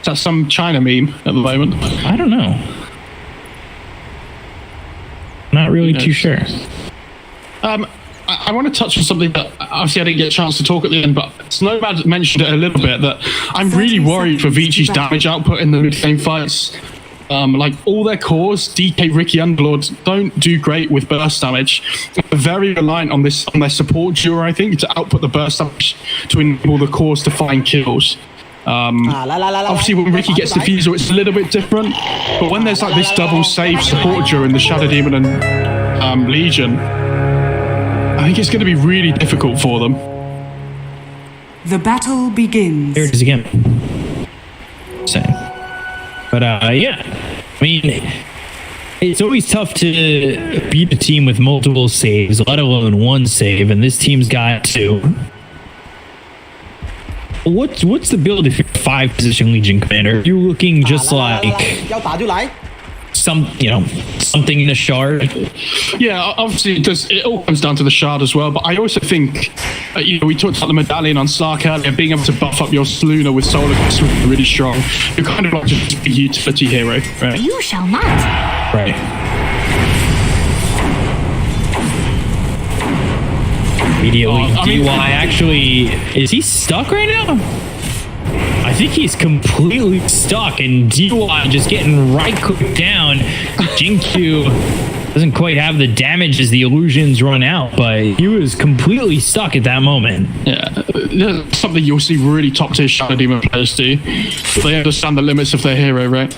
Is that some China meme at the moment? I don't know. Not really too sure. I want to touch on something that obviously I didn't get a chance to talk at the end, but Snowbad mentioned it a little bit, that I'm really worried for Vici's damage output in the mid-game fights. Like all their cores, DK, Ricky, Underlord, don't do great with burst damage. They're very reliant on their support duo, I think, to output the burst damage to enable the cores to find kills. Obviously when Ricky gets Diffusal, it's a little bit different, but when there's like this double save support duo in the Shadow Demon and Legion, I think it's going to be really difficult for them. The battle begins. There it is again. Same. But yeah, I mean, it's always tough to beat a team with multiple saves, let alone one save, and this team's got two. What's the build if you're 5-position Legion commander? You're looking just like something in a shard. Yeah, obviously it all comes down to the shard as well, but I also think we talked about the medallion on Slark earlier, being able to buff up your Luna with Solar is really strong. You're kind of like just a utility hero, right? You shall not. Right. Immediately, DY actually, is he stuck right now? I think he's completely stuck, and DY just getting right clicked down. Jinkyu doesn't quite have the damage as the illusions run out, but he was completely stuck at that moment. Yeah, that's something you'll see really top tier Shadow Demon players do. They understand the limits of their hero, right?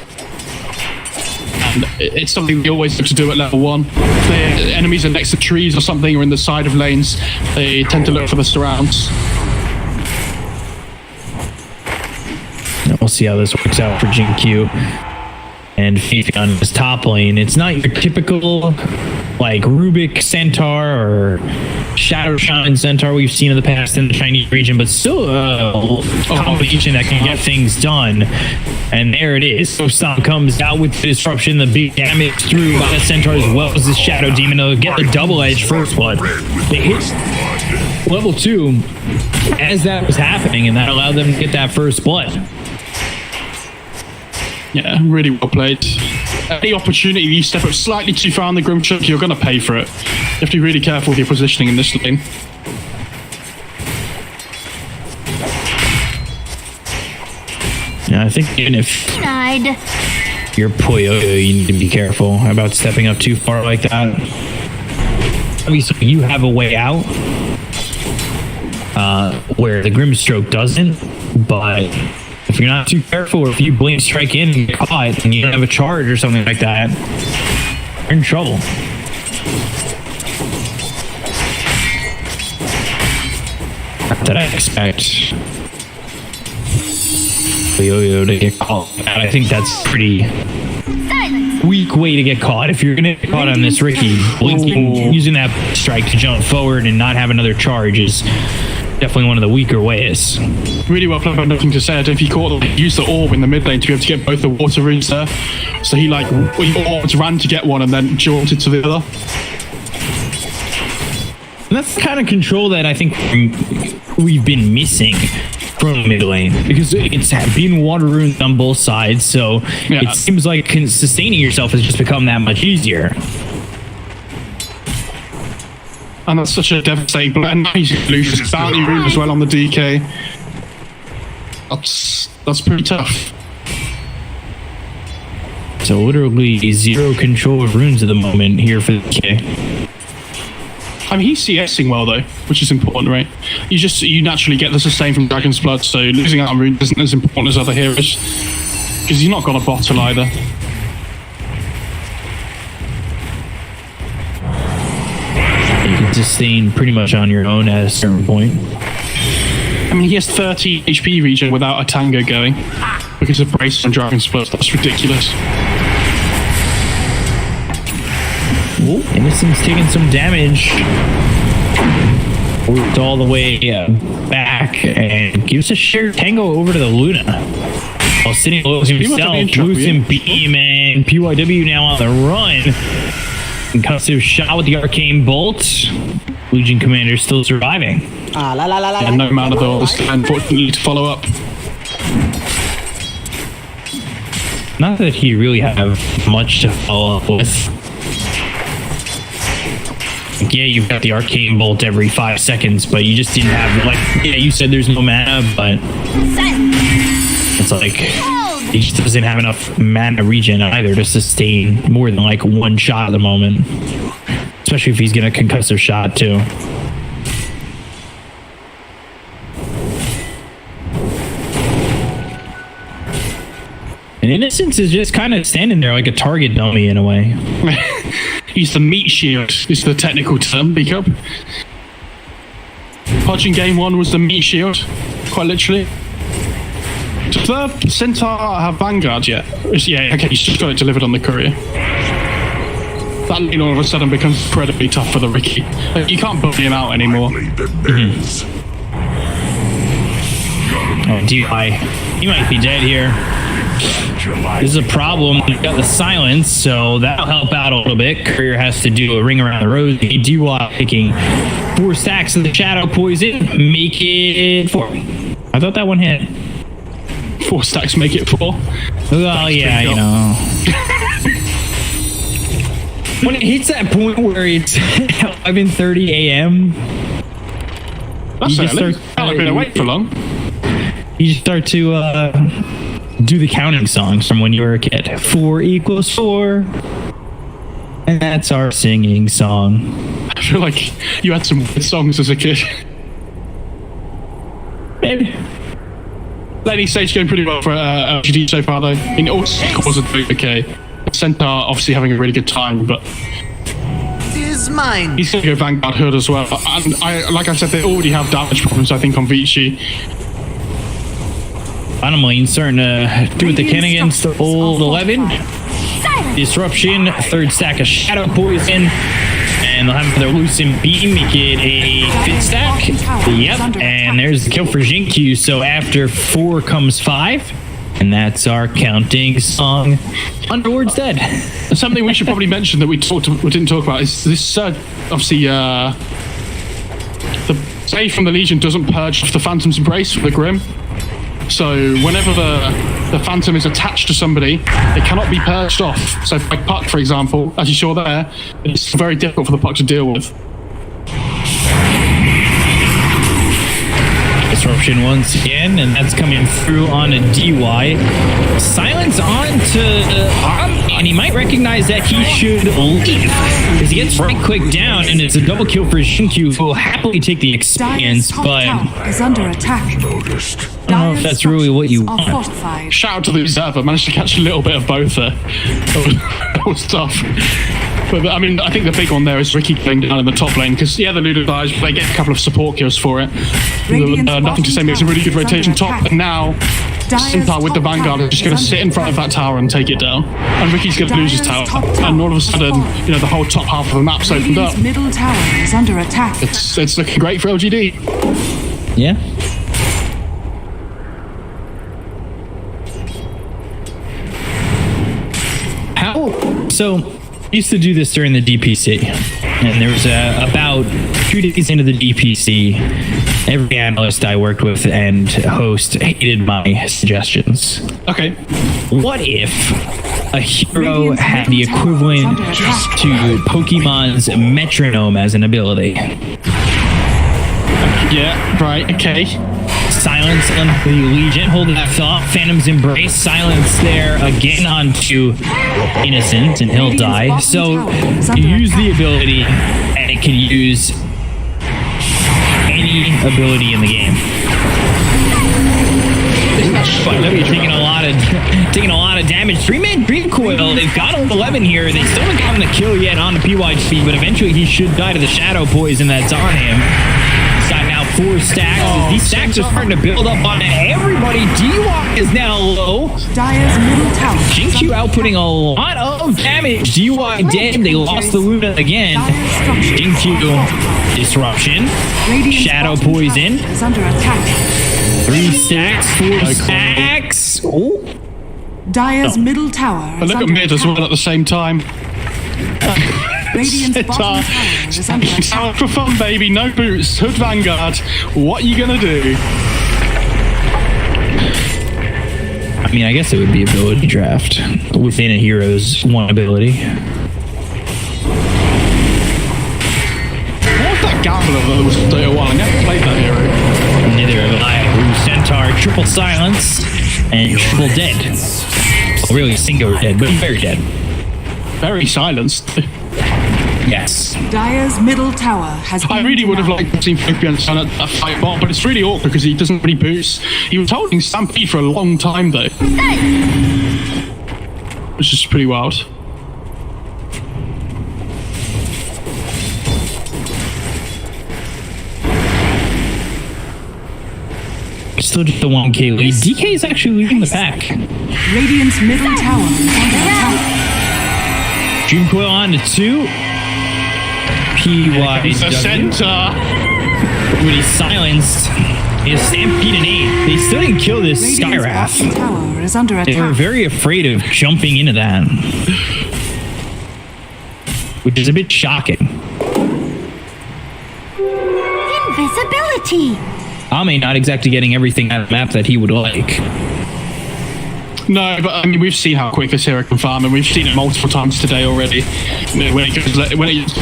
And it's something they always have to do at level 1. If their enemies are next to trees or something, or in the side of lanes, they tend to look for the surrounds. We'll see how this works out for Jinkyu and Fifi on his top lane. It's not your typical like Rubik Centaur or Shadow Shaman Centaur we've seen in the past in the Chinese region, but still a combination that can get things done. And there it is. So Stomp comes out with the disruption, the big damage through by the Centaur as well as the Shadow Demon to get the double edge first blood. They hit level 2 as that was happening, and that allowed them to get that first blood. Yeah, really well played. Any opportunity you step up slightly too far on the Grimchook, you're going to pay for it. You have to be really careful with your positioning in this lane. Yeah, I think even if you're Puyo, you need to be careful about stepping up too far like that. Obviously, you have a way out where the Grimstroke doesn't, but if you're not too careful, or if you blink strike in and get caught and you don't have a charge or something like that, you're in trouble. that I expect Yo-Yo to get caught. And I think that's pretty weak way to get caught. If you're gonna get caught on this Ricky, using that strike to jump forward and not have another charge is definitely one of the weaker ways. Really well played. Nothing to say. I don't know if he caught used the orb in the mid lane to be able to get both the water runes there. So he orbed, ran to get one and then jaunted to the other. And that's the kind of control that I think we've been missing from mid lane, because it's been water runes on both sides, so it seems like sustaining yourself has just become that much easier. And that's such a devastating blow. And now he's going to lose his bounty rune as well on the DK. That's pretty tough. So literally zero control of runes at the moment here for the DK. I mean, he's CSing well though, which is important, right? You naturally get the sustain from Dragon's Blood, so losing out on runes isn't as important as other heroes, because he's not got a bottle either. You can sustain pretty much on your own at a certain point. I mean, he has 30 HP regen without a tango going because of brace on Dragon's Blood. That's ridiculous. Ooh, Innocent's taking some damage. Worked all the way back and gives a shared tango over to the Luna. While sitting low himself, losing beam, and PYW now on the run. Concussive shot with the arcane bolt. Legion Commander still surviving. And no amount of those, unfortunately, to follow up. Not that he really have much to follow up with. Yeah, you've got the arcane bolt every 5 seconds, but you just didn't have, like, yeah, you said there's no mana, but it's like he just doesn't have enough mana regen either to sustain more than like one shot at the moment, especially if he's gonna concussive shot too. And Innocence is just kind of standing there like a target dummy in a way. He's the meat shield, is the technical term, Beakup. Podge in game 1 was the meat shield, quite literally. Does the Centaur have Vanguard yet? Yeah, okay, he's just got it delivered on the courier. That lane all of a sudden becomes incredibly tough for the Ricky. You can't bully him out anymore. Oh, DI. He might be dead here. This is a problem. You've got the silence, so that'll help out a little bit. Courier has to do a ring around the rosy. DY picking 4 stacks of the shadow poison. Make it 4. I thought that one hit. 4 stacks make it 4. Well, yeah, you know. When it hits that point where it's 11:30 a.m. That's early. I've been awake for long. You just start to do the counting songs from when you were a kid. 4 equals 4. And that's our singing song. I feel like you had some weird songs as a kid. Maybe. Laning stage going pretty well for LGD so far, though. In all scores are doing okay. Centaur obviously having a really good time, but Is mine. He's going to go Vanguard Hood as well. And like I said, they already have damage problems, I think, on Vici. Bottom lane starting to do what they can against the old 11. Disruption, 3rd stack of Shadow Poison. And they'll have their Lucent Beam, make it a 5th stack. Yep, and there's the kill for Jinkyu. So after 4 comes 5. And that's our counting song. Underlord's dead. Something we should probably mention that we didn't talk about is this, obviously, the save from the Legion doesn't purge off the Phantom's Embrace for the Grim. So whenever the Phantom is attached to somebody, it cannot be purged off. So like Puck, for example, as you saw there, it's very difficult for the Puck to deal with. Disruption once again, and that's coming through on a DY. Silence on to and he might recognize that he should leave, because he gets right click down, and it's a double kill for Jinkyu, who will happily take the experience, but Is under attack. don't know if that's really what you want. Fortified. Shout out to the observer. Managed to catch a little bit of both there. That was tough. But I mean, I think the big one there is Ricky going down in the top lane because, yeah, the Ludo dies, but they get a couple of support kills for it. Nothing to say makes a really good rotation top, and now Sintar with the Vanguard are just going to sit in front of that tower and take it down. And Ricky's going to lose his tower. And all of a sudden, you know, the whole top half of the map's opened up. Middle tower is under attack. It's looking great for LGD. Yeah. So, I used to do this during the DPC, and there was about 2 days into the DPC, every analyst I worked with and host hated my suggestions. Okay. What if a hero had the equivalent to Pokemon's metronome as an ability? Yeah, right, okay. Silence on the Legion, hold that thought. Phantom's Embrace, silence there again onto Innocent, and he'll die. So, use the ability, and it can use any ability in the game. You're taking a lot of damage. 3-man Dream Coil. They've got him 11 here. They still haven't gotten the kill yet on the PYG, but eventually he should die to the Shadow Poison that's on him. He's got now 4 stacks. These stacks are starting to build up on everybody. D-Walk is now low. Dire's middle tower. Jinx-Q outputting a lot of damage. D-Walk dead. They lost the Luna again. Jinx-Q disruption. Shadow Poison. Is under attack. 3 stacks, 4 stacks. Oh. Dire's middle tower. But look at mid as well at the same time. Radiant's bottom tower is under attack. For fun, baby. No boots. Hood Vanguard. What are you gonna do? I mean, I guess it would be ability draft within a hero's one ability. What was that Gambler that was Dota 1? I never played that hero. Neither have I. Centaur, triple silence, and triple dead. Well, really, single dead, but very dead. Very silenced. Yes. Dire's middle tower has been I really would have denied. liked to see Fabian on a fight bot, but it's really awkward because he doesn't really boost. He was holding Stampede for a long time though. Which is pretty wild. Still just the 1K lead. DK is actually leading the pack. Radiant's middle tower is under attack. Dream Coil on to 2. It's the center. When he's silenced, he has Stampede and 8. They still didn't kill this Radiant's Skywrath. bottom tower is under attack. They were very afraid of jumping into that, which is a bit shocking. Invisibility. Ame not exactly getting everything out of the map that he would like. No, but I mean, we've seen how quick this hero can farm, and we've seen it multiple times today already. You know, when it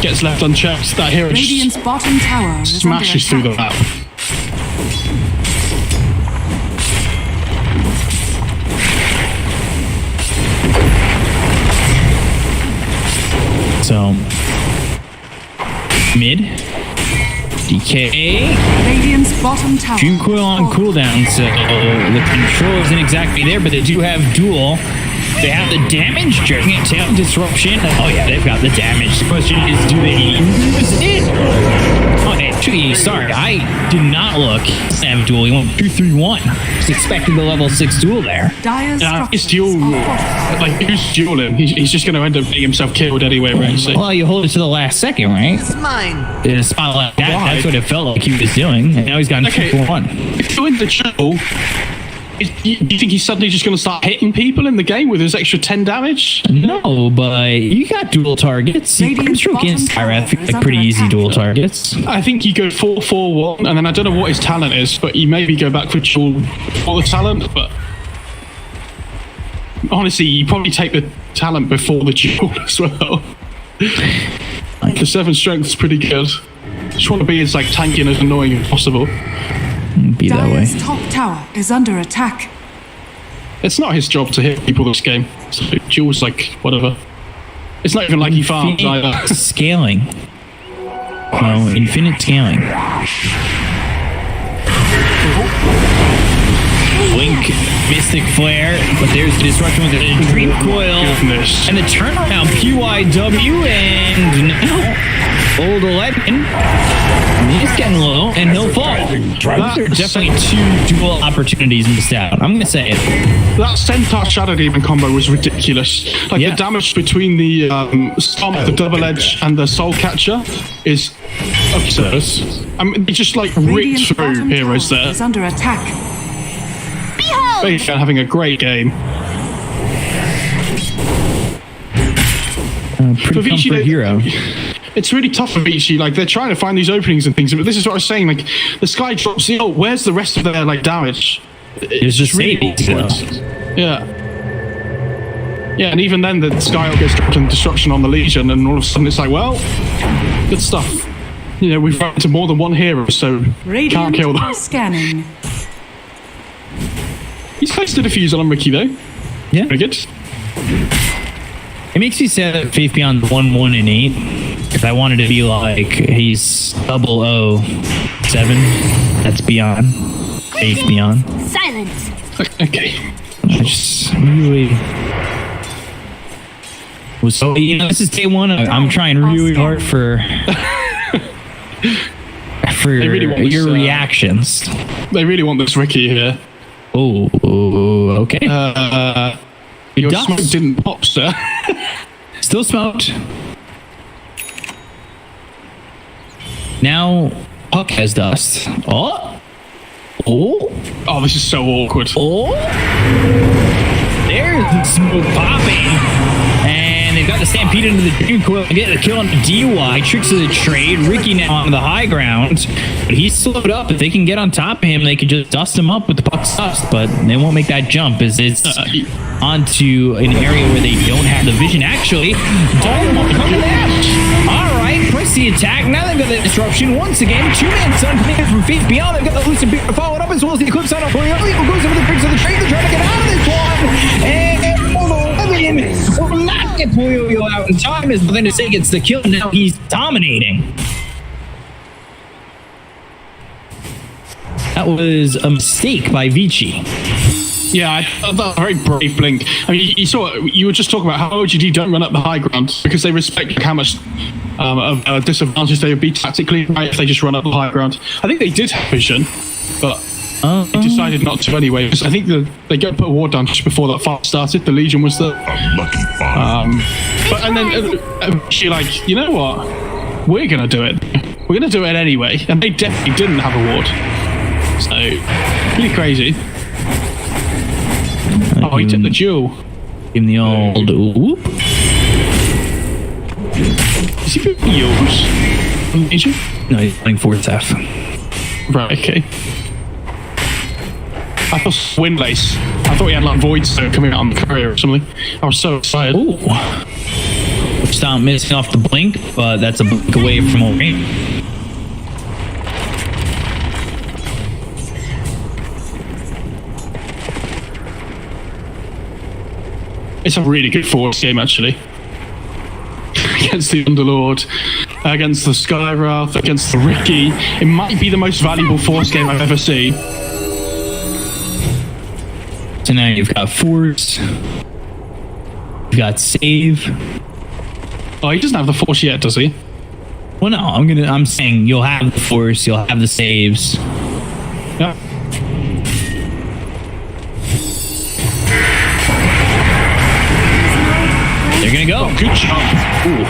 gets left unchecked, that hero Radiant's just bottom tower is smashes under through the attack. map. So, mid, DK, Radiant's bottom tower. Dream Coil on cooldown, so the control isn't exactly there, but they do have duel. They have the damage, Dragon Tail Disruption. Oh yeah, they've got the damage. The question is, do they use it? Oh, actually, sorry, I did not look. Sam duel, he went 2-3-1. Just expecting the level 6 duel there. Dire's It's duel. Like, who's dueling? He's just going to end up getting himself killed anyway, right? So. Well, you hold it to the last second, right? It's mine. In a spot like that, Why? that's what it felt like he was doing. And now he's gotten 2-1. If you win the duel, do you think he's suddenly just going to start hitting people in the game with his extra 10 damage? No, but you got dual targets. I'm sure against Skywrath, like pretty easy dual targets. I think you go 4-4-1, and then I don't know what his talent is, but you maybe go back for duel for the talent, but honestly, you probably take the talent before the duel as well. The 7 strength is pretty good. Just want to be as like tanky and as annoying as possible. Be that way. Dire's top tower is under attack. It's not his job to hit people this game. So duel's like whatever. It's not even like he farms either. Scaling. No, infinite scaling. Blink, Mystic Flare, but there's the disruption with the Dream Coil, goodness. and the turnaround PYW, and now Old 11. He's getting low, and he'll fall. Those are definitely two dual opportunities missed out. I'm going to say it. That Centaur Shadow Demon combo was ridiculous. Like, the damage between the Stomp, the Double Edge, and the Soul Catcher is absurd. I mean, they just, like, ripped through heroes there. Is under attack. Behold! Having a great game. Pretty comfort hero. It's really tough for Vici. Like, they're trying to find these openings and things, but this is what I was saying. Like, the Sky drops the ult. Where's the rest of their, like, damage? It's just really Yeah. Yeah, and even then, the Sky ult gets dropped in destruction on the Legion, and all of a sudden it's like, well, good stuff. You know, we've run into more than one hero, so can't kill them. Scanning. He's close to defuse on Ricky, though. Yeah. Very good. It makes me sad that Faith Beyond 1, 1, and 8. If I wanted to be like, he's 007, that's Beyond. Faith Beyond. Silence. Okay. I just really was so, you know, this is day one. I'm trying really hard for really your reactions. They really want this Ricky here. Oh, okay. Your smoke didn't pop, sir. Still smoked. Now Puck has dust. Oh, this is so awkward. Oh, there's the smoke popping, and they've got the Stampede into the Dream Coil to get a kill on the DY. Tricks of the trade. Ricky now on the high ground, but he's slowed up. If they can get on top of him, they could just dust him up with the Puck's dust, but they won't make that jump as it's onto an area where they don't have the vision. Actually, Dynamo coming out. All right, press the attack. Now they've got the disruption once again. Two-man Sun coming in from Faith Beyond. They've got the Lucent Beer followed up as well as the Eclipse on Polio. Eagle goes over the bricks of the trade. They're trying to get out of this one. And will not get Polio out in time as nothing to say gets the kill. Now he's dominating. That was a mistake by Vici. Yeah, I thought that was a very brave blink. I mean, you were just talking about how OGD don't run up the high ground because they respect how much of a disadvantage they would be tactically, right, if they just run up the high ground. I think they did have vision, but they decided not to anyway. Because I think they got to put a ward down just before that fight started. The Legion was there. Lucky five. And then she like, you know what? We're gonna do it. We're gonna do it anyway. And they definitely didn't have a ward. So pretty crazy. Oh, he took the duel. Give him the old whoop. Is he putting yours? Is he? No, he's playing fourth F. Right, okay. I thought Windlace. I thought he had like Void Stone coming out on the courier or something. I was so excited. Ooh. Stop missing off the blink, but that's a blink away from O'Reilly. It's a really good Force game, actually. Against the Underlord, against the Skywrath, against the Ricky. It might be the most valuable Force game I've ever seen. So now you've got Force. You've got Save. Oh, he doesn't have the Force yet, does he? Well, no, I'm saying you'll have the Force, you'll have the saves. Yeah. They're gonna go. Oh, good jump. Ooh.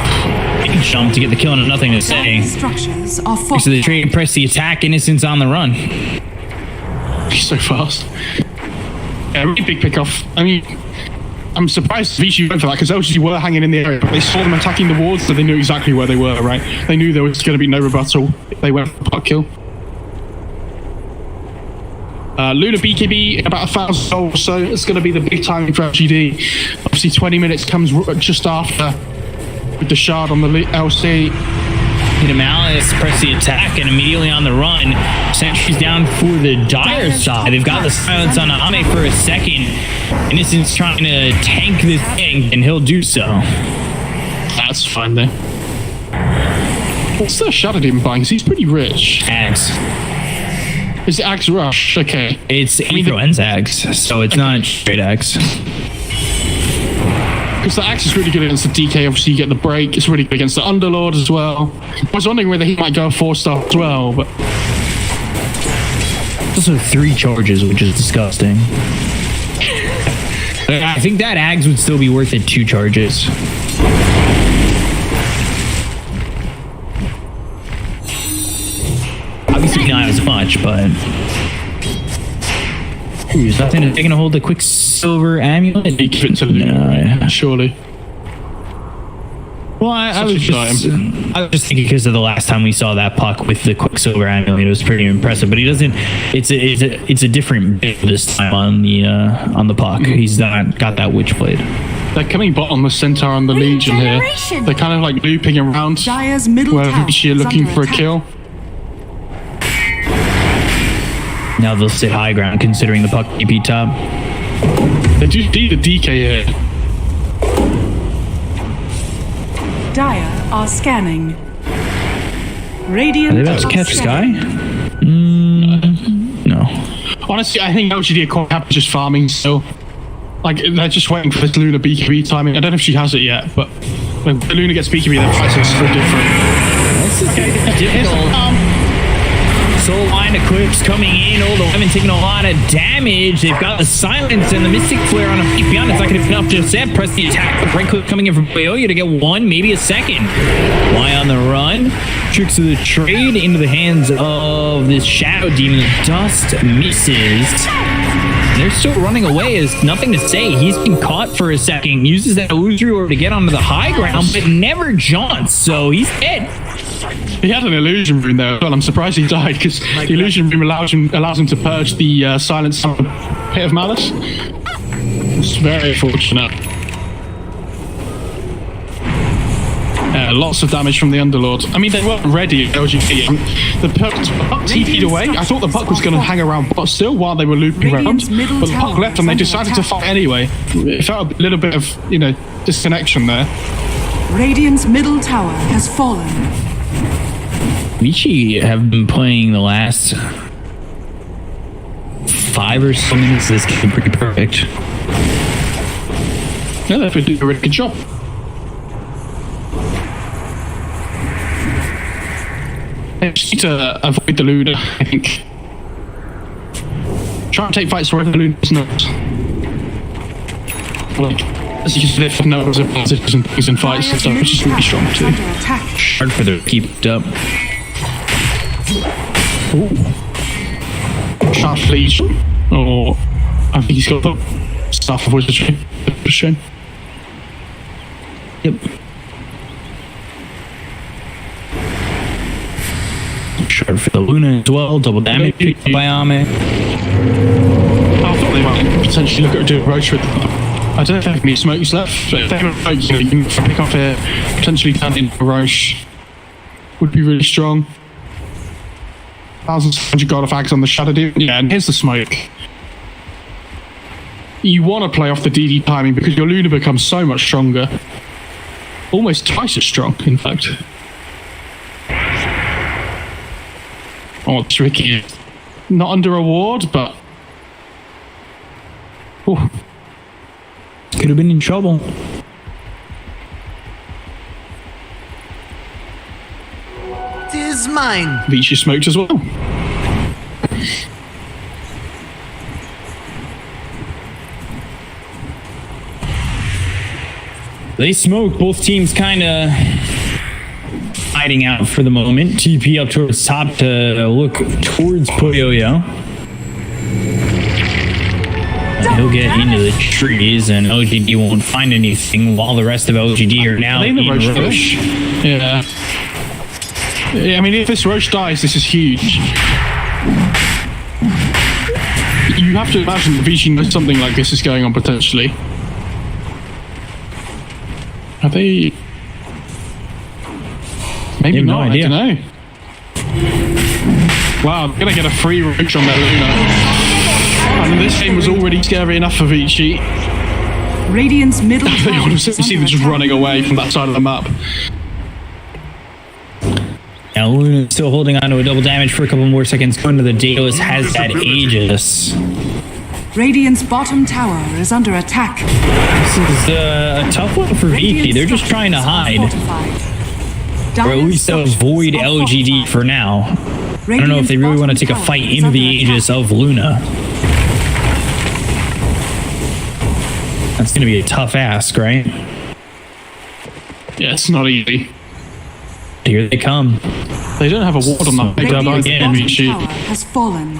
Big jump to get the kill and nothing to say. Structures are So the trade press the attack, Innocence on the run. He's so fast. Yeah, really big pick off. I mean, I'm surprised Vici went for that because LGD were hanging in the area, but they saw them attacking the wards, so they knew exactly where they were, right? They knew there was going to be no rebuttal. They went for the puck kill. Luna BKB, about 1,000 gold or so. It's going to be the big time for LGD. Obviously, 20 minutes comes just after with the shard on the LC. Hit him Alice, press the attack, and immediately on the run. Sentry's down for the Dire side. They've got the silence on Ame for a second. Innocent's trying to tank this thing, and he'll do so. That's fine, though. What's the Shadow Demon buying? Because he's pretty rich. Axe. Is it Axe Rush? Okay. It's Aether and Zags, so it's not straight Axe. Because the Axe is really good against the DK. Obviously, you get the break. It's really good against the Underlord as well. I was wondering whether he might go a 4-star as well, but... Also 3 charges, which is disgusting. I think that Axe would still be worth it 2 charges. Obviously not as much, but... Ooh, there's nothing to taking a hold of the Quicksilver Amulet? Give it to Luna, surely. Well, I was just thinking because of the last time we saw that puck with the Quicksilver Amulet, it was pretty impressive. But he doesn't. It's a different build this time on the puck. He's not got that Witchblade. They're coming bot on the Centaur and the Legion here. They're kind of like looping around where Vici are looking for a kill. Now they'll sit high ground considering the puck TP top. They do need a DK here. Dire are scanning. Radiant. Are they about to catch Sky? No. Honestly, I think LGD are quite happy just farming still. Like, they're just waiting for this Luna BKB timing. I don't know if she has it yet, but when Luna gets BKB, then fights are so different. This is difficult. Soul line equips coming in, although haven't taken a lot of damage. They've got the silence and the Mystic Flare on a beyond. It's not going to be enough just yet. Press the attack. The right click coming in from Bayoya to get 1, maybe a second. Why on the run? Tricks of the trade into the hands of this Shadow Demon. Dust misses. They're still running away. There's nothing to say. He's been caught for a second. Uses that illusory orb to get onto the high ground, but never jaunts. So he's dead. He had an illusion rune there. Well, I'm surprised he died because the illusion rune allows him to purge the silence from the Pit of Malice. It's very fortunate. Lots of damage from the Underlord. I mean, they weren't ready at LGD. The puck TP'd away. I thought the puck was going to hang around but still while they were looping around. But the puck left and they decided to fight anyway. It felt a little bit of, disconnection there. Radiant's middle tower has fallen. Vici have been playing the last 5 or so minutes of this game pretty perfect. Yeah, they've been doing a really good job. They just need to avoid the Luna, I think. Try and take fights wherever the Luna's not. Like, as you can see, they've no advantages and things in fights and stuff, which is really strong too. Hard for them to keep it up. Ooh. Sharp Legion. Or I think he's got the Staff of Wizardry. Yep. Shard for the Luna as well. Double damage by Ame. I thought they might potentially look at doing a Roach with them. I don't know if they have any smokes left, but if they have a Roach, you can pick off here, potentially turn into a Roach. Would be really strong. 1,700 God of Ags on the Shadow Demon. Yeah, and here's the smoke. You want to play off the DD timing because your Luna becomes so much stronger. Almost twice as strong, in fact. Oh, tricky. Not under a ward, but... Ooh. Could have been in trouble. Tis mine. Vici smoked as well. They smoke. Both teams kind of hiding out for the moment. TP up towards top to look towards Puyoyo. He'll get into the trees and LGD won't find anything while the rest of LGD are now in Roche. Yeah. I mean, if this Roche dies, this is huge. You have to imagine that Vici knows something like this is going on potentially. Are they... Maybe not, I don't know. Wow, I'm going to get a free Roach on their Luna. I mean, this game was already scary enough for Vici. Radiant's middle tower. You want to see them just running away from that side of the map. Now Luna's still holding on to a double damage for a couple more seconds. Going to the Daedalus has that Aegis. Radiant's bottom tower is under attack. This is a tough one for VP. They're just trying to hide. Or at least avoid LGD for now. I don't know if they really want to take a fight into the Aegis of Luna. That's going to be a tough ask, right? Yeah, it's not easy. Here they come. They don't have a ward on that big Radiant's again. bottom tower has fallen.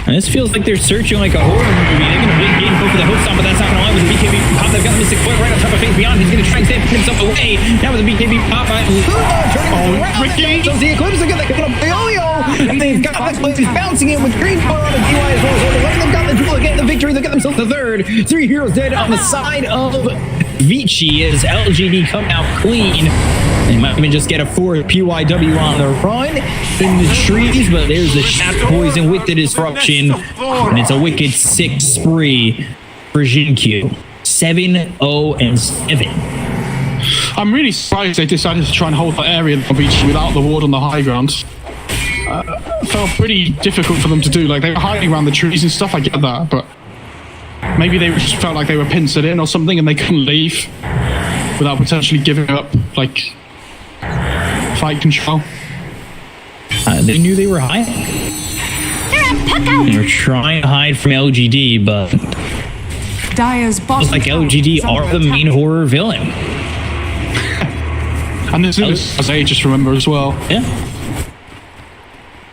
And this feels like they're searching like a horror movie. They're going to big game, go for the hook stop, but that's not going to lie with the BKB pop. They've got the Mystic Foot right on top of Faith Beyond. He's going to try and stand himself away. Now with the BKB pop by Ricky! So the Eclipse are going to come up Yo-Yo! And they've got the Eclipse bouncing in with green power on the DY as well. So they've got the duel again, the victory. They'll get themselves the third. 3 heroes dead on the side of Vici as LGD come out clean. They might even just get a 4 PYW on the run in the trees, but there's the shaft poison with the disruption, and it's a wicked 6 spree for Jinkyu. 7-0-7. I'm really surprised they decided to try and hold that area on beach without the ward on the high ground. Felt pretty difficult for them to do. Like, they were hiding around the trees and stuff, I get that, but maybe they just felt like they were pincered in or something and they couldn't leave without potentially giving up, like, fight control. They knew they were hiding. They were trying to hide from LGD, but Dire's bottom like LGD are the main horror villain. And this is, as I just remember as well. Yeah.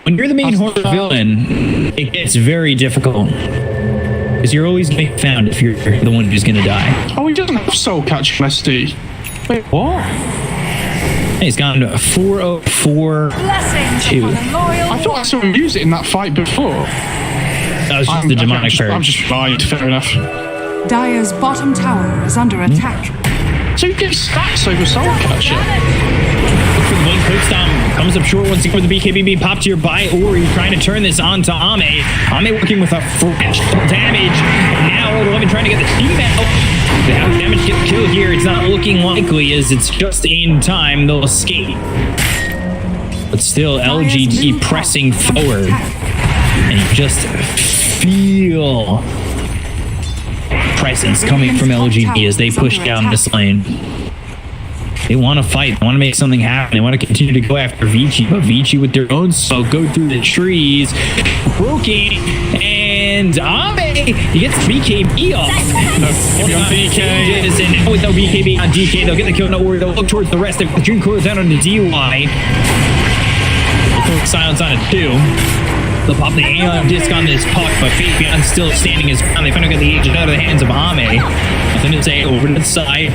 When you're the main horror villain, it gets very difficult. Because you're always going to be found if you're the one who's going to die. Oh, he doesn't have soul catch from SD. Wait, what? He's gone to 4-0-4-2. I thought I saw him use it in that fight before. That was just the demonic card. I'm just blind, fair enough. Dire's bottom tower is under attack. So you get stacks over soul catcher. Look for the wing quick stomp. Comes up short once again with the BKB pop to your by Ori, trying to turn this on to Ame. Ame working with a fresh damage. Now Old 11 trying to get the team out. They have damage get the kill here. It's not looking likely as it's just in time. They'll escape. But still, LGD pressing forward. And you just feel presence coming from LGD as they push down this lane. They want to fight. They want to make something happen. They want to continue to go after Vici, but Vici with their own soul go through the trees. Broken, and Ame, he gets BKB off. BKB on DK. And now with no BKB on DK, they'll get the kill. No worry, they'll look towards the rest. The Dream Core down on the DY. They'll put silence on it too. They'll pop the Aeon disc on this puck, but Fabian still standing his ground. They finally got the agent out of the hands of Ame. Nothing to say, over to the side.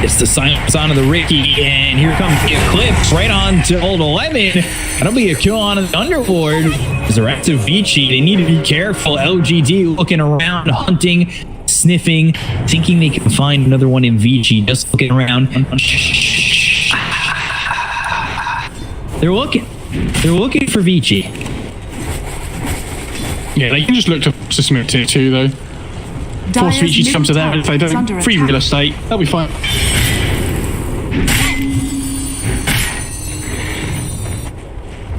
It's the silence onto the Ricky, and here comes the Eclipse right on to Old 11. That'll be a kill on the Underlord. As they're active Vici, they need to be careful. LGD looking around, hunting, sniffing, thinking they can find another one in Vici, just looking around. They're looking for Vici. Yeah, they can just look to System Tier 2 though. Force Vici to come to them. If they don't, free real estate, they'll be fine.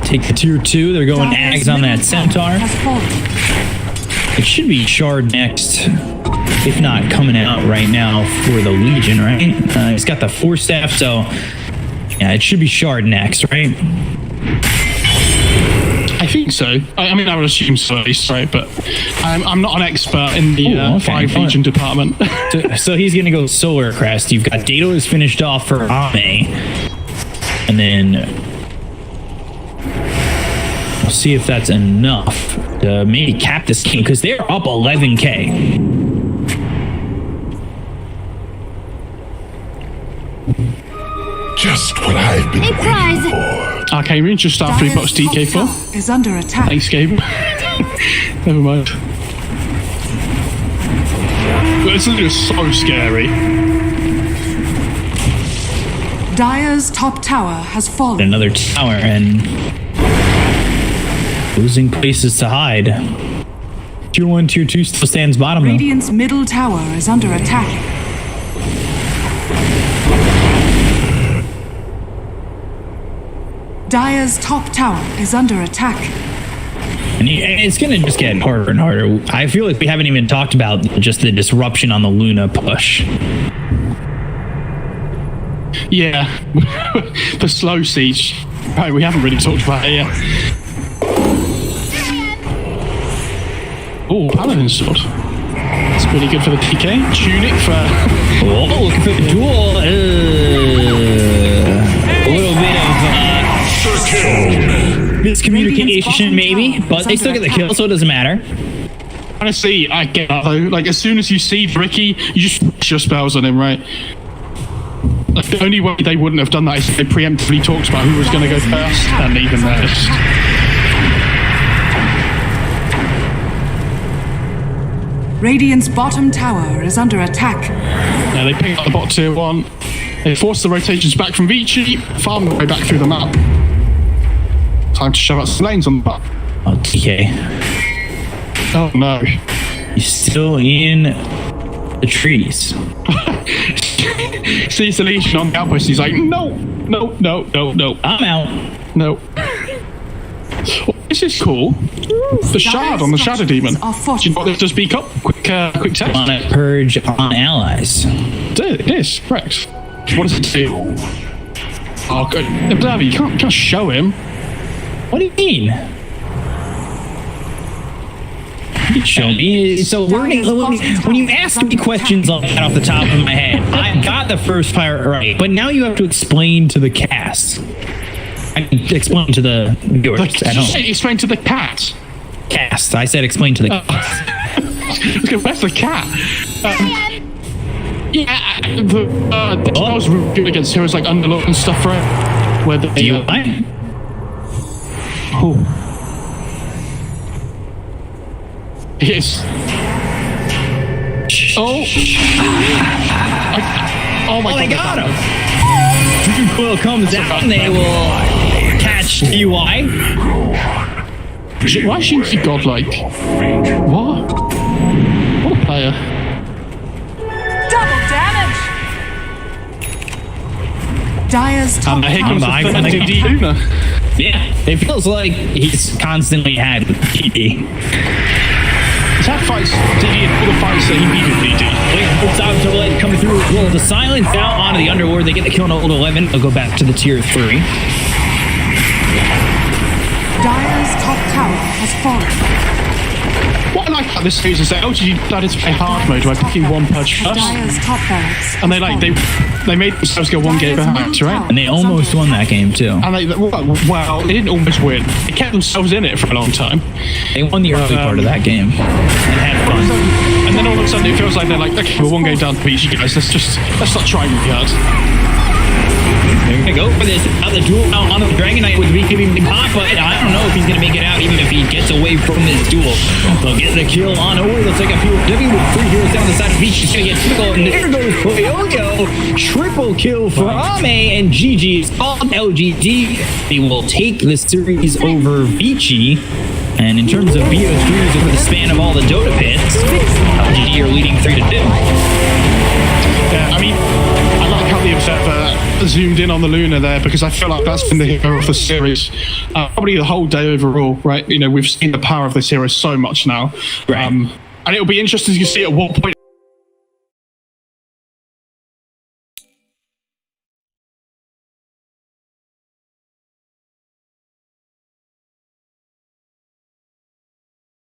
Take the tier 2. They're going Ags on that Centaur. It should be Shard next, if not coming out right now for the Legion, right? He's got the 4 staff, so yeah, it should be Shard next, right? I think so. I mean, I would assume so, at least, right? But I'm not an expert in the 5 Legion department. so he's going to go Solar Crest. You've got Daedalus finished off for Ame. And then we'll see if that's enough to maybe cap this game, because they're up 11K. Just what I've been waiting for. Okay, we just start 3 box DK4. Is under attack. Thanks, Gabe. Never mind. This is just so scary. Dire's top tower has fallen. Another tower and losing places to hide. Tier 1, Tier 2 still stands bottom though. Radiant's middle tower is under attack. Dire's top tower is under attack. And it's going to just get harder and harder. I feel like we haven't even talked about just the disruption on the Luna push. Yeah, the slow siege. Right, we haven't really talked about it yet. Oh, Paladin sword. That's pretty good for the PK. Tunic for... Oh, looking for the duel. A little bit of miscommunication, maybe, but they still get the kill, so it doesn't matter. Honestly, I get that though. Like, as soon as you see Ricky, you just push your spells on him, right? Like, the only way they wouldn't have done that is if they preemptively talked about who was going to go first, and even then, it's just... Radiant's bottom tower is under attack. Yeah, they pick up the bot tier 1. They force the rotations back from Vici, farm their way back through the map. Time to shove out some lanes on the map. Oh, TK. Oh no. He's still in the trees. Sees the Legion on the outpost, he's like, no, no, no, no, no. I'm out. No. Well, this is cool. The shard on the Shadow Demon. Do you know what this does speak up? Quick test. On a purge on allies. It is, correct. What does it do? Oh, good. Observer, you can't show him. What do you mean? You show me. So when you ask me questions like that off the top of my head, I got the first part right, but now you have to explain to the cast. I can explain to the viewers at home. Explain to the cat. Cast. I said explain to the cast. Where's the cat? The spells were good against heroes like Underlord and stuff, right? Where the UI? Oh. Yes. Oh. Oh my god. They got him. Dream Coil comes down, they will catch UI. Why shouldn't he godlike? What? What a player. Double damage! Dire's top Here comes the fermented Luna. Yeah, it feels like he's constantly had DD. He's had fights, DD, and all the fights that he beat with DD. It's out to light coming through. Well, the silence now onto the Underlord. They get the kill on old 11. They'll go back to the tier 3. Dire's top tower has fallen. What I like about this series is that LGD decided to play hard mode by picking one purge first. Dire's top barracks And they made themselves go one game behind, right? And they almost won that game too. And they didn't almost win. They kept themselves in it for a long time. They won the early part of that game and had fun. And then all of a sudden it feels like they're like, okay, we're one game down to beat you guys. Let's not try really hard. They're gonna go for this other duel out on the Dragon Knight with BKB pop, but I don't know if he's gonna make it out even if he gets away from this duel. They'll get the kill on Looks like a few W with 3 heroes down the side of Beach. He's gonna get typical, and there goes Koyoyo. Triple kill for Ame, and GG's called LGD. They will take the series over Vici. And in terms of BO3s over the span of all the Dota pits, LGD are leading 3-2. Yeah, I mean, I like how the Observer zoomed in on the Luna there because I feel like that's been the hero of the series. Probably the whole day overall, right? You know, we've seen the power of this hero so much now. Right. And it'll be interesting to see at what point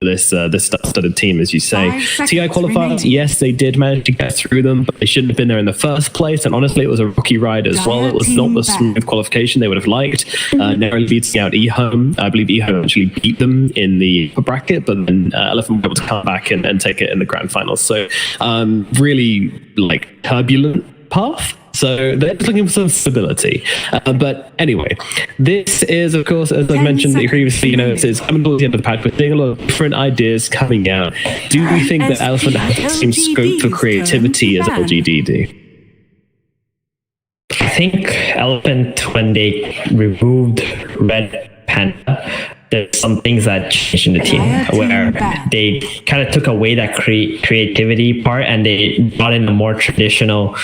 this star-studded team, as you say. TI qualifiers, yes, they did manage to get through them, but they shouldn't have been there in the first place. And honestly, it was a rocky ride as well. It was not the smooth qualification they would have liked. Narrowly beating out eHome. I believe eHome actually beat them in the bracket, but then Elephant were able to come back and take it in the grand finals. So really like turbulent path. So they're just looking for some stability. But anyway, this is, of course, as I mentioned previously, it's coming towards the end of the patch. We're seeing a lot of different ideas coming out. Do we think that Elephant has the same scope for creativity as LGD do? I think Elephant, when they removed Red Panda, there's some things that changed in the team where they kind of took away that creativity part and they brought in a more traditional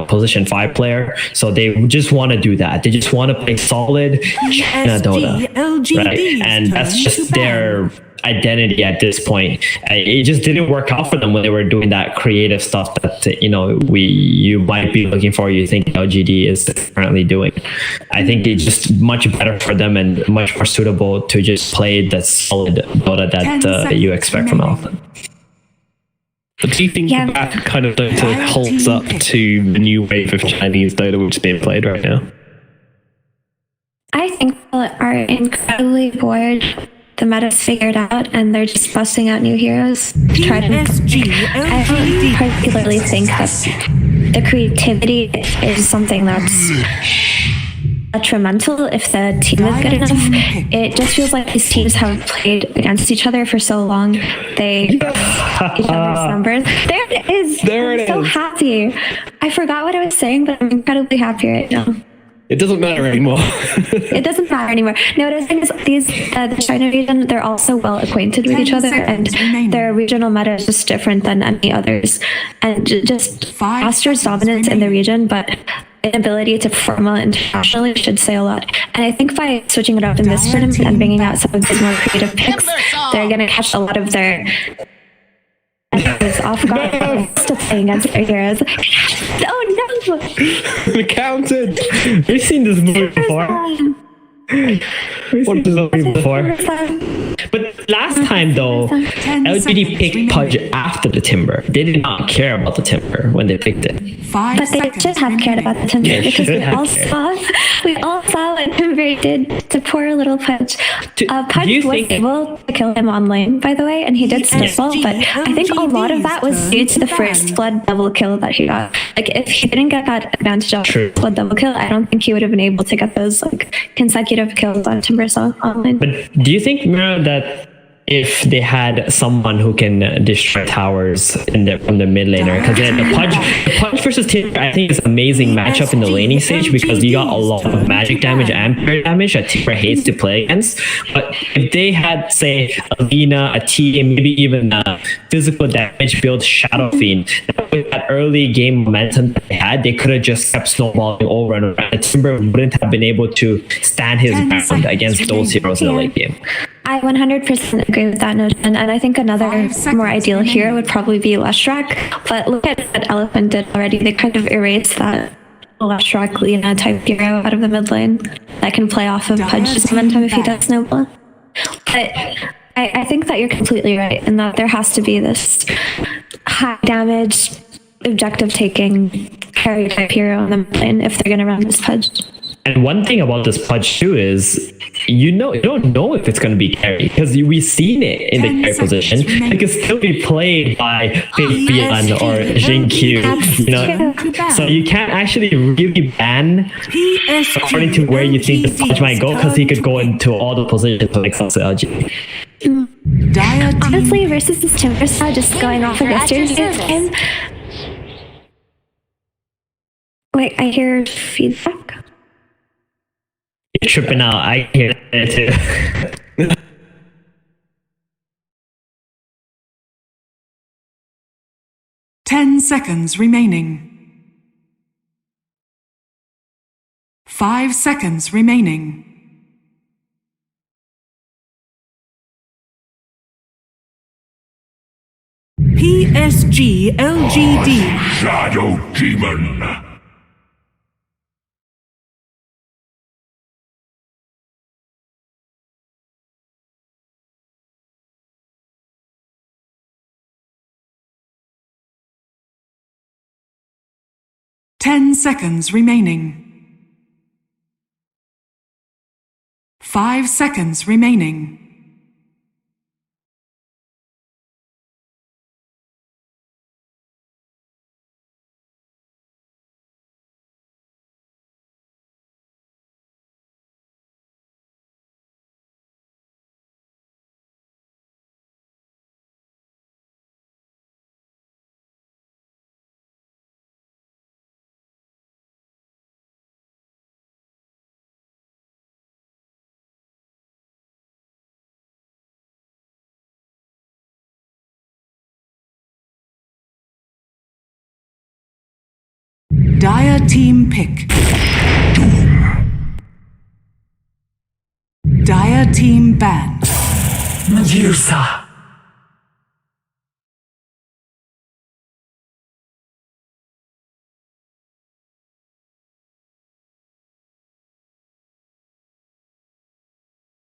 position 5 player. So they just want to do that. They just want to play solid China Dota, right? And that's just their identity at this point. It just didn't work out for them when they were doing that creative stuff that you might be looking for. You think LGD is currently doing. I think it's just much better for them and much more suitable to just play the solid Dota that you expect from Elephant. But do you think that kind of Dota holds up to the new wave of Chinese Dota which is being played right now? I think people are incredibly bored. The meta's figured out and they're just busting out new heroes to try to I don't particularly think that the creativity is something that's detrimental if the team is good enough. It just feels like these teams have played against each other for so long. They each other's numbers. There it is. I'm so happy. I forgot what I was saying, but I'm incredibly happy right now. It doesn't matter anymore. It doesn't matter anymore. No, what I was saying is the China region, they're also well acquainted with each other, and their regional meta is just different than any others. And just Astra's dominance in the region, but inability to perform well internationally should say a lot. And I think by switching it up in this tournament and bringing out some of these more creative picks, they're going to catch a lot of their off guard to playing against their heroes. Oh no! We counted. We've seen this movie before. What is movie before? But last time though, LGD picked Pudge after the Timber. They did not care about the Timber when they picked it. But they should have cared about the Timber because we all saw what Timber did to poor little Pudge. Pudge was able to kill him on lane, by the way, and he did snowball, but I think a lot of that was due to the first blood double kill that he got. Like if he didn't get that advantage of blood double kill, I don't think he would have been able to get those consecutive kills on Timber online. But do you think, Mira, that if they had someone who can destroy towers from the mid laner, because the Pudge versus Timber, I think is an amazing matchup in the laning stage because you got a lot of magic damage and parry damage that Timber hates to play against. But if they had, say, a Lina, a T, and maybe even a physical damage build Shadow Fiend, with that early game momentum that they had, they could have just kept snowballing over and over. And Timber wouldn't have been able to stand his ground against those heroes in the late game. I 100% agree with that notion, and I think another more ideal hero would probably be Leshrac, but look at what Elephant did already. They kind of erased that Leshrac Lina type hero out of the mid lane that can play off of Pudge's momentum if he does snowball. But I think that you're completely right in that there has to be this high damage, objective taking carry type hero on the mid lane if they're going to run this Pudge. And one thing about this Pudge too is, you don't know if it's going to be carry because we've seen it in the carry position. It can still be played by Fabian or Jinkyu, So you can't actually really ban according to where you think the Pudge might go because he could go into all the positions when it comes to LG. Honestly, versus this Timber side, just going off of yesterday's game. Wait, I hear feedback. You're tripping out. I hear that too. Ten seconds remaining. 5 seconds remaining. PSG LGD. Shadow Demon. Ten seconds remaining. 5 seconds remaining. Dire team pick. Dire team ban. Medusa.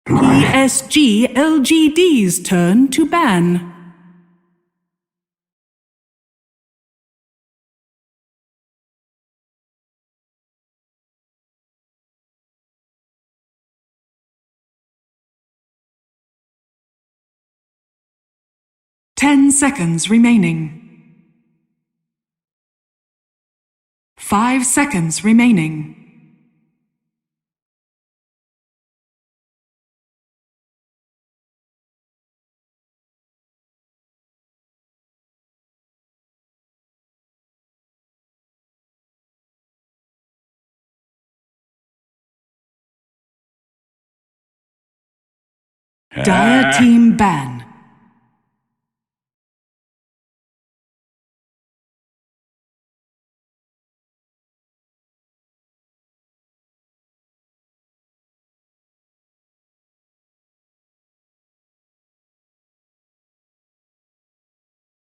PSG LGD's turn to ban. Ten seconds remaining. 5 seconds remaining. Dire team ban.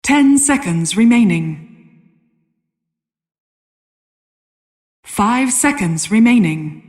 Ten seconds remaining. 5 seconds remaining.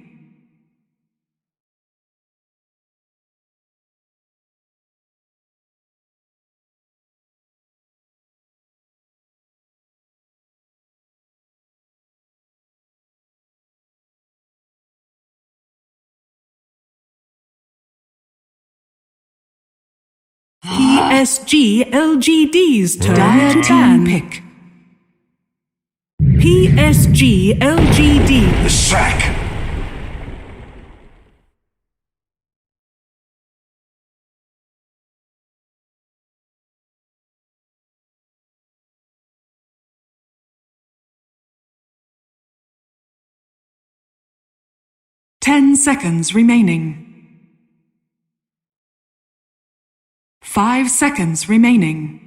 PSG LGD's turn to ban. Pick. PSG LGD. The sack. Ten seconds remaining. 5 seconds remaining.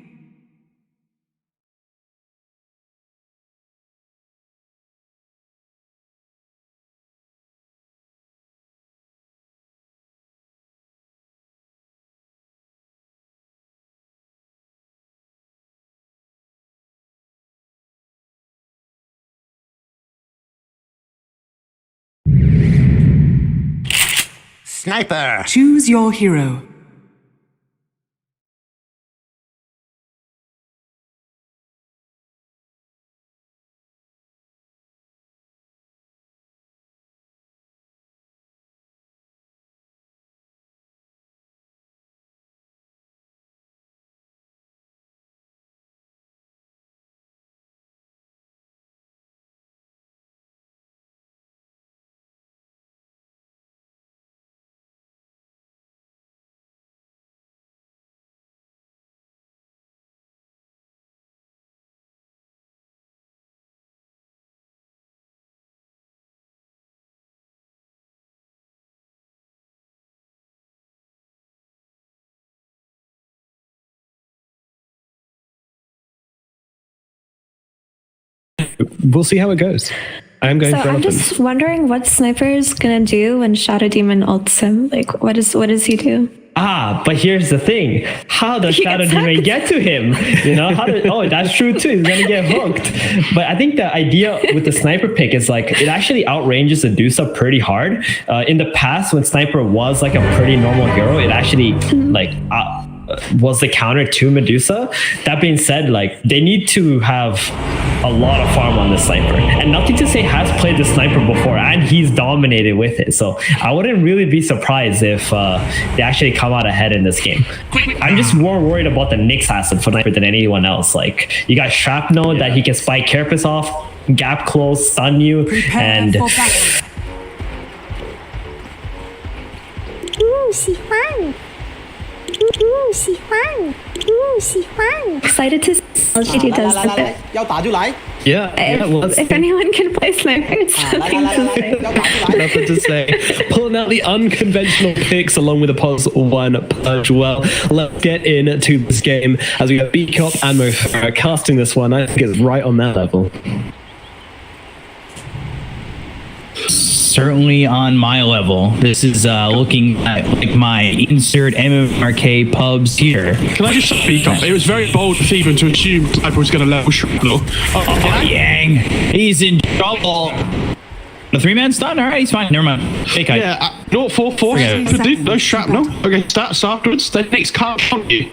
Sniper! Choose your hero. We'll see how it goes. I'm going. So for I'm elephant. just wondering what Sniper's gonna do when Shadow Demon ults him. Like, what does he do? But here's the thing. How does Shadow Demon get to him? You know, oh, that's true too. He's gonna get hooked. But I think the idea with the Sniper pick is like, it actually outranges the Medusa pretty hard. In the past, when Sniper was like a pretty normal hero, it actually was the counter to Medusa. That being said, like, they need to have a lot of farm on the Sniper. And Nothing to Say has played the Sniper before, and he's dominated with it. So I wouldn't really be surprised if they actually come out ahead in this game. I'm just more worried about the Nyx asset for Sniper than anyone else. Like, you got Shrapnel that he can spike Carapace off, gap close, stun you, and... Excited to see LGD does it. If anyone can play Sniper, it's nothing to say. Pulling out the unconventional picks along with a +1 punch. Well, let's get into this game as we have B-Cop and Mo casting this one. I think it's right on that level. certainly on my level. This is looking at like my insert MMRK pubs here. Can I just speak up? It was very bold of Theban to assume Sniper was going to level Shrapnel. Oh, Yang. He's in trouble. The 3-man stun? All right, he's fine. Never mind. Fake kite. Yeah, 0-4-4. No Shrapnel. Okay, stats afterwards. Then next can't count you.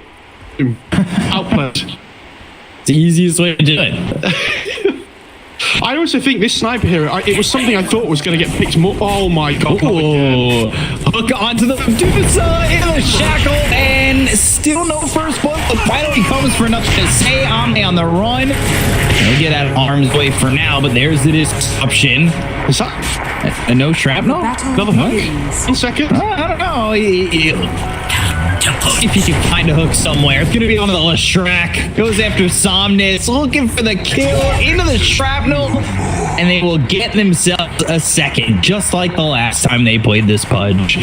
Outplayed. It's the easiest way to do it. I also think this sniper here, it was something I thought was going to get picked more. Oh my god. Oh, hook onto the Medusa in the shackle, and still no first blood, but finally comes for enough to say Ame on the run. He'll get out of harm's way for now, but there's the disruption. Is that a no shrapnel? Another hook? 1 second. I don't know. If you can find a hook somewhere, it's going to be on the Leshrac. Goes after Somnus, looking for the kill into the shrapnel, and they will get themselves a second, just like the last time they played this Pudge.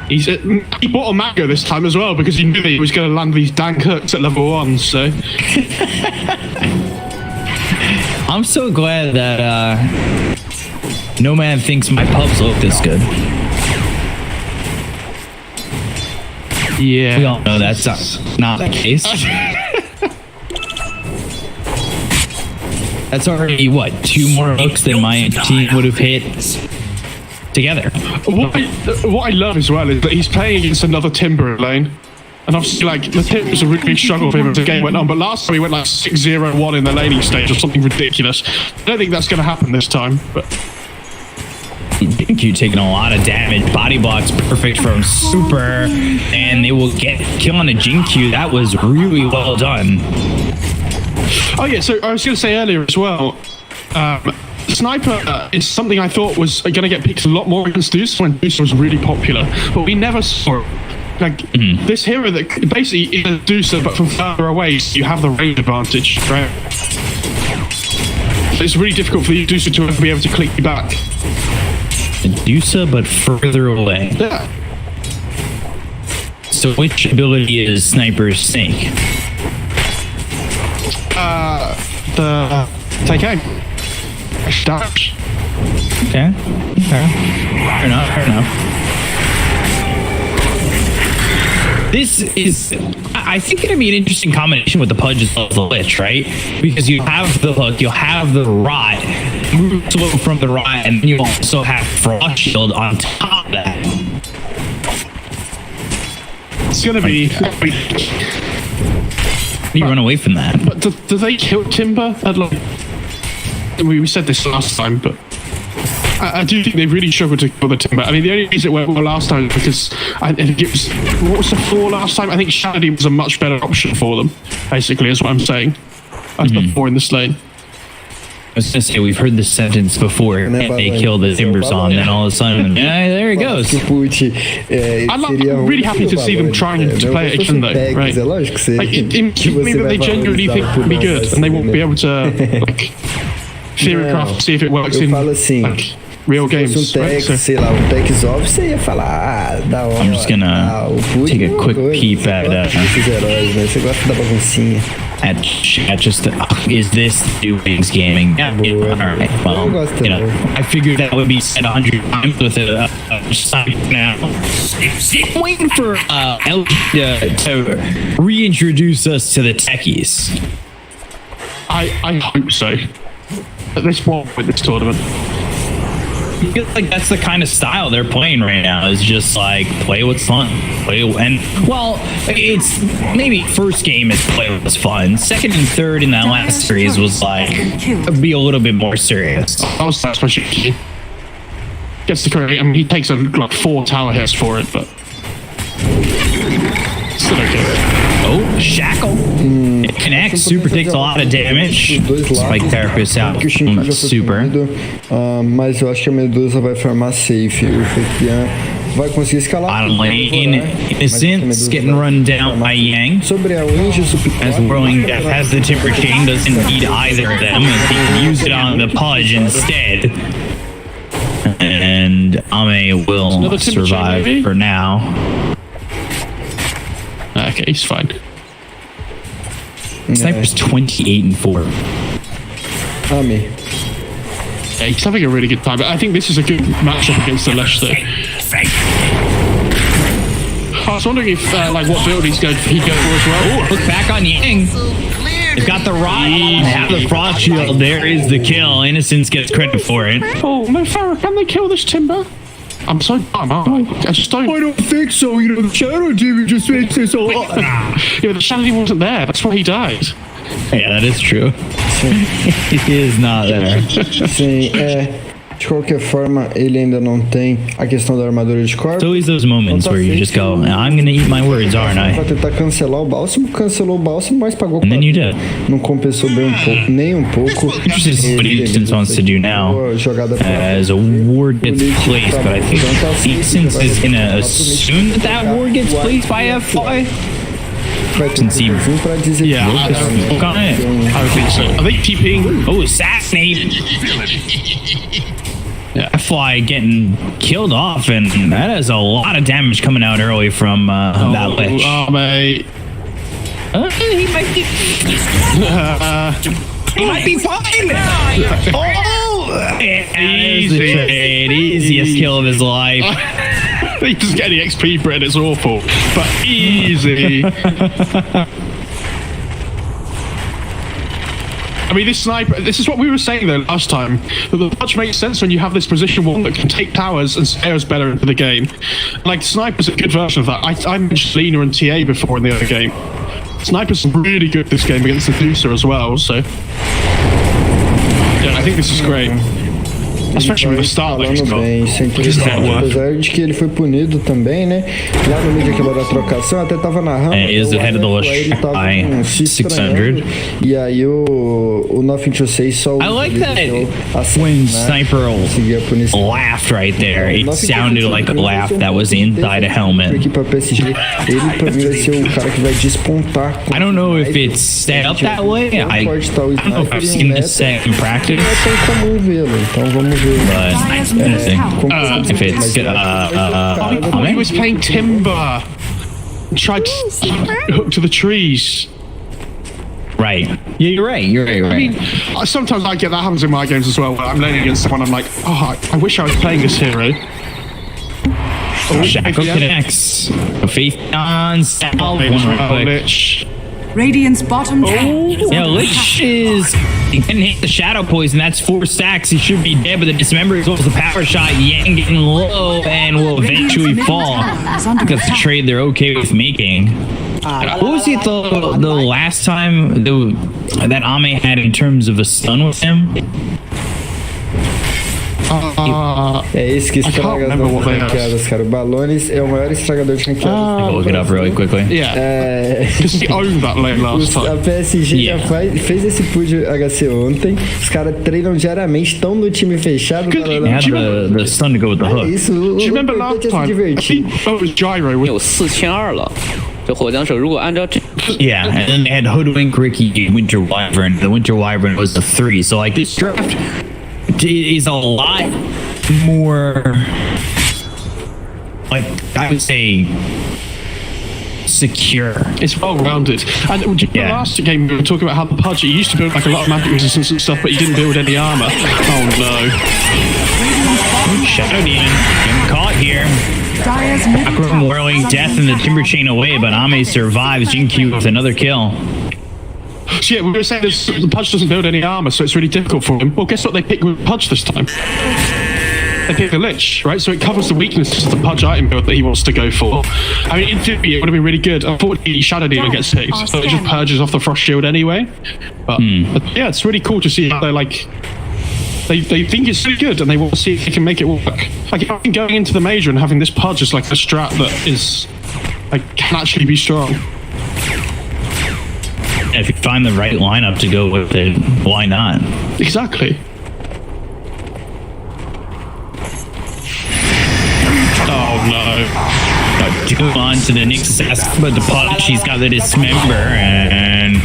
He bought a Mango this time as well because he knew that he was going to land these dank hooks at level 1, so... I'm so glad that no man thinks my pubs look this good. Yeah. We all know that's not the case. That's already, what, 2 more hooks than my team would have hit together. What I love as well is that he's playing against another Timber lane. And obviously, like, the Timber was a really big struggle for him as the game went on. But last time he went like 6-0-1 in the laning stage or something ridiculous. I don't think that's going to happen this time, but... Jinkyu taking a lot of damage. Body blocks perfect from Super, and they will get kill on a Jinkyu. That was really well done. Oh yeah, so I was going to say earlier as well, Sniper is something I thought was going to get picked a lot more against Deuce when Deuce was really popular, but we never saw it. Like, this hero that basically is a Deucer, but from further away, so you have the range advantage, right? It's really difficult for the Deucer to be able to click you back. Medusa, but further away. Yeah. So which ability is Sniper's Snake? The take aim. Dash. Okay. Fair enough. This is, I think, going to be an interesting combination with the Pudge as well as the Lich, right? Because you have the hook, you'll have the Rod, move slow from the Rod, and then you also have Frost Shield on top of that. It's going to be... You run away from that. But do they kill Timber? We said this last time, but... I do think they really struggled to kill the Timber. I mean, the only reason it went well last time was because I think it was... What was the 4 last time? I think Shady was a much better option for them, basically, is what I'm saying. I was before in this lane. I was going to say, we've heard this sentence before, and they kill the Timber song, and all of a sudden, yeah, there it goes. I'm really happy to see them trying to play it again, though, right? Like, it means that they genuinely think it will be good, and they won't be able to, like, theorycraft, see if it works in, like, real games. Right? Sei lá, o Tex Off, você ia falar, da hora. I'm just gonna take a quick peep at esses heróis, né? Você gosta da baguncinha. At just is this new Wings Gaming? Yeah, alright. Well, you know, I figured that would be said 100 times with a site now. I'm waiting for El to reintroduce us to the techies. I hope so. At this point with this tournament. I feel like that's the kind of style they're playing right now, is just like play what's fun. It's maybe first game is play what's fun. Second and third in that last series was like be a little bit more serious. That's especially gets the credit. I mean, he takes like 4 tower hits for it, but still okay. Oh, shackle. It connects. Super takes a lot of damage. Spike Therapist out from Super. Mas eu acho que a Medusa vai farmar safe. O Feitian vai conseguir escalar. Bottom lane, Innocence getting run down by Yang. As Whirling Death has the Timber King, doesn't need either of them, as he can use it on the Pudge instead. And Ame will survive for now. Okay, he's fine. Sniper's 28-4. Ame. Yeah, he's having a really good time. But I think this is a good matchup against the Lesh, though. I was wondering if, like, what build he'd go for as well. Oh, look back on Yang. They've got the rod. They have the frost shield. There is the kill. Innocence gets credit for it. Oh, no, Farah, can they kill this Timber? I'm so dumb, aren't I? I just don't. I don't think so. You know, the Shadow Demon just makes this all. Yeah, but the Shadow Demon wasn't there. That's why he died. Yeah, that is true. He is not there. Sim, de qualquer forma, ele ainda não tem a questão da armadura de corpo. It's always those moments where you just go, I'm gonna eat my words, aren't I? Pra tentar cancelar o bálsamo, cancelou o bálsamo, mas pagou. And then you did. Não compensou bem pouco, nem pouco. Interesting to see what Innocence wants to do now as a ward gets placed, but I think Innocence is gonna assume that ward gets placed by F5. Yeah, I would think so. I think TPing. Oh, assassinate. Yeah. Fly getting killed off, and that is a lot of damage coming out early from that ledge. Oh, mate. He might be. He might be fine. Oh, easy. Easiest kill of his life. He doesn't get any XP for it. It's awful, but easy. I mean, this sniper, this is what we were saying though last time, that the Pudge makes sense when you have this position one that can take towers and scares better into the game. Like, Sniper's a good version of that. I mentioned Lena and TA before in the other game. Sniper's really good this game against the Deucer as well, so... Yeah, I think this is great. Especially with the start that he's got. Apesar de que ele foi punido também, né? Lá no meio daquela da trocação, até tava narrando. He is ahead of the list by 600. E aí o 926 só. I like that when Sniper laughed right there. It sounded like a laugh that was inside a helmet. Aqui pra PSG, ele pra mim vai ser o cara que vai despontar. I don't know if it's set up that way. I don't know if I've seen this set in practice. Não é tão comum vê-lo, então vamos ver. But if it's he was playing Timber, tried to hook to the trees. Right. Yeah, you're right. I mean, sometimes I get that happens in my games as well. Where I'm playing against someone, I'm like, oh, I wish I was playing this hero. Shackle connects. Faith on Salve. Lich. Radiant's bottom tower. Yeah, Lich is. He can hit the shadow poison. That's 4 stacks. He should be dead, but the dismember as well as the power shot. Yang getting low and will eventually fall. That's the trade they're okay with making. What was it the last time that Ame had in terms of a stun with him? É esse que estraga as nossas ranqueadas, cara. O Balones é o maior estragador de ranqueadas. I'll look it up really quickly. Yeah. Because he owned that lane last time. A PSG já fez esse pull de HC ontem. Os caras treinam diariamente, estão no time fechado. They had the stun to go with the hook. Isso, do you remember last time? I think it was Gyro. 有4200了。这火枪手如果按照这 Yeah, and then they had Hoodwink, Ricky, Winter Wyvern. The Winter Wyvern was the 3. So like this draft is a lot more, like, I would say, secure. It's well-rounded. And last game we were talking about how the Pudge, he used to build like a lot of magic resistance and stuff, but he didn't build any armor. Oh no. Shadow Demon getting caught here. Akram whirling death in the Timber Chain away, but Ame survives Jinkyu with another kill. So yeah, we were saying the Pudge doesn't build any armor, so it's really difficult for him. Well, guess what they picked with Pudge this time? They picked the Lich, right? So it covers the weaknesses of the Pudge item build that he wants to go for. I mean, in theory, it would have been really good. Unfortunately, Shadow Demon gets picked, so it just purges off the Frost Shield anyway. But yeah, it's really cool to see how they're like... They think it's really good, and they want to see if they can make it work. Like, imagine going into the Major and having this Pudge as like a strat that is... like, can actually be strong. If you find the right lineup to go with it, why not? Exactly. Oh no. Move on to the next assassin, but the Pudge, he's got the dismember, and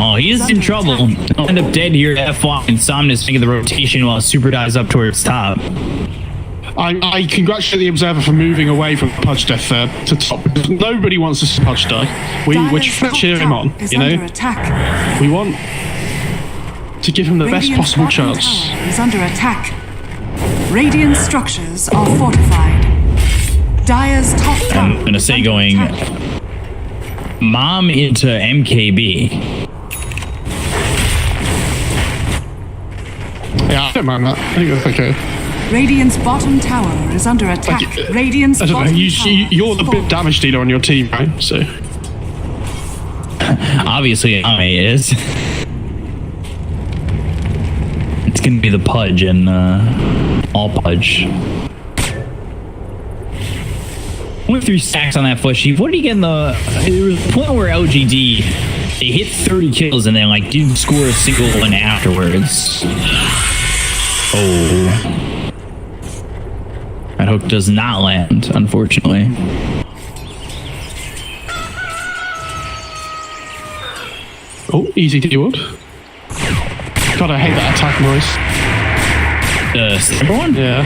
oh, he is in trouble. He'll end up dead here at F1. Insomnia's making the rotation while Super dives up towards top. I congratulate the Observer for moving away from Pudge death there to top. Nobody wants to see Pudge die. We're cheering him on, you know? We want to give him the best Radiant's possible bottom chance. tower is under attack. Radiant structures are fortified. Dire's top tower. I'm gonna say going mom into MKB. Yeah, I don't mind that. I think that's okay. Radiant's bottom tower is under attack. Radiant's I don't know. bottom You're the big damage dealer on your team, right? So Obviously, Ame is. It's gonna be the Pudge and all Pudge. Only 3 stacks on that foot sheep. What did he get in the? There was a point where LGD they hit 30 kills and then like didn't score a single one afterwards. Oh, that hook does not land, unfortunately. oh, easy D-Wood. God, I hate that attack noise. The sniper one? Yeah.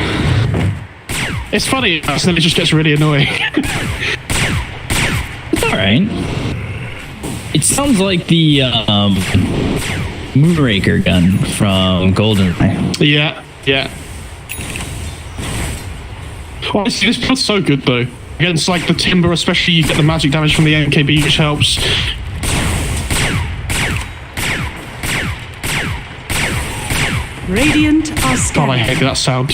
It's funny, and then it just gets really annoying. It's alright. It sounds like the Moonraker gun from GoldenEye. Yeah, yeah. Honestly, this build's so good though. Against like the Timber, especially, you get the magic damage from the MKB, which helps. Radiant are God, scared. I hate that sound.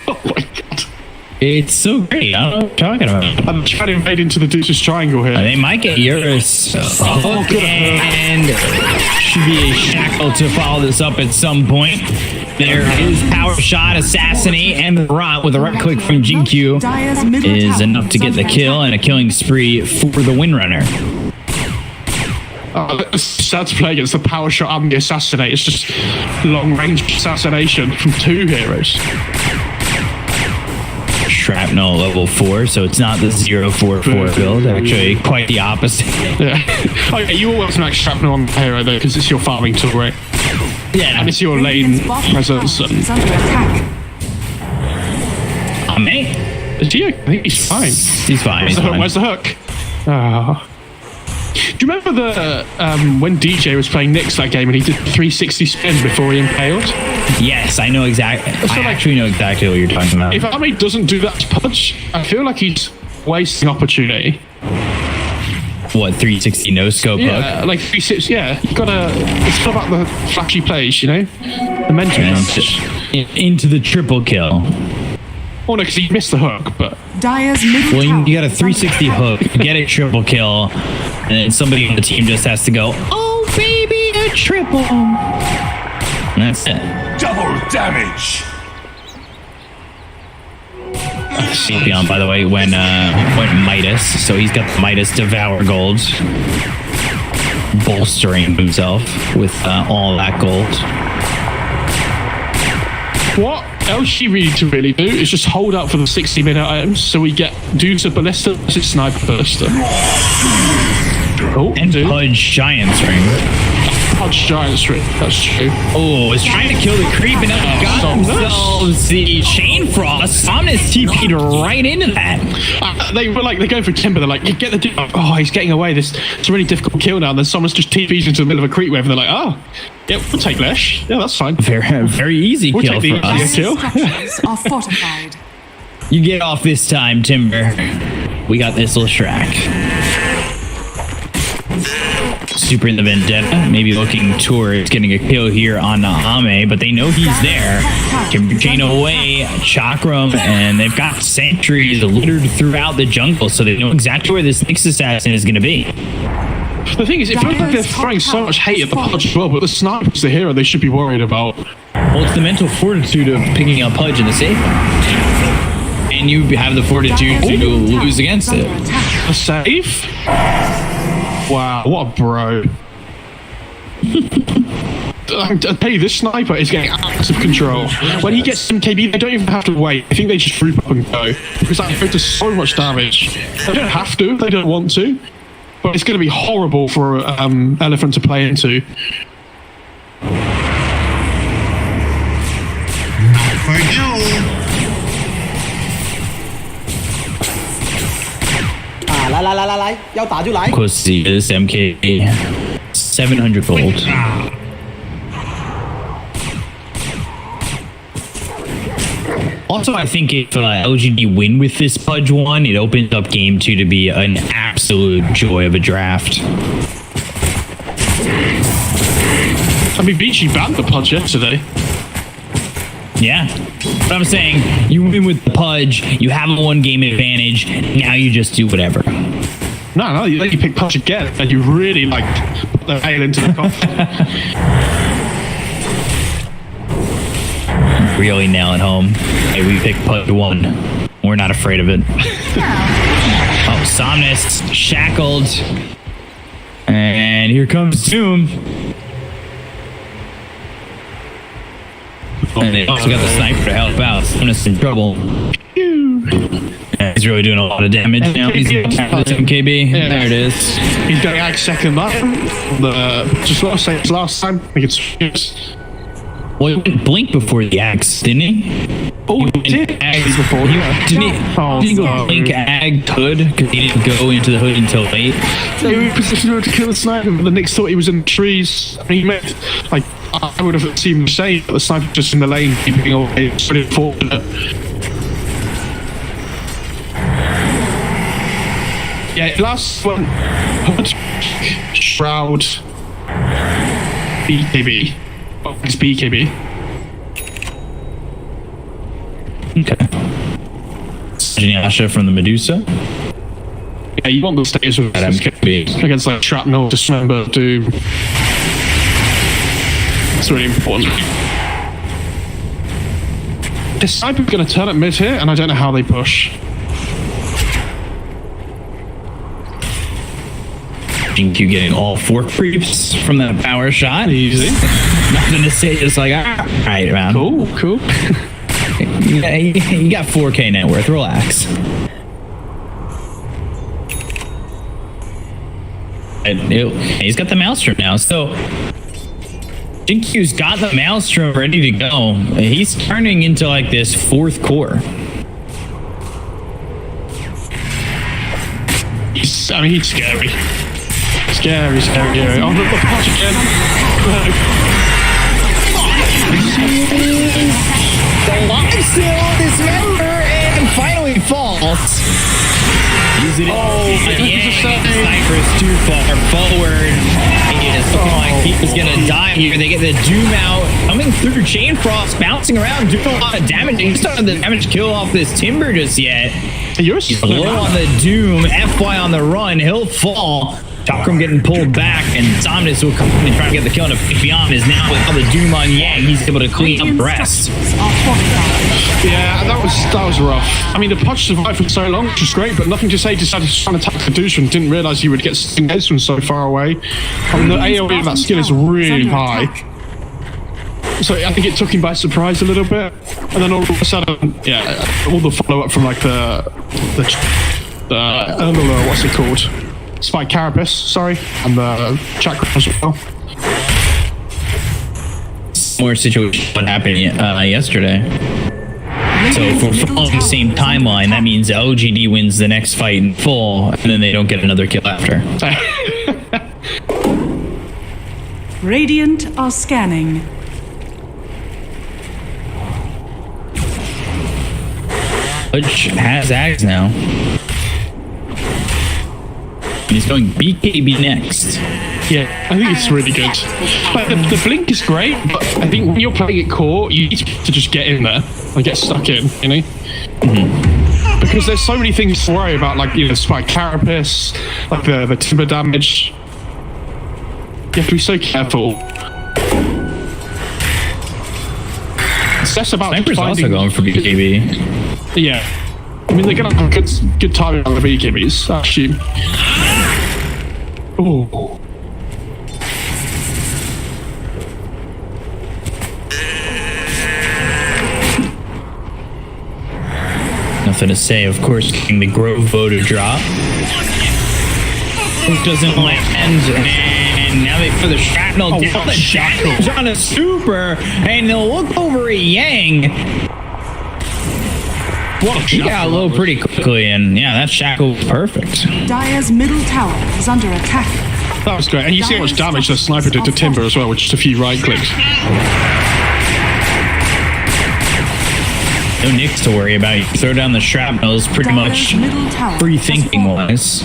Oh my god. It's so great. I don't know what you're talking about. I'm trying to invade into the Deuce's Triangle here. They might get Eurus hook and should be a shackle to follow this up at some point. There is power shot, assassinate, and the rot with a right click from Jinkyu is enough to get the kill and a killing spree for the Windrunner. It's sad to play against the power shot and the assassinate. It's just long range assassination from 2 heroes. Shrapnel level 4, so it's not the 0-4-4 build. Actually, quite the opposite. Yeah. Okay, you always max shrapnel on the hero though, because it's your farming tool, right? Yeah. And it's your lane presence. And... Is under attack. Mate. Is he? I think he's fine. He's fine. Where's the hook? Ah. Do you remember the when DJ was playing Nyx that game and he did 360 spin before he impaled? Yes, I know exactly. I actually know exactly what you're talking about. If Ame doesn't do that punch, I feel like he's wasting opportunity. What, 360 no scope hook? Yeah, like 360. Yeah, you gotta. It's all about the flashy plays, you know, the mental into the triple kill. Oh no, because he missed the hook, but. Dire's middle well, tower you got a 360 hook, get a triple kill, and then somebody on the team just has to go, oh baby, a triple. And that's it. Double damage. Champion, by the way, went Midas, so he's got the Midas Devour Gold, bolstering himself with all that gold. What LG need to really do is just hold out for the 60-minute items so we get Deuce Ballista versus Sniper Burster. Oh, and Pudge Giant's Ring. Pudge Giant's Ring, that's true. Oh, it's trying to kill the creep and got themselves the Chain Frost. Somnus TP'd right into that. They were like, they go for Timber, they're like, you get the dude. Oh, he's getting away. It's a really difficult kill now. And then someone's just TP'd into the middle of a creep wave and they're like, oh, yeah, we'll take Lesh. Yeah, that's fine. Very easy we'll kill take for us. Kill. are fortified. You get off this time, Timber. We got this little Shrek. Super in the Vendetta, maybe looking towards getting a kill here on Ame, but they know he's there. Can chain away Chakram, and they've got sentries littered throughout the jungle, so they know exactly where this Nyx assassin is going to be. The thing is, it feels like they're throwing so much hate at the Pudge as well, but the Sniper's the hero they should be worried about. Well, it's the mental fortitude of picking up Pudge in the safe. And you have the fortitude to lose against it. A save? Wow, what a bro. I tell you, this Sniper is getting out of control. When he gets some KB, they don't even have to wait. I think they just group up and go. Because that inflicts so much damage. They don't have to, they don't want to. But it's going to be horrible for Elephant to play into. For you. 来，要打就来。 Of course, this MK 700 gold. Also, I think if LGD win with this Pudge 1, it opens up game 2 to be an absolute joy of a draft. I mean, Beachy banned the Pudge yesterday. Yeah. But I'm saying, you win with the Pudge, you have a 1-game advantage, now you just do whatever. No, then you pick Pudge again, and you really, like, put the nail into the coffin. Really nail it home. Hey, we pick Pudge 1. We're not afraid of it. Oh, Somnus shackled. And here comes Doom. And they also got the sniper to help out. Somnus in trouble. Yeah, he's really doing a lot of damage now. He's MKB. Yeah. There it is. He's going Ag second up. Just what I said last time. I think it's. Well, he went Blink before the Axe, didn't he? Oh, he did Ag before. Didn't he go Blink Ag Hood? Because he didn't go into the Hood until late. They were in position to kill the sniper, but the Knicks thought he was in the trees. I mean, he meant, like, I would have assumed the same, but the sniper just in the lane, keeping away. It's pretty unfortunate. Yeah, last one. Hood, Shroud, BKB. Oh, it's BKB. Okay. Geniasha from the Medusa. Yeah, you want the status of MKB against like Shrapnel, Dismember, Doom. It's really important. The sniper's going to turn at mid here, and I don't know how they push. You getting all 4 creeps from that power shot. Easy. Nothing to say, just like, all right, man. Cool. You got 4K net worth, relax. He's got the Maelstrom now, so Jinkyu's got the Maelstrom ready to go. He's turning into like this 4th core. He's scary. Scary. Oh, the Pudge again. The live still dismember and finally falls. Use it. Sniper's too far forward. He is looking like he was gonna die here. They get the Doom out, coming through Chain Frost, bouncing around, doing a lot of damage. He's not the damage kill off this Timber just yet. He's low on the Doom, FY on the run, he'll fall. Chakram getting pulled back, and Somnus will come and try to get the kill. And Beyond is now with all the Doom on Yang. He's able to clean up the rest. Yeah, that was rough. I mean, the Pudge survived for so long, which was great, but nothing to say. Decided to try and attack the douche and didn't realize he would get stinged from so far away. I mean, the AoE of that skill is really high. So I think it took him by surprise a little bit, and then all of a sudden, yeah, all the follow-up from like the what's it called? Spike Carapace, sorry, and the Chakra as well. Similar situation what happened yesterday. So if we're following the same timeline, that means LGD wins the next fight in full, and then they don't get another kill after. Radiant are scanning. Pudge has Ags now. He's going BKB next. Yeah, I think it's really good. Like, the blink is great, but I think when you're playing it core, you need to just get in there and get stuck in, you know? Mm-hmm. Because there's so many things to worry about, like, you know, Spike Carapace, like the Timber damage. You have to be so careful. It's less about Sniper's also going for BKB. Yeah. I mean, they're going to have good timing on the BKBs, I assume. Oh. Nothing to say, of course, getting the Grove Voter drop. It doesn't land, and now they put the Shrapnel down. The Shadow's on a super, and they'll look over at Yang. He got low pretty quickly, and yeah, that shackle was perfect. Dire's middle tower is under attack. That was great, and you see how much damage the sniper did to Timber as well, with just a few right clicks. no nicks to worry about. You throw down the shrapnels pretty much free thinking wise.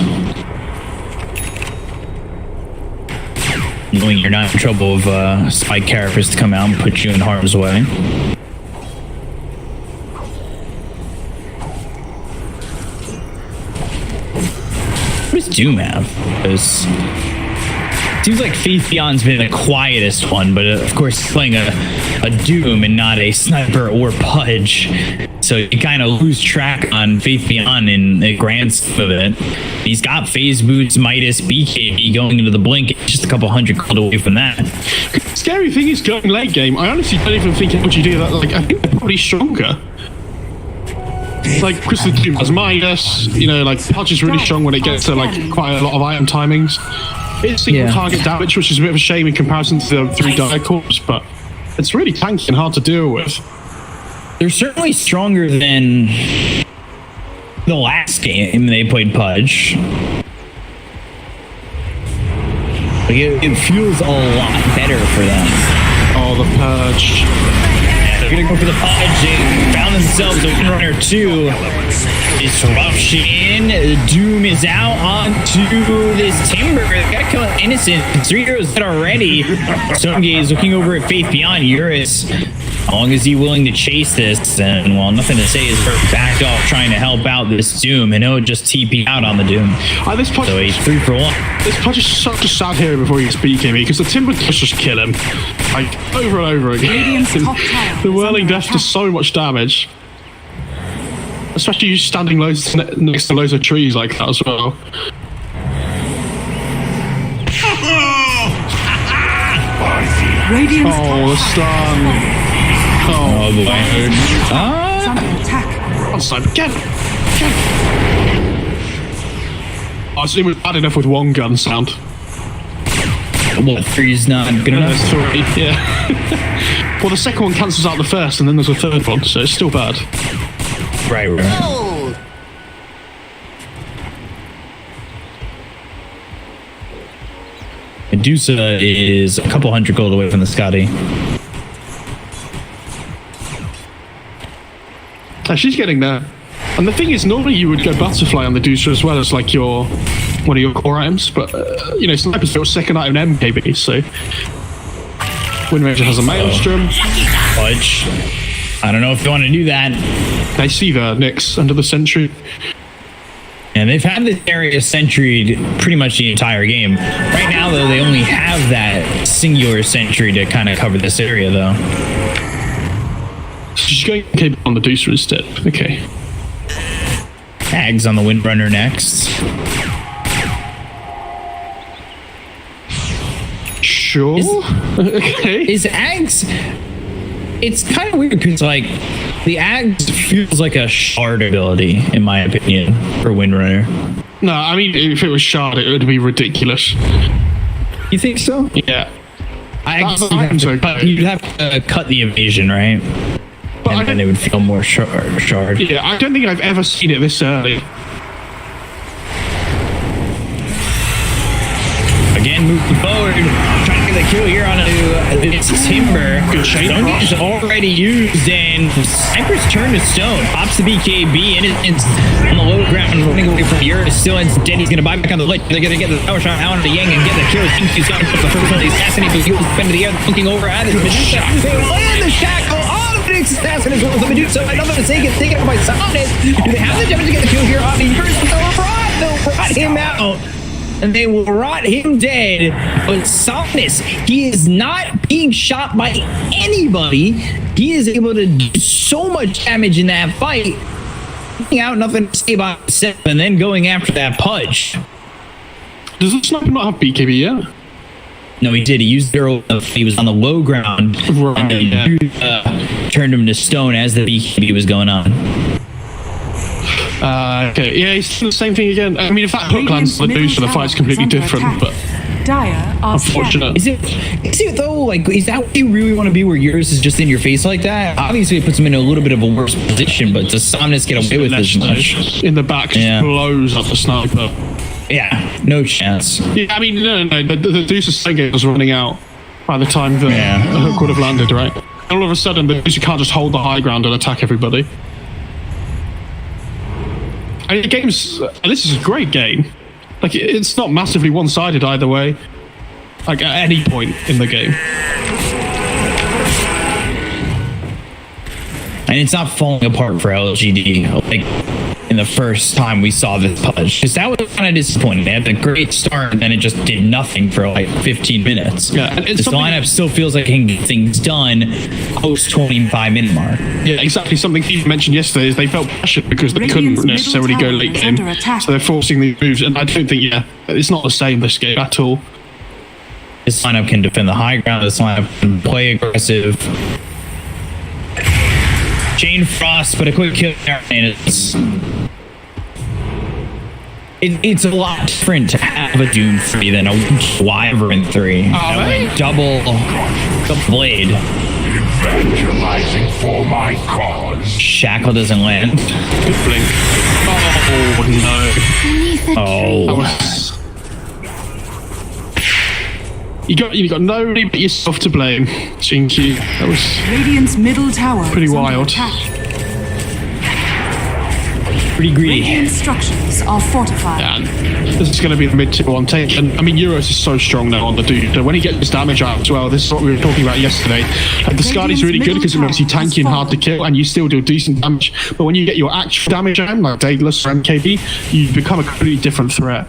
Knowing you're not in trouble of spike characters to come out and put you in harm's way. What does Doom have? Because seems like Faith Beyond's been the quietest one, but of course he's playing a Doom and not a Sniper or Pudge. So you kind of lose track on Faith Beyond in the grand scheme of it. He's got Phase Boots, Midas, BKB going into the Blink, just a couple hundred gold away from that. The scary thing is going late game. I honestly don't even think LGD that. Like, I think they're probably stronger. Like, Crystal Doom has Midas, you know, like Pudge is really strong when it gets to like quite a lot of item timings. It's single target damage, which is a bit of a shame in comparison to the 3 Dire Corps, but it's really tanky and hard to deal with. They're certainly stronger than the last game they played Pudge. Like it feels a lot better for them. Oh, the Purge. Yeah, they're gonna go for the Pudge. They found themselves a Windrunner 2. Disruption. Doom is out onto this Timber. They gotta kill an Innocent. 3 heroes dead already. Sungaze looking over at Faith Beyond. Eurus, how long is he willing to chase this? And well, nothing to say is her backed off trying to help out this Doom, and he'll just TP out on the Doom. This Pudge, so he's 3 for 1. This Pudge is such a sad hero before he gets BKB because the Timber does just kill him. Like, over and over again. The Whirling Death does so much damage. Especially you standing next to loads of trees like that as well. Oh, the stun. Oh, boy. On sniper, get him. Oh, so it was bad enough with one gun sound. Well, 3's not good enough. 3, yeah. Well, the second one cancels out the first, and then there's a third one, so it's still bad. Right. Medusa is a couple hundred gold away from the Scotty. She's getting there. And the thing is, normally you would go Butterfly on the Medusa as well as like one of your core items, but you know, Sniper's your second item in MKB, so Wind Ranger has a Maelstrom. Pudge. I don't know if you want to do that. They see the Nyx under the sentry. And they've had this area sentry pretty much the entire game. Right now, though, they only have that singular sentry to kind of cover this area, though. So she's going on the Medusa instead. Okay. Ags on the Windrunner next. Sure. Okay. Is Ags... It's kind of weird because, like, the Ags feels like a shard ability, in my opinion, for Windrunner. No, I mean, if it was shard, it would be ridiculous. You think so? Yeah. You'd have to cut the evasion, right? But and then it would feel more shard. Yeah, I don't think I've ever seen it this early. Again, moving forward, trying to get the kill here on this Timber. Good chain Stone's already used, and Sniper's turned to Stone. Pops the BKB, and it's on the low ground, running away from Eurus. Still instead, he's going to buy back on the ledge. They're going to get the power shot out on the Yang and get the kill. He's going to put the first one of the assassinate, but he was spending the air, looking over at his Medusa. They land the shackle on the Phoenix Assassin as well as the Medusa. Another mistake is taken out by Somnus. Do they have the damage to get the kill here on the Eurus? They'll rot him out. And they will rot him dead. But Somnus, he is not being shot by anybody. He is able to do so much damage in that fight. Out, nothing to say about himself, and then going after that Pudge. Does the Sniper not have BKB yet? No, he did. He used Zero. He was on the low ground. Right, and turned him to Stone as the BKB was going on. Okay, yeah, he's doing the same thing again. I mean, if that hook lands on the Medusa, the fight's completely different, but unfortunate. Is it though, like, is that what you really want to be, where yours is just in your face like that? Obviously, it puts him in a little bit of a worse position, but does Somnus get away with this much? In the back, just blows up the Sniper. Yeah, no chance. Yeah, I mean, no. The Medusa Senge was running out by the time the hook would have landed, right? And all of a sudden, the Medusa can't just hold the high ground and attack everybody. the game's this is a great game. Like it's not massively one-sided either way. Like at any point in the game. And it's not falling apart for LGD like in the first time we saw this pudge. Because that was kind of disappointing. They had a great start and then it just did nothing for like 15 minutes. Yeah, and this lineup still feels like it can get things done post 25-minute mark. Yeah, exactly. Something Steve mentioned yesterday is they felt pressured because they couldn't necessarily go late game. So they're forcing these moves. And I don't think, it's not the same this game at all. This lineup can defend the high ground. This lineup can play aggressive. Jane Frost, but a quick kill there, and it's a lot different to have a Doom 3 than a Wyvern 3. Like double blade. Evangelizing for my cause. Shackle doesn't land. Good blink. Oh no. You got nobody but yourself to blame, Jinky. That was Radiant's middle tower pretty wild. Pretty greedy. Radiant structures are fortified. And this is going to be the mid-tier one take. And I mean, Euros is so strong now on the dude. When he gets his damage out as well, this is what we were talking about yesterday. Like, the Skadi's really good because it makes you tanky and hard to kill, and you still do decent damage. But when you get your actual damage out, like Daedalus or MKB, you become a completely different threat.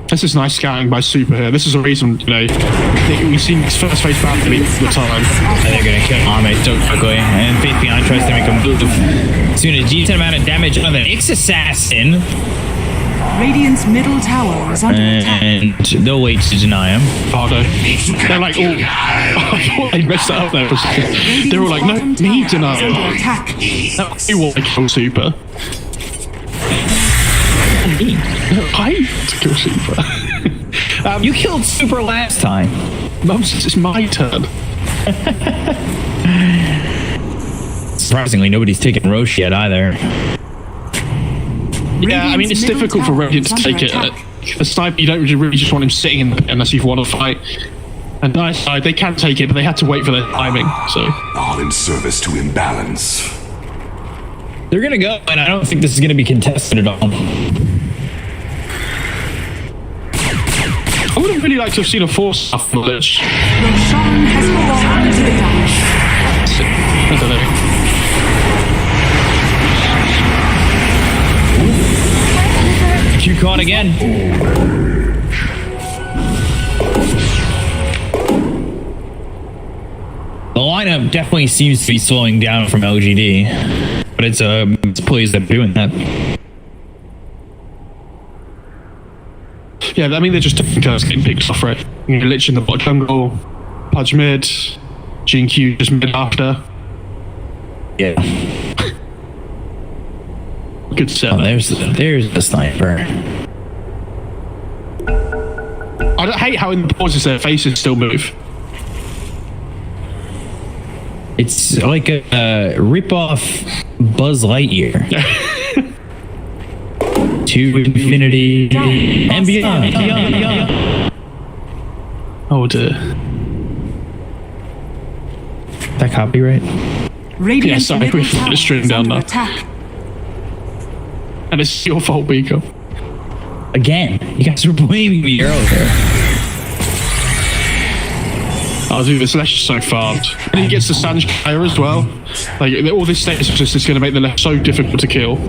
This is nice scouting by Super here. This is a reason, we've seen this first phase battle all the time. And they're going to kill Ame so quickly. And Faith Beyond tries to make a move. Soon a decent amount of damage on the Nyx Assassin. Radiant's middle tower is under attack. And they'll wait to deny him. Pardo. They're like, oh, I thought they messed that up there. They're all like, no, me deny him. That you want to kill Super. I to kill Super. You killed Super last time. It's my turn. Surprisingly, nobody's taken Roche yet either. Yeah, I mean, it's difficult for Radiant to take it. A sniper, you don't really just want him sitting in the pit unless you want to fight. And nice side, they can take it, but they had to wait for their timing, so. All in service to imbalance. They're gonna go, and I don't think this is gonna be contested at all. I would have really liked to have seen a force off the ledge. Roshan has fallen to the ground. I don't know. Q caught again. The lineup definitely seems to be slowing down from LGD, but it's plays that are doing that. Yeah, I mean, they're just taking turns getting picked off, right? You're Lich in the bot jungle, Pudge mid, GQ just mid after. Yeah. Good set. Oh, there's the sniper. I hate how in the pauses their faces still move. It's like a rip-off Buzz Lightyear. To infinity and beyond. Oh dear. That copyright? Yeah, sorry, we put the string down now. And it's your fault, Biko. Again, you guys were blaming me earlier. Oh, dude, this Lesh is so fast. And he gets the Sanj Fire as well. Like, all this status just is going to make the Lesh so difficult to kill.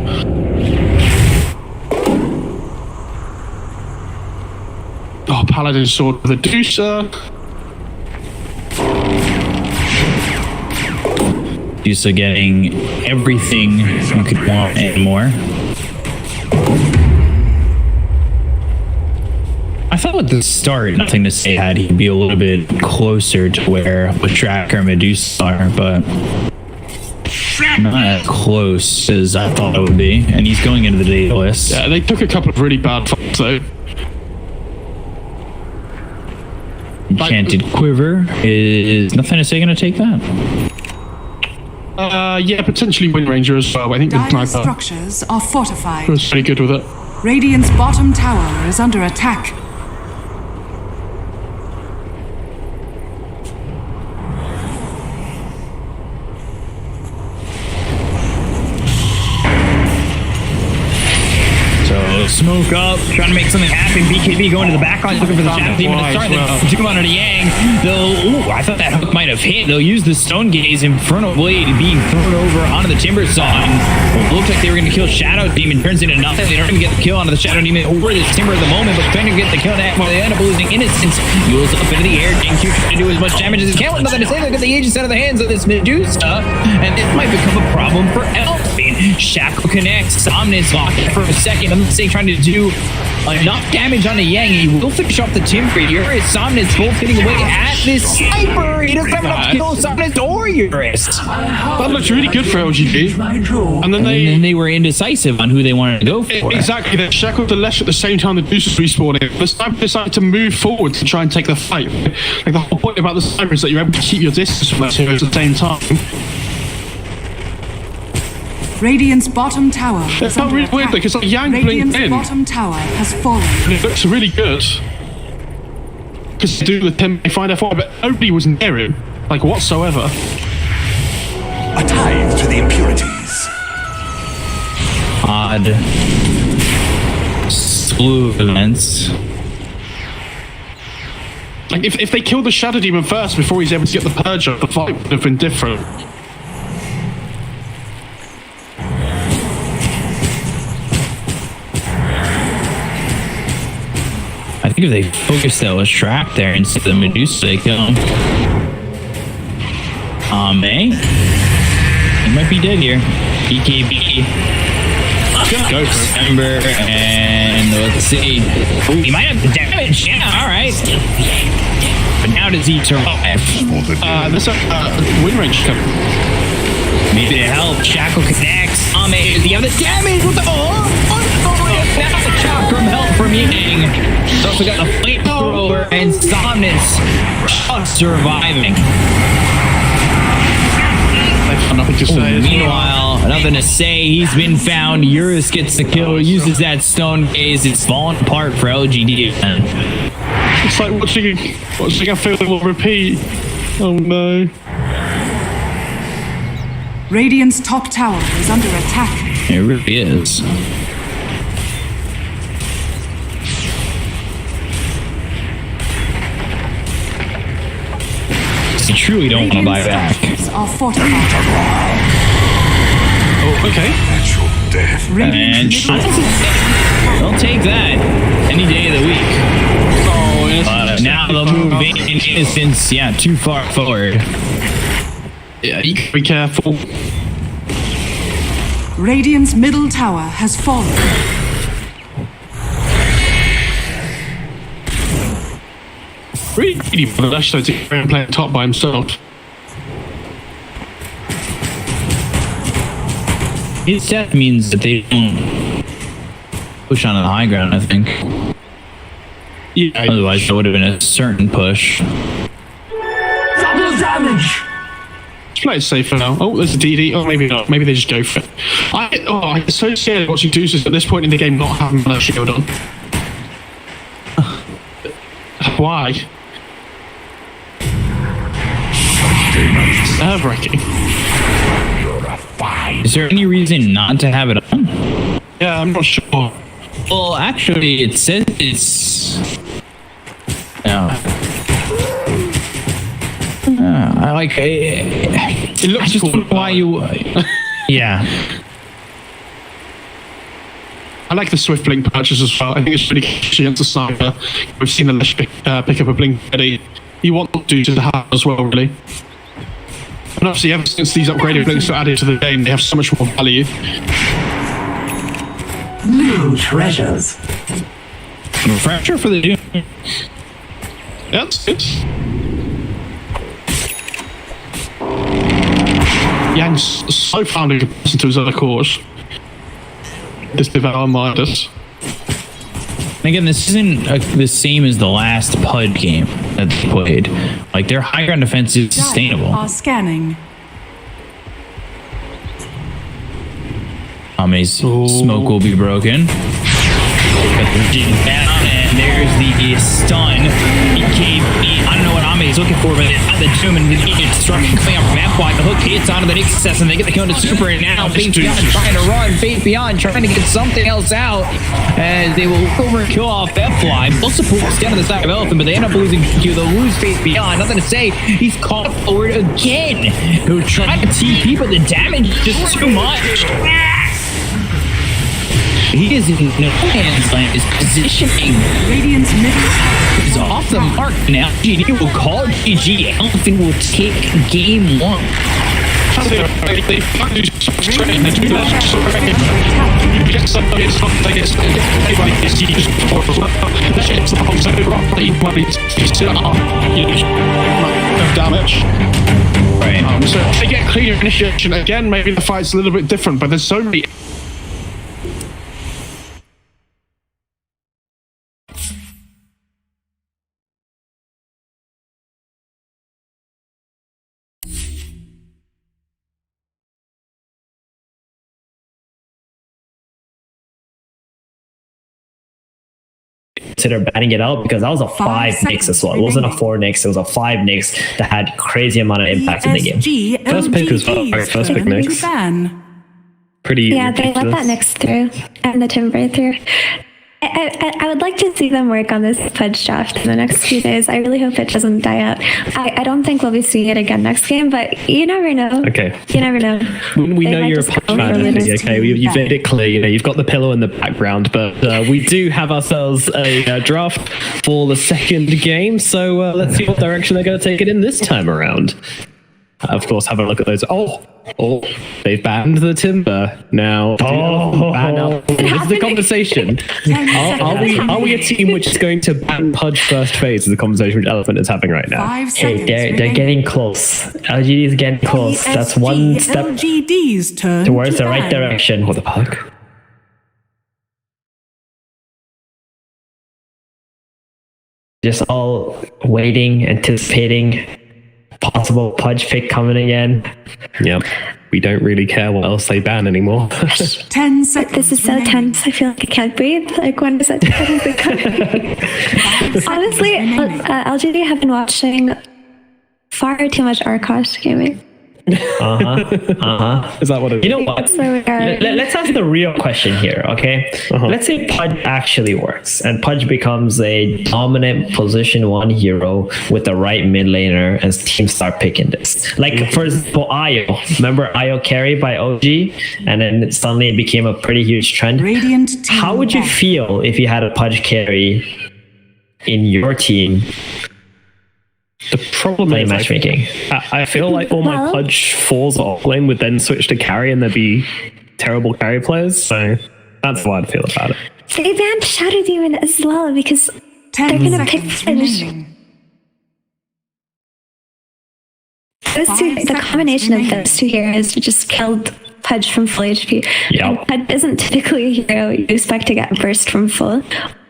Oh, Paladin Sword with a Deucer. Deucer getting everything you could want and more. I thought at the start, nothing to say had he'd be a little bit closer to where Tracker and Medusa are, but not as close as I thought it would be. And he's going into the data list. Yeah, they took a couple of really bad fights though. Enchanted Quiver is nothing to say gonna take that. Yeah, potentially Wind Ranger as well. I think the Dire sniper structures are fortified. was pretty good with it. Radiant's bottom tower is under attack. smoke up, trying to make something happen. BKB going to the back line, looking for the Shadow Demon to start the 2 under Yang. They'll, I thought that hook might have hit. They'll use the Stone Gaze, Inferno Blade being thrown over onto the Timber Saw. And it looked like they were going to kill Shadow Demon. Turns into nothing. They don't even get the kill onto the Shadow Demon or this Timber at the moment, but trying to get the kill on that, they end up losing Innocence. Yules up into the air. GameCube trying to do as much damage as he can with nothing to say. Look at the Aegis out of the hands of this Medusa, and it might become a problem for Elfin. Shackle connects. Somnus locked for a second. I'm trying to do enough damage on the Yang. He will finish off the Timber. Eurus, Somnus both hitting away at this Sniper. He doesn't have enough to kill Somnus or Eurus. That looks really good for LGD. And then they were indecisive on who they wanted to go for. Exactly. They shackled the Lesh at the same time the Deuce was respawning. The Sniper decided to move forward to try and take the fight. Like, the whole point about the Sniper is that you're able to keep your distance from that hero at the same time. Radiant's bottom tower. It felt really weird because like Yang blinked in. Bottom tower has fallen. And it looks really good. Because they do the 10 find F1, but nobody was near him, like whatsoever. A tithe to the impurities. Odd slew of events. Like if they killed the Shadow Demon first before he's able to get the Purge up, the fight would have been different. I think if they focus that was trapped there instead of the Medusa, they kill him. May? He might be dead here. BKB. Go for it. Ember, and let's see. Ooh, he might have the damage. Yeah, alright. But now does he survive? There's a win range coming. Maybe to help. Shackle connects. Does he have the damage with the now the chakram help from Yang. He's also got the flamethrower and Somnus just surviving. Nothing to say. Meanwhile, nothing to say. He's been found. Eurus gets the kill, uses that Stone Gaze. It's falling apart for LGD again. It's like watching a film will repeat. Oh no. Radiant's top tower is under attack. It really is. You truly don't want to buy back. Are fortified. Oh, okay. Natural death. And they'll take that any day of the week. But now they'll move in Innocence, yeah, too far forward. Yeah, you gotta be careful. Radiant's middle tower has fallen. Really, but Lash though to play top by himself. His death means that they don't push on the high ground, I think. Yeah. Otherwise, there would have been a certain push. Double damage. Let's play it safe for now. Oh, there's a DD. Oh, maybe not. Maybe they just go for it. I'm so scared watching Deuces at this point in the game not having a shield on. Why? It's nerve-wracking. Is there any reason not to have it on? Yeah, I'm not sure. Well, actually, it says it's... No. I like it. It looks I just cool. don't know why you... Yeah. I like the swift blink purchase as well. I think it's really good against the sniper. We've seen the Lesh pick up a blink already. You want to do to the have as well, really. And obviously, ever since these upgraded blinks are added to the game, they have so much more value. New treasures. Refresher for the Doom. Yeah, that's good. Yang's so found in comparison to his other cores. This devour-minded. Again, this isn't the same as the last PUD game that they played. Like, their high ground defense is sustainable. Are scanning. Smoke will be broken. Got the down, and there there's the stun. I don't know what Ame is looking for, but the Doom and the destruction coming up from Amplify. The hook hits onto the Nick success, and they get the counter super, and now Faith Beyond trying to run. Faith Beyond trying to get something else out, as they will overkill off F-Fly. Full support down to the side of Elephant, but they end up losing Q. They'll lose Faith Beyond. Nothing to say. He's caught forward again. They're trying to TP, but the damage is just too much. He is in no man's land. His positioning Radiant's middle is off the mark. Now GD will call GG. Elephant will take game 1. Damage. Right. So if they get cleaner initiation again, maybe the fight's a little bit different, but there's so many. Consider batting it out, because that was a 5 Nyx as well. It wasn't a 4 Nyx, it was a 5 Nyx that had crazy amount of impact in the game. First pick as well. First pick Nyx. Pretty Yeah, ridiculous. they let that Nyx through and the Timber through. I would like to see them work on this Pudge draft in the next few days. I really hope it doesn't die out. I don't think we'll be seeing it again next game, but you never know. Okay. You never know. We They know might you're a just Pudge go fan, for Anthony, this. okay? You've made it clear, you've got the pillow in the background, but we do have ourselves a draft for the second game, so let's see what direction they're going to take it in this time around. Of course, have a look at those. Oh, they've banned the Timber. Now, this is the conversation. Are we a team which is going to ban Pudge first phase of the conversation which Elephant is having right now? Hey, they're getting close. LGD is getting close. That's one step LGD's turn towards to the right ban. direction. What the fuck? Just all waiting, anticipating possible Pudge pick coming again. Yep. We don't really care what else they ban anymore. 10 seconds. This is so tense. I feel like I can't breathe. Like, when is it? Honestly, LGD have been watching far too much Arkosh gaming. Is that what it is? You know what? Let's ask the real question here, okay? Let's say Pudge actually works and Pudge becomes a dominant position 1 hero with the right mid laner and teams start picking this. Like, for example, Io. Remember Io carry by OG? And then suddenly it became a pretty huge trend. How would you feel if you had a Pudge carry in your team? The problem is matchmaking. I feel like all my Pudge falls off lane would then switch to carry and there'd be terrible carry players. So that's how I'd feel about it. They banned Shadow Demon as well because they're gonna pick Pudge. The combination of those two heroes just killed Pudge from full HP. And Pudge isn't typically a hero you expect to get burst from full.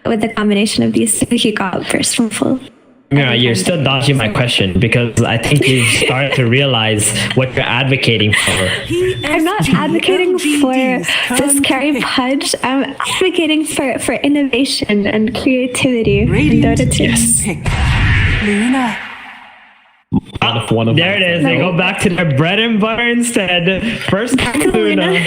With the combination of these two, he got burst from full. Yeah, you're still dodging my question because I think you started to realize what you're advocating for. I'm not advocating for this carry Pudge. I'm advocating for innovation and creativity in Dota 2. Yes. Luna. There it is. They go back to their bread and butter instead. First Luna.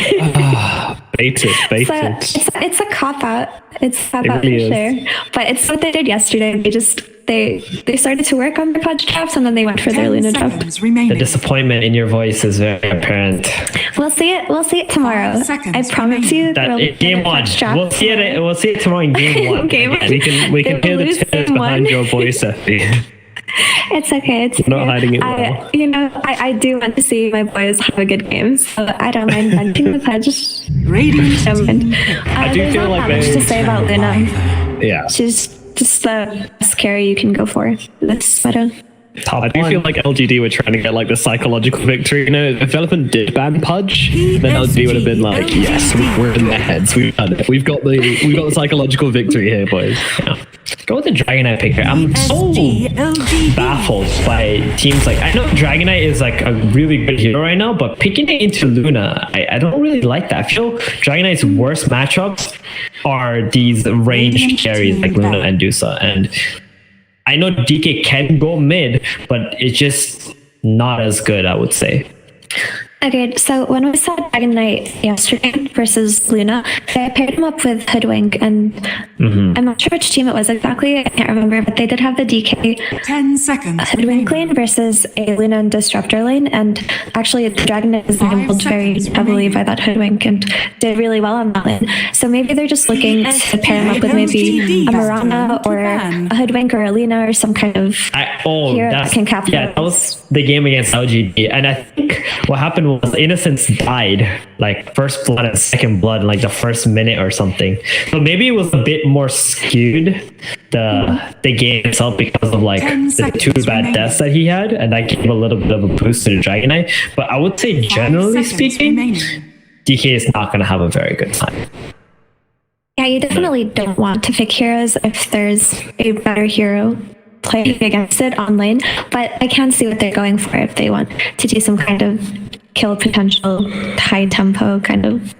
Baited. So it's a cop out. It's a cop out really for is. sure. But it's what they did yesterday. They started to work on their Pudge drafts and then they went for their Luna draft. The disappointment in your voice is very apparent. We'll see it tomorrow. I promise you. That in game 1. We'll see it tomorrow in game 1. Game 1. We can hear the tears behind your voice, Effie. It's okay. It's not hiding it well. I do want to see my boys have a good game, so I don't mind venting the Pudge. I do feel like there's not much to say about Luna. Yeah. She's just the best carry you can go for this meta. Top I do feel like LGD were trying to get like the psychological victory. You know, if Elephant did ban Pudge, then LGD would have been like, yes, we're in their heads. We've done it. We've got the psychological victory here, boys. Yeah. Go with the Dragonite pick here. I'm so baffled by teams like, I know Dragonite is like a really good hero right now, but picking it into Luna, I don't really like that. I feel Dragonite's worst matchups are these ranged carries like Luna and Dusa, and I know DK can go mid, but it's just not as good, I would say. Okay, so when we saw Dragonite yesterday versus Luna, they paired him up with Hoodwink, and I'm not sure which team it was exactly, I can't remember, but they did have the DK 10 seconds Hoodwink lane versus a Luna and Disruptor lane, and actually the Dragonite was enabled very heavily by that Hoodwink and did really well on that lane. So maybe they're just looking to pair him up with maybe a Mirana or a Hoodwink or a Luna or some kind of hero that can capitalize. Yeah, that was the game against LGD, and I think what happened was Innocence died like first blood and second blood in like the first minute or something. So maybe it was a bit more skewed the game itself because of like the two bad deaths that he had, and that gave a little bit of a boost to the Dragonite. But I would say generally speaking, DK is not going to have a very good time. Yeah, you definitely don't want to pick heroes if there's a better hero playing against it on lane, but I can see what they're going for if they want to do some kind of kill potential, high tempo kind of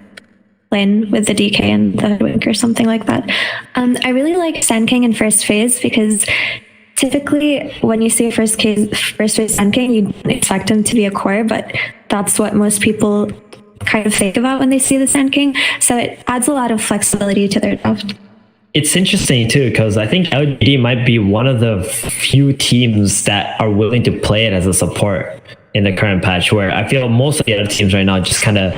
lane with the DK and the Hoodwink or something like that. I really like Sand King in first phase because typically when you see a first phase Sand King, you expect him to be a core, but that's what most people kind of think about when they see the Sand King. So it adds a lot of flexibility to their draft. It's interesting too, because I think LGD might be one of the few teams that are willing to play it as a support in the current patch, where I feel most of the other teams right now just kind of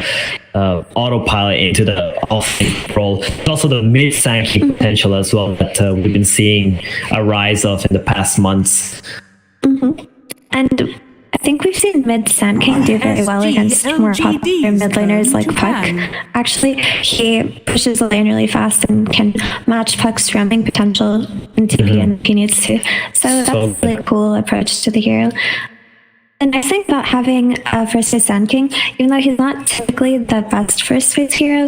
autopilot into the off-lane role. There's also the mid-sanking potential as well that we've been seeing a rise of in the past months. And I think we've seen mid Sand King do very well against more popular mid laners like Puck. Actually, he pushes the lane really fast and can match Puck's roaming potential in TP and if he needs to. So that's a really cool approach to the hero. And I think that having a first phase Sand King, even though he's not typically the best first phase hero,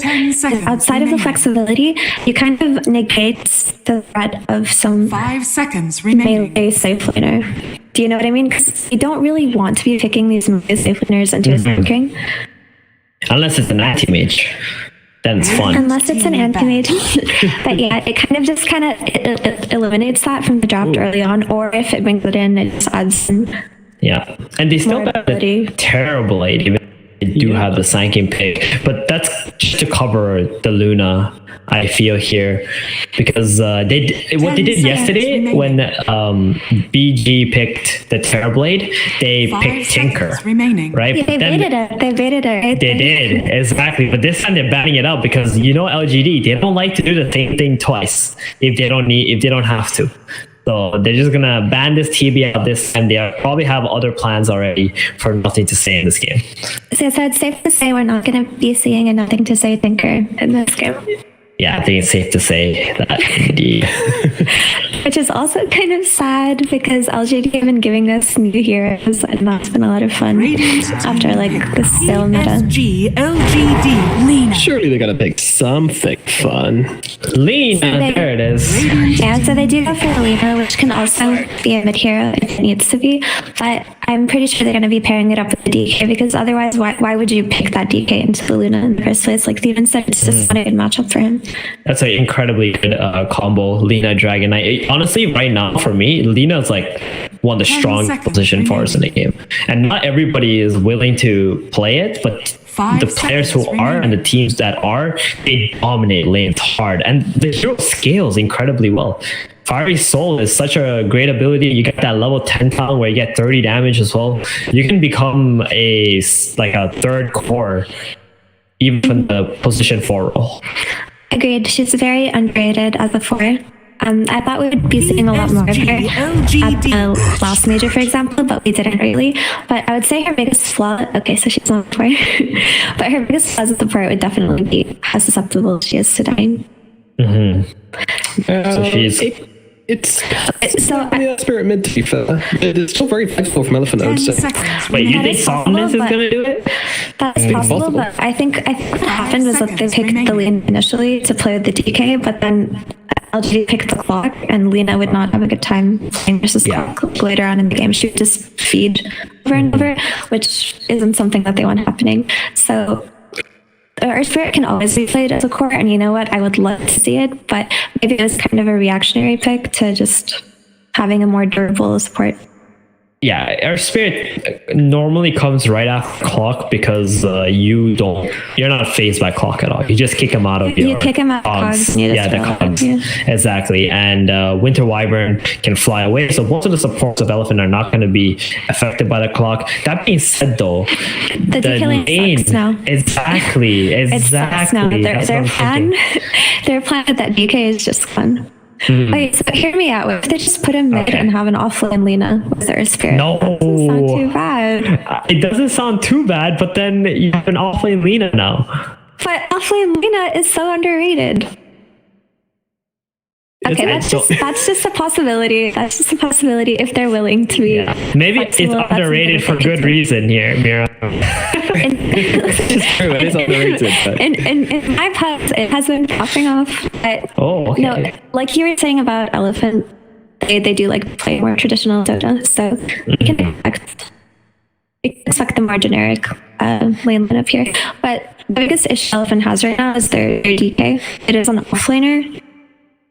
outside of the flexibility, you kind of negate the threat of some 5 seconds remaining melee safe laner. Do you know what I mean? Because you don't really want to be picking these melee safe laners into a Sand King. Unless it's an anti-mage. Then it's fun. Unless it's an anti-mage. But yeah, it it eliminates that from the draft early on, or if it brings it in, it just adds in. Yeah, and they still got a terrible late, even if they do have the Sand King pick. But that's just to cover the Luna, I feel here, because what they did yesterday when BG picked the Terrorblade, they picked Tinker, right? Yeah, they baited it. They baited it. Right? They did, exactly. But this time they're banning it out because LGD, they don't like to do the same thing twice if they don't have to. So they're just gonna ban this TB out this time. They probably have other plans already for Nothing to Say in this game. So it's safe to say we're not gonna be seeing a Nothing to Say Tinker in this game. Yeah, I think it's safe to say that indeed. Which is also kind of sad because LGD have been giving us new heroes, and that's been a lot of fun after like the still meta. LGD, Lena. Surely they're gonna pick something fun. Lena, there it is. Yeah, so they do go for Lena, which can also be a mid hero if it needs to be. But I'm pretty sure they're gonna be pairing it up with the DK because otherwise, why would you pick that DK into the Luna in the first place? Like even said, it's just not a good matchup for him. That's an incredibly good combo, Lena Dragonite. Honestly, right now for me, Lena is like one of the strong position for us in the game, and not everybody is willing to play it, but the players who are and the teams that are, they dominate lanes hard, and the hero scales incredibly well. Fiery Soul is such a great ability. You get that level 10 talent where you get 30 damage as well. You can become a third core even from the position 4 role. Agreed. She's very underrated as a 4. I thought we would be seeing a lot more of her at the last major, for example, but we didn't really. But I would say her biggest flaw, okay, so she's not 4, but her biggest flaw as a 4 would definitely be how susceptible she is to dying. So she's It's so Spirit mid, to be fair. It's still very flexible from Elephant, I would say. Wait, you think Softness is going to do it? That's possible, but I think what happened was that they picked the lane initially to play with the DK, but then LGD picked the clock, and Lena would not have a good time playing versus clock later on in the game. She would just feed over and over, which isn't something that they want happening. So Earth Spirit can always be played as a core, and you know what? I would love to see it, but maybe it was kind of a reactionary pick to just having a more durable support. Yeah, Earth Spirit normally comes right after clock because you're not phased by clock at all. You just kick him out of your kick him out cogs. Yeah, the cogs. Yeah. Exactly. And Winter Wyvern can fly away. So most of the supports of Elephant are not going to be affected by the clock. That being said, though, the lane sucks now. Exactly. It sucks now. Their plan with that DK is just fun. Okay, so hear me out. If they just put him mid and have an offlane Lena with Earth Spirit, no, that doesn't sound too bad. It doesn't sound too bad, but then you have an offlane Lena now. But offlane Lena is so underrated. Okay, that's just a possibility. That's just a possibility if they're willing to be. Yeah. Maybe it's underrated for good reason here, Mira. It's true, it is underrated. But. In my pubs, it has been popping off. But okay. No, like you were saying about Elephant, they do like play more traditional Dota, so we can expect the more generic lane lineup here. But the biggest issue Elephant has right now is their DK. It is an offlaner,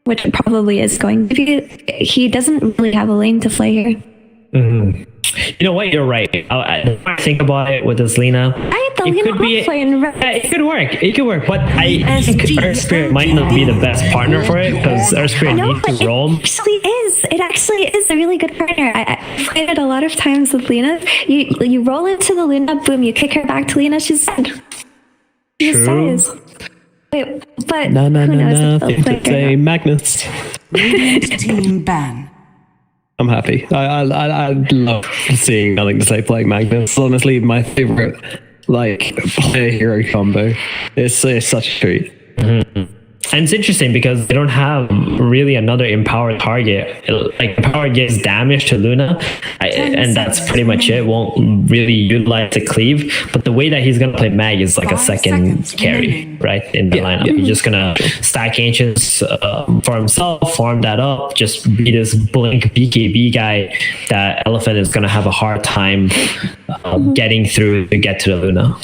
which it probably is going to be. He doesn't really have a lane to play here. Mm-hmm. You know what? You're right. I think about it with this Lena. It could be. It could work. It could work. But I think Earth Spirit might not be the best partner for it because Earth Spirit needs to roam. It actually is a really good partner. I played it a lot of times with Lena. You roll into the Lena, boom, you kick her back to Lena, she's dead. She just dies. Wait, but no. It's a Magnus. Team ban. I'm happy. I love seeing Nothing to Say playing Magnus. It's honestly my favorite player hero combo. It's such a treat. Mm-hmm. And it's interesting because they don't have really another empowered target. Like Empower gives damage to Luna, and that's pretty much it. Won't really utilize the cleave. But the way that he's gonna play Mag is like a second carry, right? In the lineup, he's just gonna stack Ancients for himself, farm that up, just be this blink BKB guy that Elephant is gonna have a hard time getting through to get to the Luna.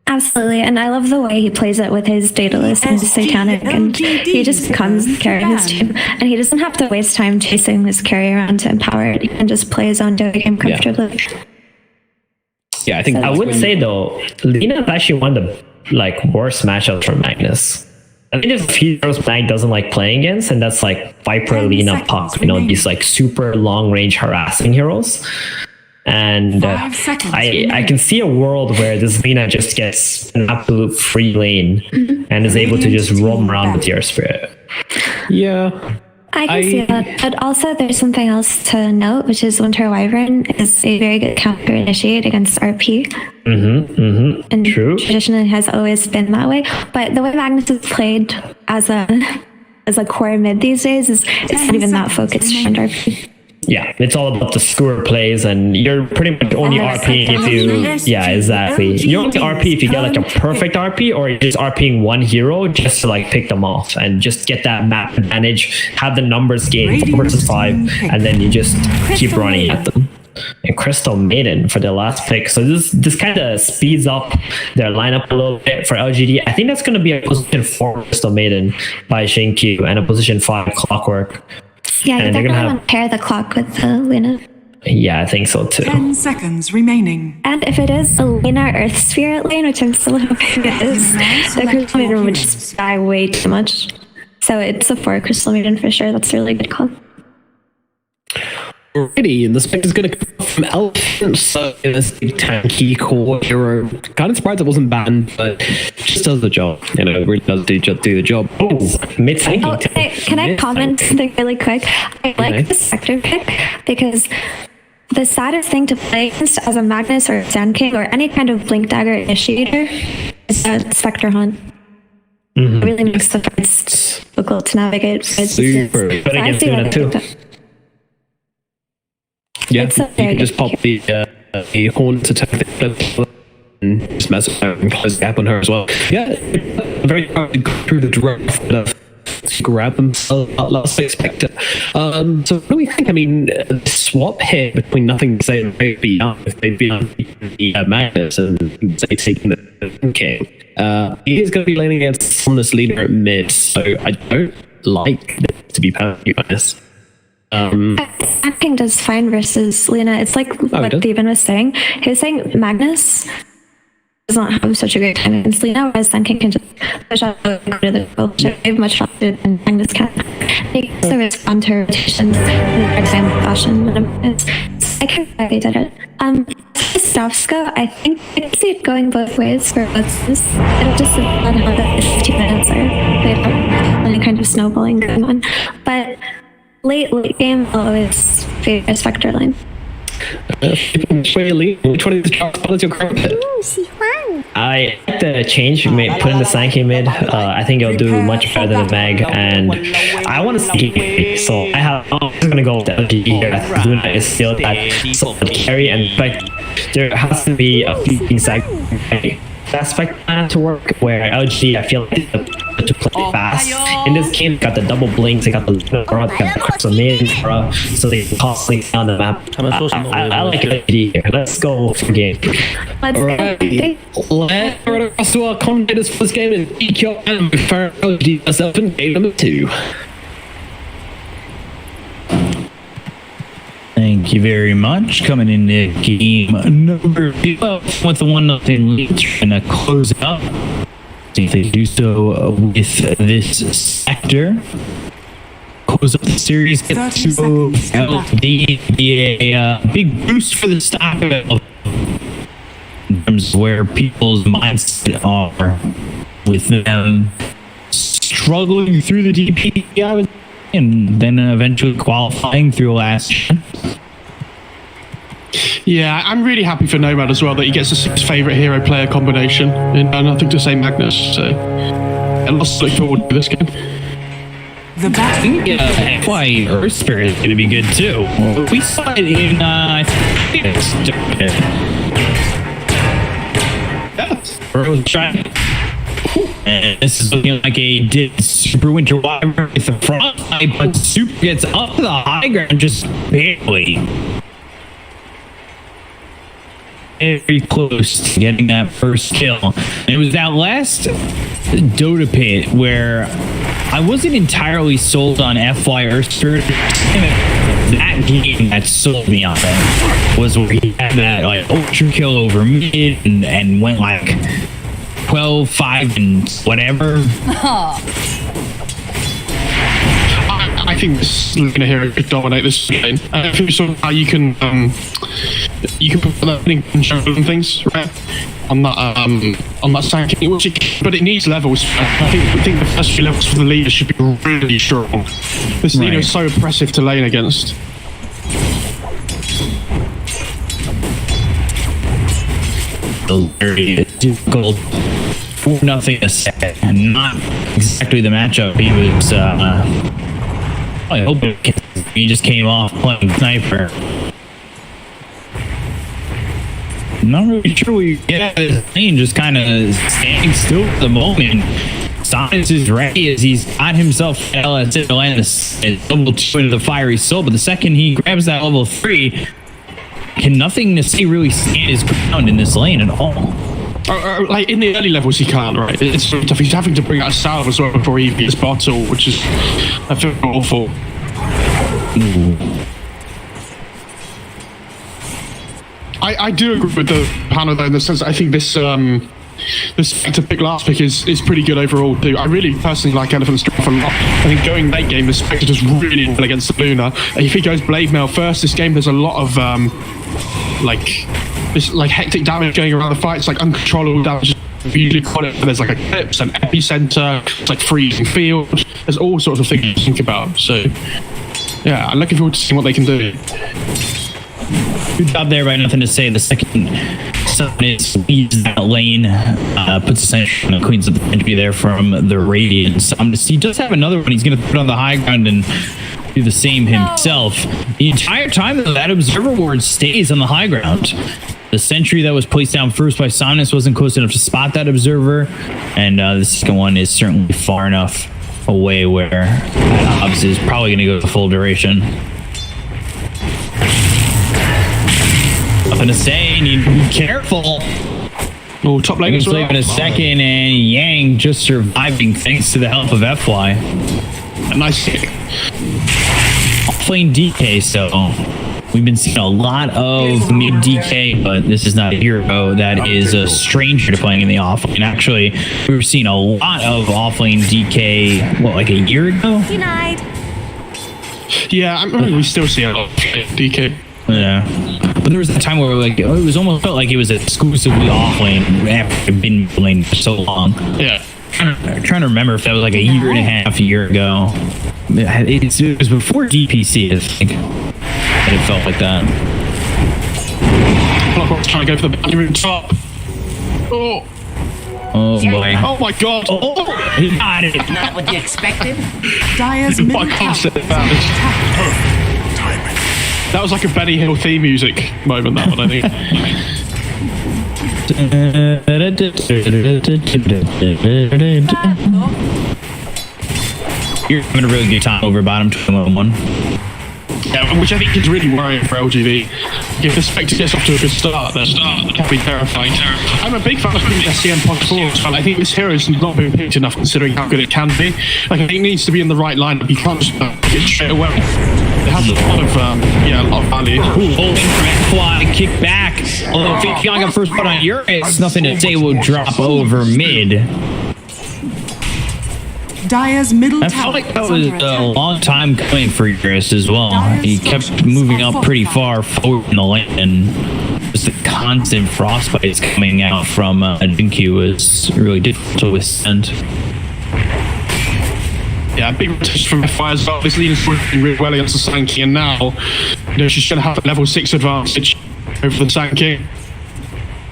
Absolutely, and I love the way he plays it with his Daedalus and his Satanic, and he just becomes the carry of his team, and he doesn't have to waste time chasing this carry around to empower it. He can just play his own Dota game comfortably. Yeah, I think I would say though, Lena is actually one of the worst matchups for Magnus. I think there's a few heroes Mag doesn't like playing against, and that's like Viper, Lena, Puck. These super long range harassing heroes. And I can see a world where this Lena just gets an absolute free lane and is able to just roam around with your Spirit. Yeah. I can see that, but also there's something else to note, which is Winter Wyvern is a very good counter initiate against RP. And true. Traditionally has always been that way, but the way Magnus is played as a core mid these days is it's not even that focused around RP. Yeah, it's all about the skewer plays, and you're pretty much only RPing if you... Yeah, exactly. You're only RP if you get a perfect RP, or you're just RPing one hero just to pick them off and just get that map advantage, have the numbers gain 4 versus 5, and then you just keep running at them. And Crystal Maiden for their last pick. So this kind of speeds up their lineup a little bit for LGD. I think that's going to be a position 4 Crystal Maiden by Shinky and a position 5 Clockwork. Yeah, you definitely want to pair the clock with Luna. Yeah, I think so too. 10 seconds remaining. And if it is a Luna Earth Spirit lane, which I'm still hoping it is, the Crystal Maiden would just die way too much. So it's a 4 Crystal Maiden for sure. That's a really good call. Already, and the spec is going to come from Elephant, so it's a tanky core hero. Kind of surprised it wasn't banned, but it just does the job. It really does do the job. Oh, mid-tanking. Can I comment something really quick? I like the Spectre pick because the saddest thing to play against as a Magnus or Sand King or any kind of Blink Dagger initiator is a Spectre Hunt. It really makes the fights difficult to navigate. Super. But against Luna too. Yeah, you can just pop the horns attack and just mess around and close the gap on her as well. Yeah, very hard to go through the draft to grab them last expected. So what do we think? I mean, the swap here between Nothing to Say and Beyond, if they'd be on the Magnus and say taking the King, he is going to be laning against Somnus leader at mid, so I don't like this, to be perfectly honest. Sand King does fine versus Luna. It's like what Theban was saying. He was saying Magnus does not have such a great time against Luna, whereas Sand King can just push out and go to the goal, which I much faster than Magnus can. He can also respond to rotations in a time fashion. I can they did it. Stavska, I think I can see it going both ways for both sides. It'll just depend on how the 15 minutes are played out, any kind of snowballing going on. But late game, I'll always favor Spectre line. Which one is your current pick? I like the change, put in the Sankey mid. I think it'll do much better than the Mag, and I want to see. So I'm just gonna go with LGD here. I think Luna is still that solid carry, and there has to be a few Sankey aspect to work where LG, I feel like to play fast. In this game, they got the double blinks, they got the Luna, they got the Crimson, so they constantly on the map. I like LG here. Let's go for game. Let's do our commentators for this game and peek your anime for LG yourself in game number 2. Thank you very much. Coming into game number 2 with the 1-0 lead, trying to close it up. See if they do so with this sector. Close up the series. Get to LD be a big boost for the stock in terms of where people's mindset are with them struggling through the DP, and then eventually qualifying through last year. Yeah, I'm really happy for Nomad as well that he gets a 6 favorite hero player combination in Nothing to Say Magnus. So, and let's look forward to this game. I think FY Earth Spirit is going to be good too. We saw it in and this is looking like a Super Winter Wyvern with the front line, but Super gets up to the high ground just barely. Very close to getting that first kill. And it was that last Dota pit where I wasn't entirely sold on FY Earth Spirit. That game that sold me on it was where he had that like ultra kill over mid and went like 12, 5, and whatever. I think this Luna hero could dominate this game. I think sort of how you can put that in control and things, right? On that Sankey, but it needs levels. I think the first few levels for the leader should be really strong. This leader is so oppressive to lane against. Very difficult. Nothing to say. Not exactly the matchup he was. I hope he just came off playing sniper. Not really sure what you get out of his lane, just kind of standing still for the moment. Sinus is ready as he's got himself LS to land a level 2 into the Fiery Soul, but the second he grabs that level 3, can Nothing to Say really stand his ground in this lane at all. Like in the early levels, he can't, right? It's sort of tough. He's having to bring out a salve as well before he beats bottle, which is, I feel awful. Ooh. I do agree with the panel though, in the sense that I think this Spectre pick last pick is pretty good overall too. I really personally like Elephant Strength a lot. I think going late game, the Spectre does really well against the Luna. If he goes Blade Mail first, this game there's a lot of like hectic damage going around the fight. It's like uncontrollable damage. Usually call it. There's like a clips, an epicenter. It's like freezing field. There's all sorts of things to think about. So yeah, I'm looking forward to seeing what they can do. Good job there by Nothing to Say. The second Summons leaves that lane, puts a sentry and cleans up the sentry there from the Radiant. He does have another one. He's going to put on the high ground and do the same himself. The entire time that observer ward stays on the high ground. The sentry that was placed down first by Somnus wasn't close enough to spot that observer, and the second one is certainly far enough away where that obs is probably going to go the full duration. Nothing to say, need to be careful. Oh, top lane as well. In a second, and Yang just surviving thanks to the help of FY. A nice hit. Offlane DK, so we've been seeing a lot of mid DK, but this is not a hero that is a stranger to playing in the offlane. Actually, we were seeing a lot of offlane DK, what, like a year ago? Denied. Yeah, I mean, we still see a lot of DK. Yeah, but there was a time where like it was almost felt like it was exclusively offlane after it been lane for so long. Yeah, I'm trying to remember if that was like a year and a half, a year ago. It was before DPC, I think. That it felt like that. Clockwork's trying to go for the boundary top. Oh. Oh boy. Oh my god. Oh, he got it. Not what you expected? Dire's I middle can't say tower. that. That was like a Benny Hill theme music moment, that one, I think. You're having a really good time over bottom 2-1. Yeah, which I think is really worrying for LGD. If the Spectre gets off to a good start, then it can be terrifying. I'm a big fan of the SCM Pod 4 as well. I think this hero has not been picked enough considering how good it can be. Like, I think it needs to be in the right lineup. You can't just pick it straight away. It has a lot of, a lot of value. Ooh, holding from fly, kick back. Although if he got first put on Eurus, nothing to say will drop over mid. Dire's middle I tower. felt like that was a long time coming for Eurus as well. He kept moving up pretty far forward in the lane, and just the constant frostbites coming out from Jinkyu was really difficult to withstand. Yeah, big rotation from FI as well. This lead is working really well against the Sankey, and now, she's going to have a level 6 advantage over the Sankey.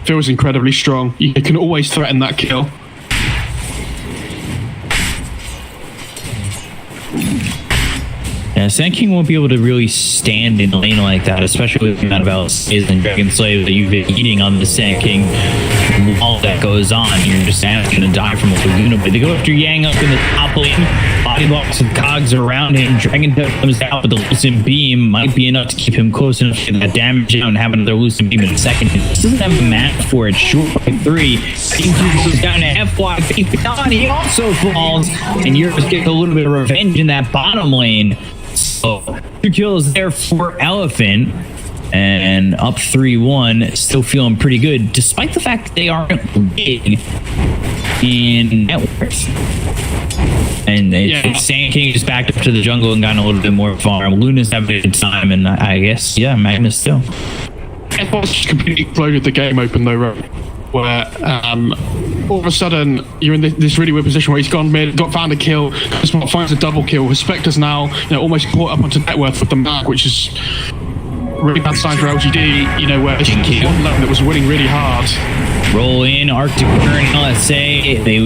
Feels incredibly strong. You can always threaten that kill. Yeah, Sand King won't be able to really stand in a lane like that, especially with the amount of LCs and Dragon Slave that you've been eating on the Sand King. While that goes on, you're just asking to die from a Laguna. But they go after Yang up in the top lane, body blocks and cogs around him. Dragon Touch comes out with the Lucent Beam, might be enough to keep him close enough to get that damage out and have another Lucent Beam in a second. He doesn't have a match for it, short by 3. King goes down to FY, he also falls, and Eurus gets a little bit of revenge in that bottom lane. So 2 kills there for Elephant, and up 3-1, still feeling pretty good, despite the fact that they aren't big in net worth. And Sand King just backed up to the jungle and gotten a little bit more farm. Luna's having a good time, and I guess, yeah, Magnus too. F1's just completely exploded the game open though, right? Where all of a sudden you're in this really weird position where he's gone mid, found a kill, finds a double kill. His Spectre's now almost caught up onto net worth with the mag, which is really bad sign for LGD. Where it's one lane that was winning really hard. Roll in, Arctic Current, LSA. They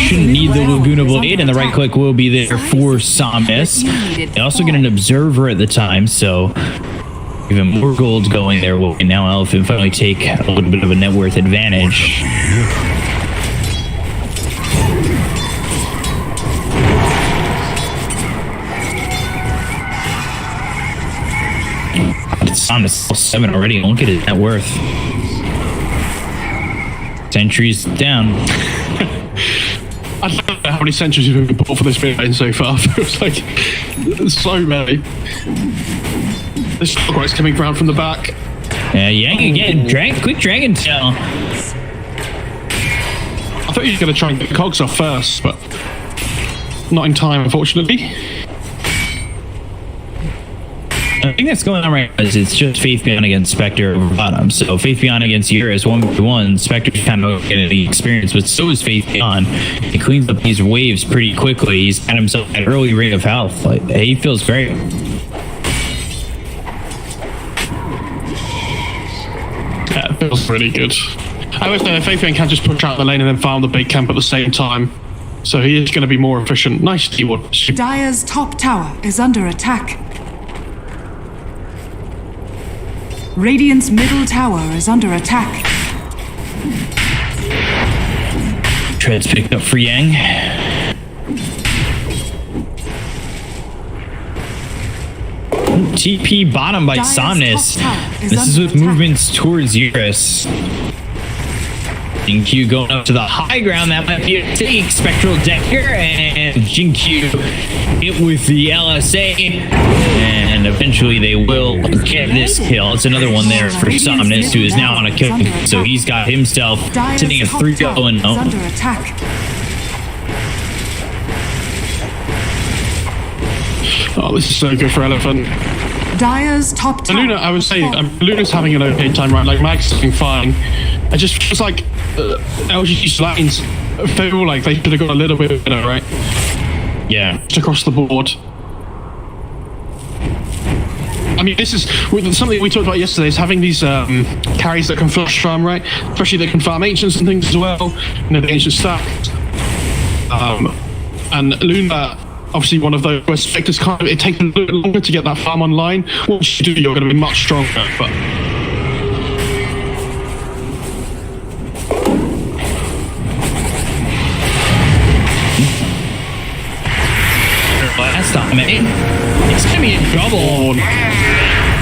shouldn't need the Laguna Blade, and the right click will be there for Samus. They also get an Observer at the time, so even more gold going their way. Now Elephant finally take a little bit of a net worth advantage. It's on to 7 already. Look at his net worth. Sentries down. I don't know how many centuries we've been bought for this video so far. It feels like so many. This Clockwork's coming round from the back. Yang again. Quick Dragon Tail. I thought he was going to try and get the cogs off first, but not in time, unfortunately. I think that's going on right now is it's just Faith Beyond against Spectre over bottom. So Faith Beyond against Eurus 1v1. Spectre's kind of getting the experience, but so is Faith Beyond. He cleans up these waves pretty quickly. He's got himself an early rate of health. Like, he feels great. feels really good. I wish that Fabian can just push out the lane and then farm the big camp at the same time. So he is going to be more efficient. Nice keyword. Dire's top tower is under attack. Radiant's middle tower is under attack. Treads picked up for Yang. TP bottom by Somnus. This is with movements towards Eurus. Jinkyu going up to the high ground. That might be a take. Spectral Decker and Jinkyu hit with the LSA. And eventually they will get this kill. It's another one there for Somnus, who is now on a kill. So he's got himself sitting at 3-0. Under attack. Oh, this is so good for Elephant. Dire's top tower. Luna, I would say, Luna's having an okay time, right? Like, Mag's doing fine. I just feels like LGD's lanes feel like they could have got a little bit better, right? Yeah. Just across the board. I mean, this is something we talked about yesterday, is having these carries that can flash farm, right? Especially that can farm ancients and things as well. You know, the ancient stacks. And Luna, obviously one of those where Spectre's kind of, it takes a little bit longer to get that farm online. Once you do, you're going to be much stronger, but... Last time, it's going to be in trouble.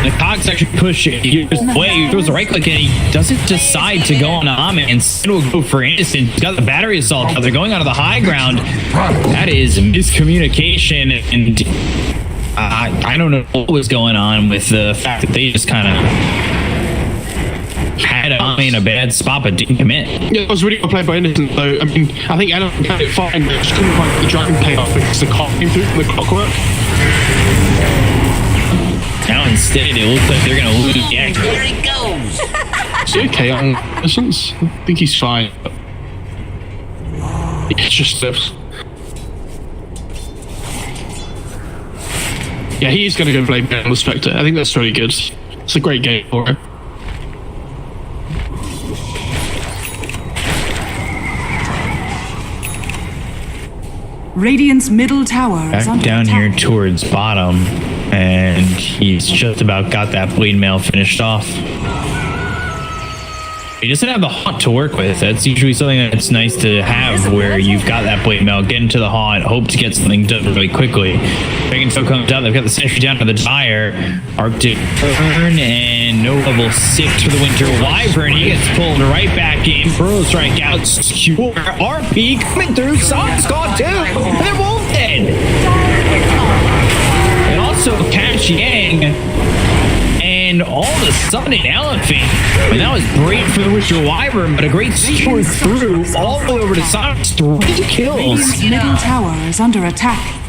The Cogs actually push Eurus away. He throws the right click and he doesn't decide to go on Ame and instead will go for Innocent. He's got the battery assault. They're going onto the high ground. That is miscommunication, and I don't know what was going on with the fact that they just kind of had Ame in a bad spot but didn't commit. Yeah, it was really well played by Innocent though. I mean, I think Elephant had it fine, but just couldn't quite get the dragon play off because the clock came through from the clockwork. Now instead, it looks like they're going to lose the act. There he goes. Is he okay on Innocence? I think he's fine. It's just this. Yeah, he's going to go play on the Spectre. I think that's really good. It's a great game for him. Radiant's middle tower is under down attack. here towards bottom, and he's just about got that blade mail finished off. He doesn't have the haunt to work with. That's usually something that's nice to have, where you've got that blade mail, get into the haunt, hope to get something done really quickly. Dragon Toe comes down, they've got the sentry down to the Dire, Arctic Burn, and no level 6 for the Winter Wyvern. He gets pulled right back in. Burrow strike out, secure RP coming through, Song's gone too, and they're both dead. And also Cash Yang. And all of a sudden an Elephant, and that was great for the Winter Wyvern, but a great skewer through all the way over to Sonic's 3 kills. Radiant's middle tower is under attack.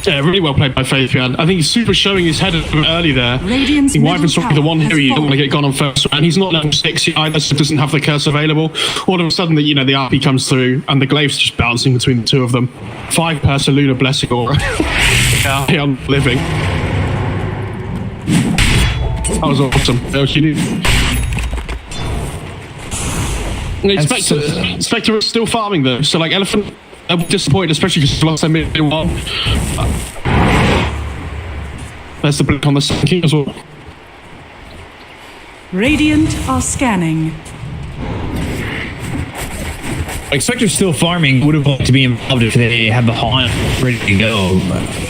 Yeah, really well played by Fabian. I think he's super showing his head early there. Radiant's Wyvern's middle probably the one tower here you has don't want to get gone on first, and he's not level 6 either, so doesn't have the curse available. All of a sudden, the RP comes through, and the glaive's just bouncing between the two of them. 5-person Lunar Blessing aura. Yeah, I'm living. That was awesome. That was unique. Spectre is still farming though, so like Elephant, I'm disappointed, especially because lost their mid one. There's the blink on the sinking as well. Radiant are scanning. Like Spectre's still farming, would have liked to be involved if they had the haunt ready to go.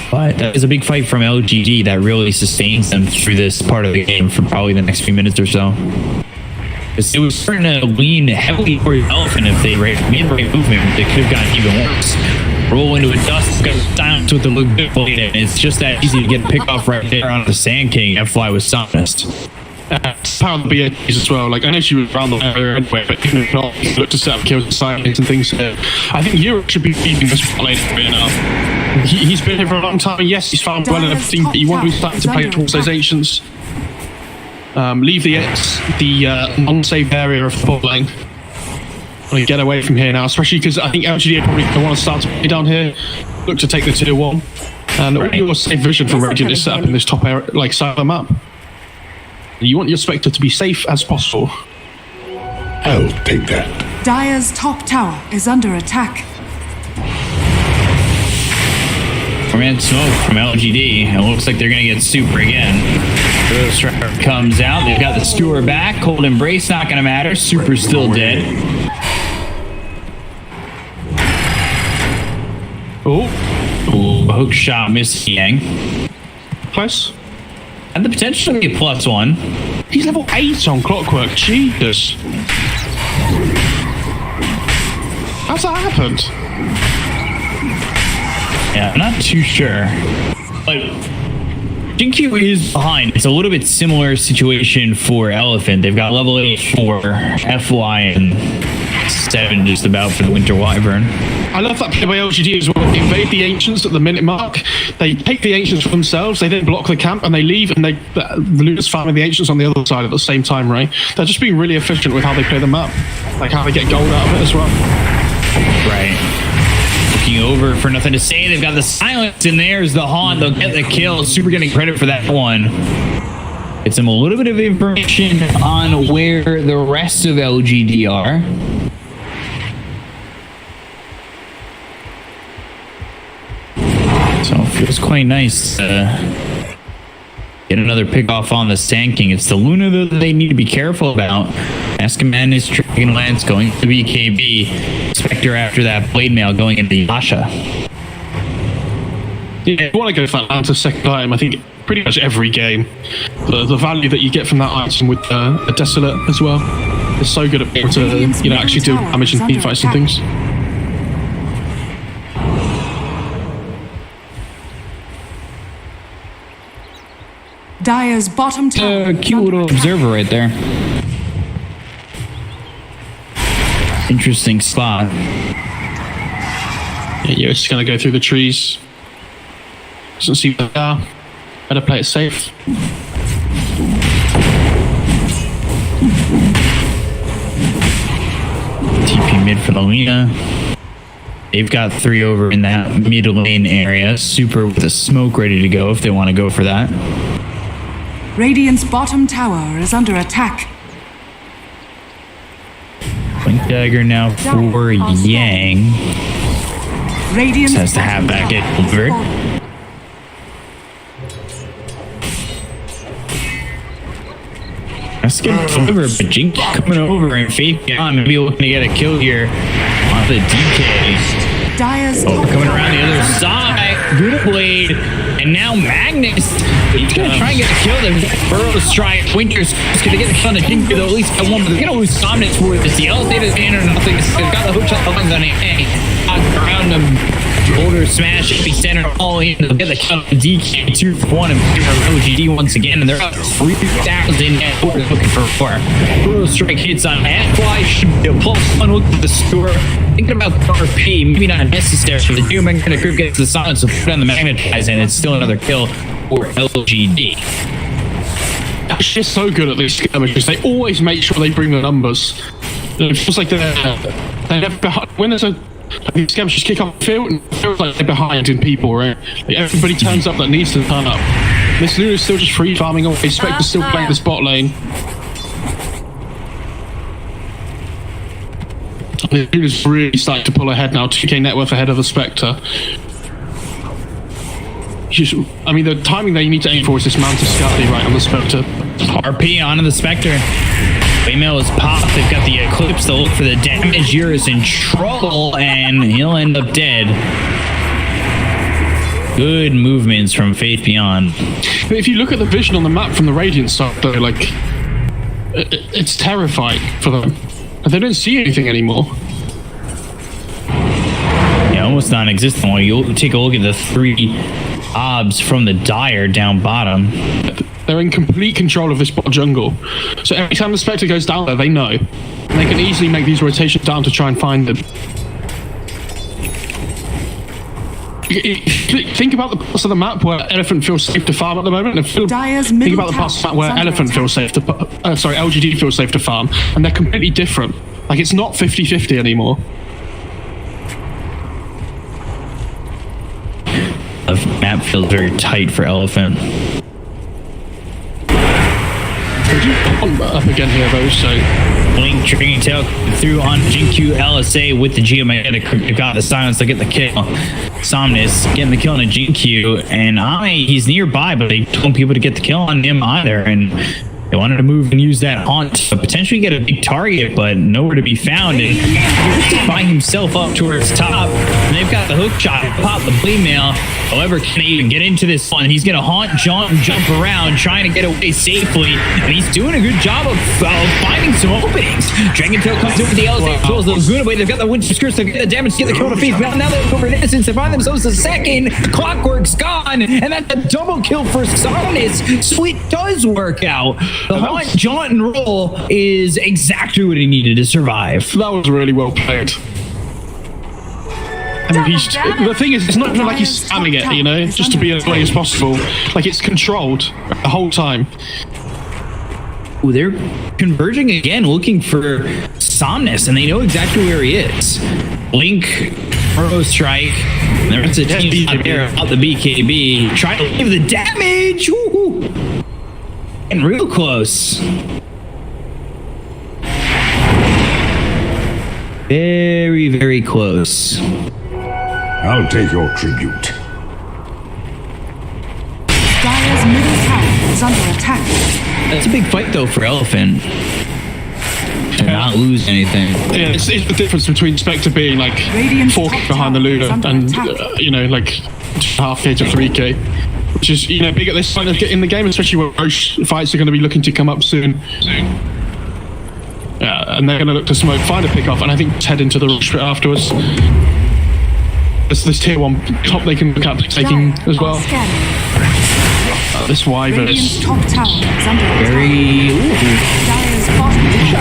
But that is a big fight from LGD that really sustains them through this part of the game for probably the next few minutes or so. Because it was starting to lean heavily towards Elephant. If they made right movement, they could have gotten even worse. Roll into a dust, got silence with the Luke blade, and it's just that easy to get picked off right there on the Sand King and fly with Somnus. Power of the BAs as well. Like, I know she was around the area anyway, but even if not, you look to set up kills and silence and things here. I think Europe should be feeding this late area now. He's been here for a long time, and yes, he's found well and everything, but you want to be starting to play towards those ancients. Leave the unsafe area of the bot lane. Well, get away from here now, especially because I think LGD probably want to start to play down here, look to take the tier 1, and all your safe vision for Radiant is set up in this top area, like side of the map. You want your Spectre to be safe as possible. I'll take that. Dire's top tower is under attack. Man, smoke from LGD. It looks like they're gonna get super again. Rose Striker comes out. They've got the skewer back. Cold Embrace not gonna matter. Super's still dead. Oh, hook shot missing Yang. Close. And the potential to be a +1. He's level 8 on Clockwork. Jesus. How's that happened? Yeah, I'm not too sure. But Jinkyu is behind. It's a little bit similar situation for Elephant. They've got level 8 for FY and 7 just about for the Winter Wyvern. I love that play by LGD as well. They invade the Ancients at the minute mark. They take the Ancients for themselves. They then block the camp and they leave, and the Luna's farming the Ancients on the other side at the same time, right? They're just being really efficient with how they play the map. Like how they get gold out of it as well. Right. Looking over for nothing to say. They've got the silence, and there's the Haunt. They'll get the kill. Super getting credit for that one. It's them a little bit of information on where the rest of LGD are. So it feels quite nice to get another pick off on the Sand King. It's the Luna though that they need to be careful about. Mask of Madness, Dragon Lance going to BKB. Spectre after that Blade Mail going into Yasha. Yeah, if you want to go for that Lance second item, I think pretty much every game, the value that you get from that item with a Desolate as well is so good at being able to actually do damage in team fights and things. Dire's bottom tower. Cute little observer right there. Interesting spot. Yeah, you're just gonna go through the trees. Doesn't see where they are. Better play it safe. TP mid for the Lina. They've got 3 over in that mid lane area. Super with a smoke ready to go if they want to go for that. Radiant's bottom tower is under attack. Blink Dagger now for Yang. Radiant has to have that get delivered. Let's get delivered, but Jink coming over and Faith Beyond maybe looking to get a kill here on the DK. Coming around the other side. Good blade. And now Magnus. He's going to try and get a kill. There's Burrow Strike. Winter's going to get the kill on the Jink. They'll at least get one, but they're going to lose dominance for this. The elevator's in or nothing. They've got the hook shot lines on it. Around them. Boulder smash, epicenter, all in. They'll get the kill on the DK. 2 for 1 and OGD once again. And they're up 3,000 net. Looking for 4. Burrow Strike hits on Fly. Should be a +1 look at the score. Thinking about RP, maybe not necessary for the Doom. And the group gets the silence, so put on the magnetize, and it's still another kill for LGD. That's just so good at these skirmishes. They always make sure they bring the numbers. It feels like they're never behind. When there's these skirmishes kick off the field, and it feels like they're behind in people, right? Like everybody turns up that needs to turn up. This Luna's still just free farming away. Spectre's still playing the spot lane. The Luna's really starting to pull ahead now. 2k net worth ahead of the Spectre. I mean, the timing that you need to aim for is this Mount of Scali right on the Spectre. RP onto the Spectre. Waymail is popped. They've got the Eclipse. They'll look for the damage. Eurus in trouble, and he'll end up dead. Good movements from Faith Beyond. But if you look at the vision on the map from the Radiant side, though, like, it's terrifying for them. They don't see anything anymore. Yeah, almost non-existent. Well, you'll take a look at the 3 obs from the Dire down bottom. They're in complete control of this bot jungle. So every time the Spectre goes down there, they know. And they can easily make these rotations down to try and find them. Think about the parts of the map where Elephant feels safe to farm at the moment, and think about the parts of the map where Elephant feels safe to LGD feels safe to farm, and they're completely different. Like, it's not 50-50 anymore. The map feels very tight for Elephant. up again here though, so Blink Dragon Tail through on GQ LSA with the Geomagnetic. Got the silence to get the kill. Somnus getting the kill on a GQ, and he's nearby, but they don't want people to get the kill on him either, and they wanted to move and use that haunt to potentially get a big target, but nowhere to be found. And he's by himself up towards top. And they've got the hook shot, pop the blade mail. However, can he even get into this one? He's going to haunt, jump around, trying to get away safely. And he's doing a good job of finding some openings. Dragon Tail comes in with the LSA, pulls the Laguna Blade. They've got the Winter Curse to get the damage, to get the kill to Faith. Now they look over in Innocence. They find themselves a second. Clockwork's gone. And that's a double kill for Somnus. So it does work out. The haunt, jaunt, and roll is exactly what he needed to survive. That was really well played. And the thing is, it's not even like he's spamming it, you know, just to be as late as possible. Like, it's controlled the whole time. Ooh, they're converging again, looking for Somnus, and they know exactly where he is. Blink, Furrow Strike, there's a team out there out the BKB, trying to leave the damage. Woo-hoo. And real close. Very, very close. I'll take your tribute. Dire's middle tower is under attack. That's a big fight, though, for Elephant. To not lose anything. Yeah, it's the difference between Spectre being like 4K behind the Luna and, you know, like 2.5K to 3K. Which is, you know, big at this point in the game, especially when Roche fights are going to be looking to come up soon. Yeah, and they're going to look to smoke, find a pick-off, and I think head into the Roche bit afterwards. There's this tier 1 top they can look at taking as well. This Wyvern is very...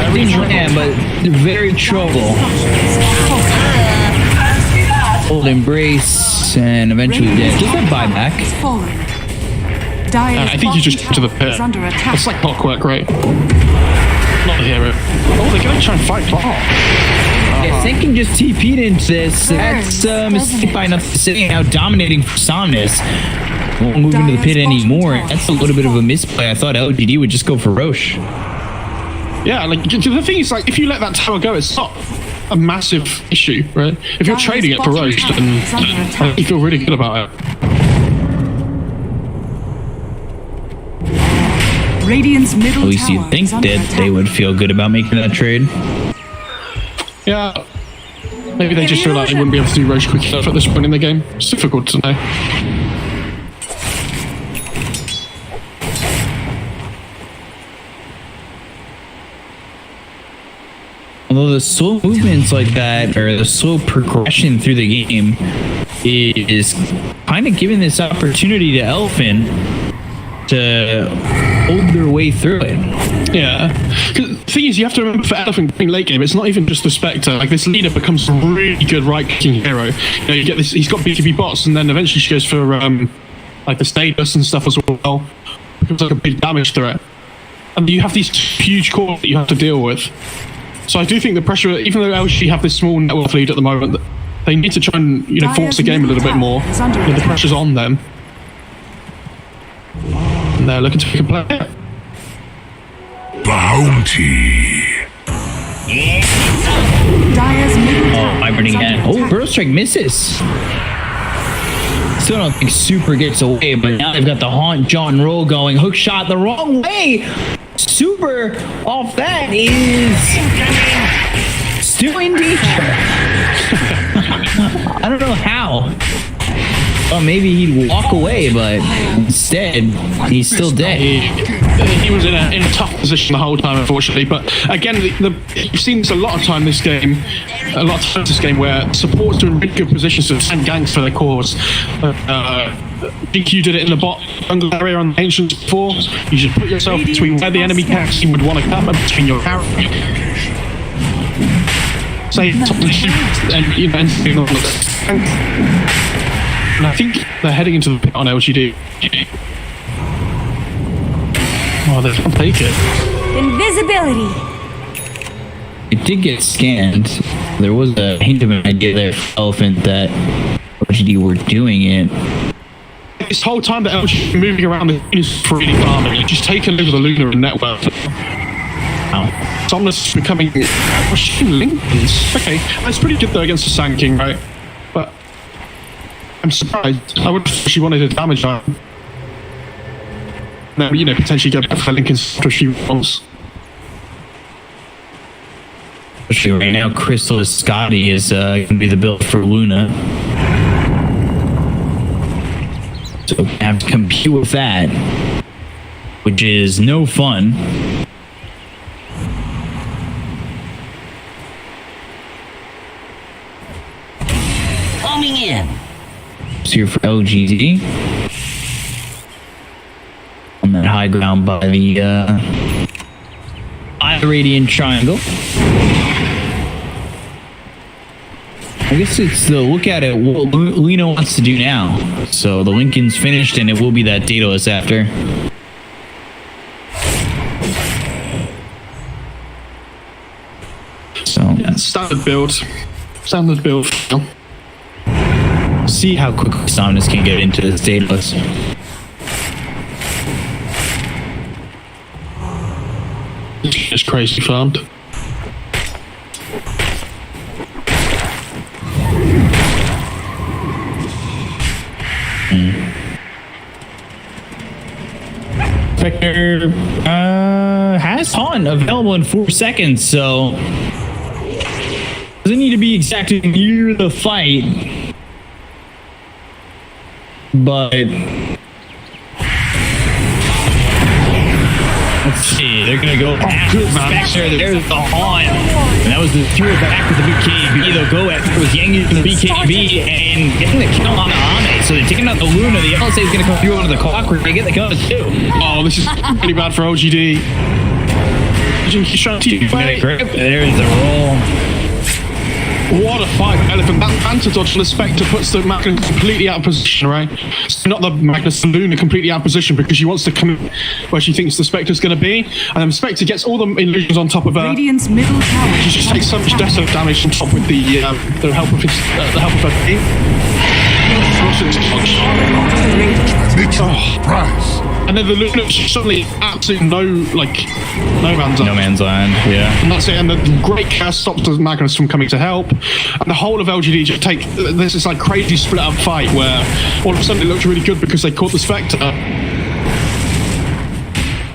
Yeah, but very trouble. Old Embrace, and eventually dead. Just a buyback. I think you just get to the pit. It's like clockwork, right? Not a hero. Oh, they're going to try and fight Claw. Yeah, Thinking just TP'd into this. That's a mistake by enough to say. Now dominating for Somnus. Won't move into the pit anymore. That's a little bit of a misplay. I thought LGD would just go for Roche. Yeah, like the thing is, like, if you let that tower go, it's not a massive issue, right? If you're trading it for Roche, then you feel really good about it. Radiant's middle At least you'd think that they would feel good about making that trade. Yeah. Maybe they just feel like they wouldn't be able to do Roche quick enough at this point in the game. It's difficult to know. Although the slow movements like that, or the slow progression through the game, is kind of giving this opportunity to Elephant to hold their way through it. Yeah. The thing is, you have to remember for Elephant being late game, it's not even just the Spectre. Like, this leader becomes a really good right-kicking hero. You know, you get this, he's got BKB bots, and then eventually she goes for, like, the status and stuff as well. It becomes like a big damage threat. And you have these huge cores that you have to deal with. So I do think the pressure, even though LG have this small net worth lead at the moment, they need to try and, you know, force the game a little bit more. The pressure's on them. And they're looking to pick a player. Bounty. Oh, vibrating again. Oh, Burrow Strike misses. Still don't think Super gets away, but now they've got the Haunt, Jaunt, and Roll going. Hook shot the wrong way. Super off that is still in danger. I don't know how. Well, maybe he'd walk away, but instead, he's still dead. He was in a tough position the whole time, unfortunately. But again, you've seen this a lot of time this game, where supports are in really good positions to stand ganks for their cause. DQ did it in the bot jungle area on the Ancients before. You should put yourself between where the enemy team would want to come and between your character. Say top of the ship and you know, anything on the tank. And I think they're heading into the pit on LGD. Oh, they can't take it. Invisibility. It did get scanned. There was a hint of an idea there for Elephant that LGD were doing it. I this whole time that LG moving around the scene is freely farming. Like, just taking over the Luna and net worth. Somnus is becoming Lincolns. Okay, that's pretty good though against the Sand King, right? But I'm surprised. I would she wanted a damage item. No, you know, potentially go back for Lincoln's after she wants. Especially right now, Crystal Scotty is going to be the build for Luna. So I have to compete with that, which is no fun. Coming in. It's here for LGD. On that high ground by the Radiant Triangle. I guess it's the look at it what Lena wants to do now. So the Lincoln's finished and it will be that Daedalus after. So yeah, standard build. Standard build. See how quickly Somnus can get into this Daedalus. It's crazy farmed. Spectre has Haunt available in 4 seconds, so doesn't need to be exactly near the fight, but let's see, they're gonna go after Spectre. There's the Haunt, and that was the throw back with the BKB. They'll go after with Yang the BKB and getting the kill on Ame. So they're taking out the Luna. The LSA is gonna come through onto the clock. We're gonna get the kills too. Oh, this is really bad for OGD. He's trying to fight. There's the roll. What a fight, Elephant. That Panther dodge from the Spectre puts the Magnus completely out of position, right? So not the Magnus, the Luna completely out of position because she wants to come where she thinks the Spectre's going to be. And then Spectre gets all the illusions on top of her. Radiant's middle tower. She just takes so much desolate damage on top with the help of her team. And then the Luna suddenly absolutely no man's land. No man's land, yeah. And that's it. And the great curse stops the Magnus from coming to help. And the whole of LGD just take this like crazy split up fight where all of a sudden it looked really good because they caught the Spectre.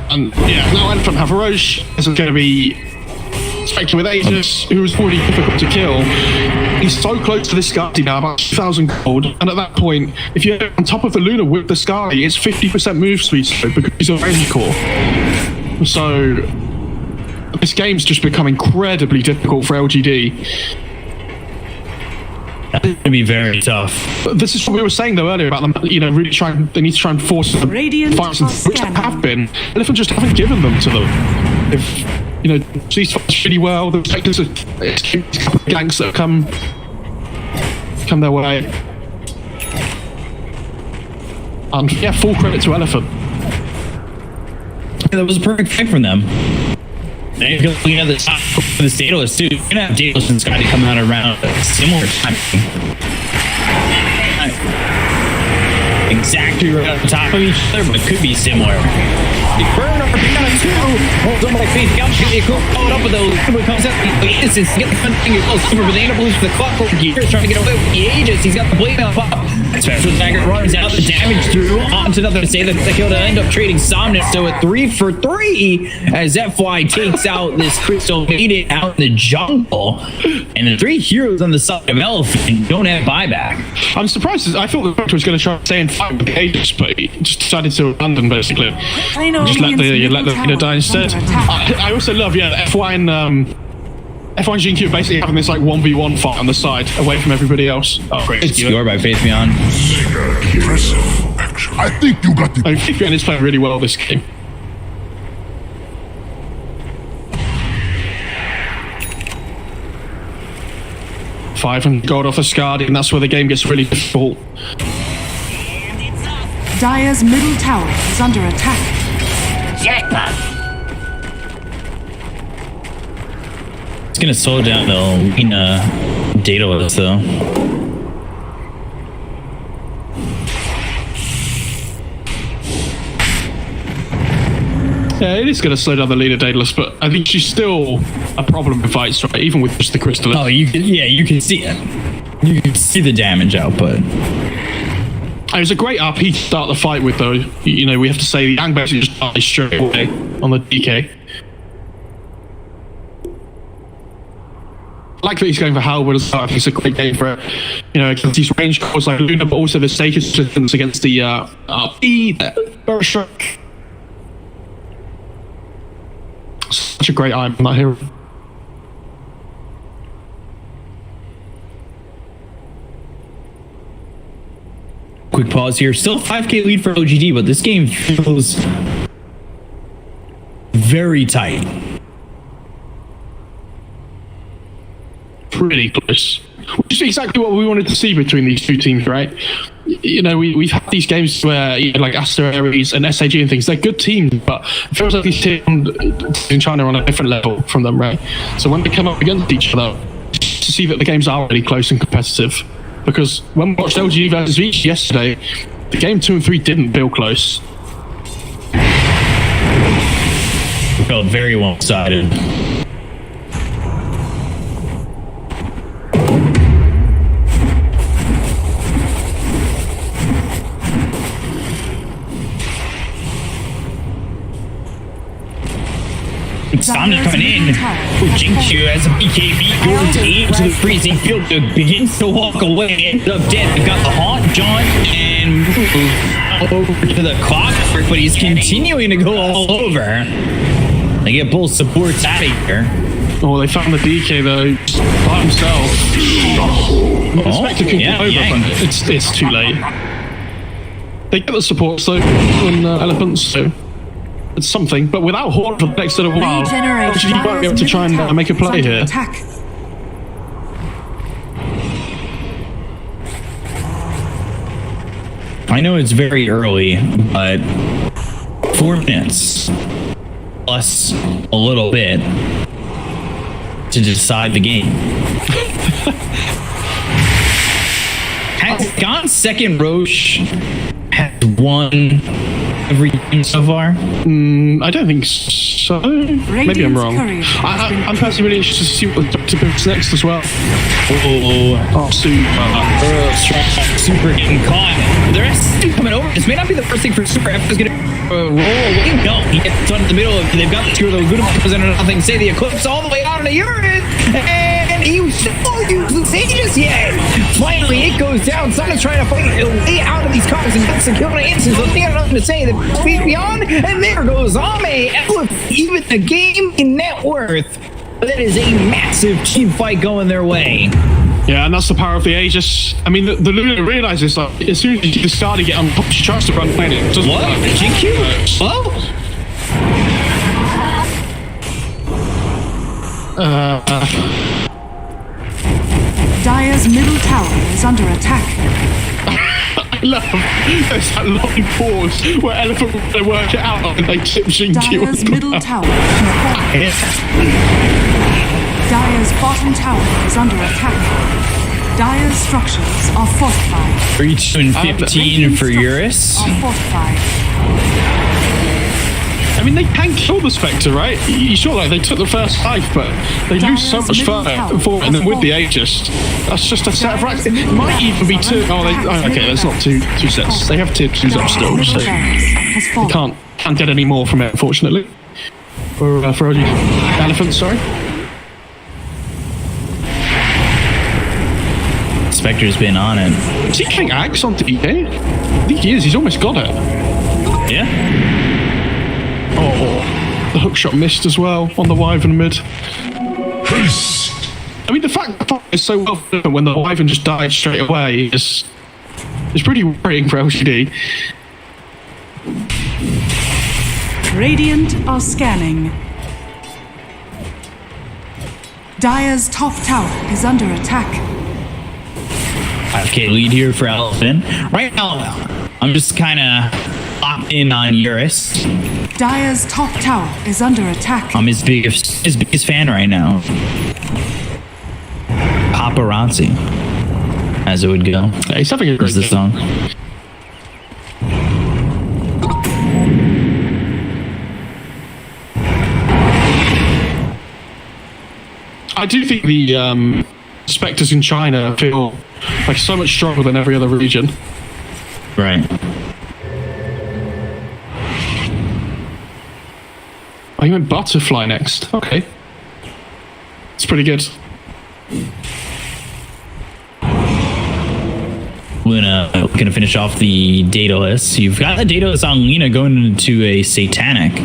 And yeah, now Elephant have Roche. This is going to be Spectre with Aegis, who was already difficult to kill. He's so close to the Skadi now, about 2,000 gold. And at that point, if you're on top of the Luna with the Skadi, it's 50% move speed because he's a range core. So this game's just become incredibly difficult for LGD. That's going to be very tough. But this is what we were saying though earlier about them, they need to try and force the fights, which they have been. Elephant just haven't given them to them. If these fights really well, the Spectres are ganks that have come their way. And yeah, full credit to Elephant. That was a perfect fight from them. Now you're going to clean out the top for the Daedalus too. You're going to have Daedalus and Scotty coming out around a similar time. Exactly right on top of each other, but it could be similar. The burner, two. Holds on by Faith. Gouch get the caught up with those. When comes out, the Innocence get the thing. Super Banana Blues for the clock. He's trying to get away with the Aegis. He's got the blade on top. Special Dagger runs out the damage through onto another save. The kill to end up trading Somnus. So a 3 for 3 as FY takes out this Crystal Maiden out in the jungle. And the 3 heroes on the side of Elephant don't have buyback. I'm surprised. I thought the Doctor was going to try and stay and fight with the Aegis, but he just decided to abandon basically. Just let the die instead. I also love, FY and GQ basically having this like 1v1 fight on the side away from everybody else. Oh, great. It's score by Faith Beyond. I think you got the... Faith Beyond is playing really well this game. Five and gold off a Skadi, and that's where the game gets really difficult. Dire's middle tower is under attack. Jackpot! It's gonna slow down the Daedalus though. Yeah, it is going to slow down the leader, Daedalus, but I think she's still a problem in fights, right? Even with just the Crystal. Oh, you can see it. You can see the damage output. It was a great RP to start the fight with, though. You know, we have to say the Yang basically just died straight away on the DK. I like that he's going for Halberd as well. I think it's a great game for, you know, against these range calls like Luna, but also the stake assistance against the RP, Berserk. Such a great item on that hero. Quick pause here. Still 5k lead for OGD, but this game feels very tight. Pretty close. Which is exactly what we wanted to see between these two teams, right? You know, we've had these games where, you know, like Aster Ares and SAG and things, they're good teams, but it feels like these teams in China are on a different level from them, right? So when they come up against each other, to see that the games are really close and competitive. Because when we watched LGD versus Veach yesterday, the game 2 and 3 didn't feel close. We felt very one-sided. Sonic coming in. Jinxu as a BKB goes into the freezing field, begins to walk away, ends up dead. They've got the Haunt, John, and move over to the clockwork, but he's continuing to go all over. They get both supports out of here. Oh, they found the DK though, by himself. Spectre can get over, but it's too late. They get the supports though on Elephants, so it's something, but without Horde for the next little while, OGD won't be able to try and make a play here. I know it's very early, but 4 minutes plus a little bit to decide the game. Has gone second. Roche has won every game so far? I don't think so. Maybe I'm wrong. I'm personally really interested to see what the Doctor builds next as well. Oh, Super getting caught. The rest is coming over. This may not be the first thing for Super. F is going to roll away. No, he gets on in the middle. They've got the two of those good ones and nothing. Say the Eclipse all the way out in the urine. And he still used the Sages yet. Finally, it goes down. Sonic's trying to fight way out of these cars and gets the kill in an instant. So they got nothing to say. The speed beyond. And there goes Ame. Even the game in net worth. That is a massive team fight going their way. Yeah, and that's the power of the Aegis. I mean, the Luna realizes that as soon as you discard and get on top, she tries to run planet. It doesn't what? work. GQ? Hello? Dire's middle tower is under attack. I love there's that long pause where Elephant they work it out and they tip Xingqiu. Dire's middle tower is Dire's bottom tower is under attack. Dire's structures are fortified. 3, 2, and 15 for Eurus. Are fortified. I mean, they can kill the Spectre, right? You sure like they took the first life, but they lose so much further for it, and then with the Aegis, that's just a set of racks. It might even be two. Okay, that's not two sets. They have tier 2s up still, so they can't get any more from it, unfortunately. For Elephants, sorry. Spectre's been on it. Is he getting Axe on DK? I think he is. He's almost got it. Yeah. Oh, the hook shot missed as well on the Wyvern mid. I mean, the fact that it's so well done when the Wyvern just died straight away is pretty worrying for LGD. Radiant are scanning. Dire's top tower is under attack. 5k lead here for Elephant. Right now, I'm just kind of locked in on Eurus. Dire's top tower is under attack. I'm his biggest fan right now. Paparazzi, as it would go. Yeah, he's having a great the song. I do think the Spectres in China feel like so much stronger than every other region. Right. Oh, you went Butterfly next. Okay. It's pretty good. We're gonna finish off the Daedalus. You've got the Daedalus on Lena going into a Satanic.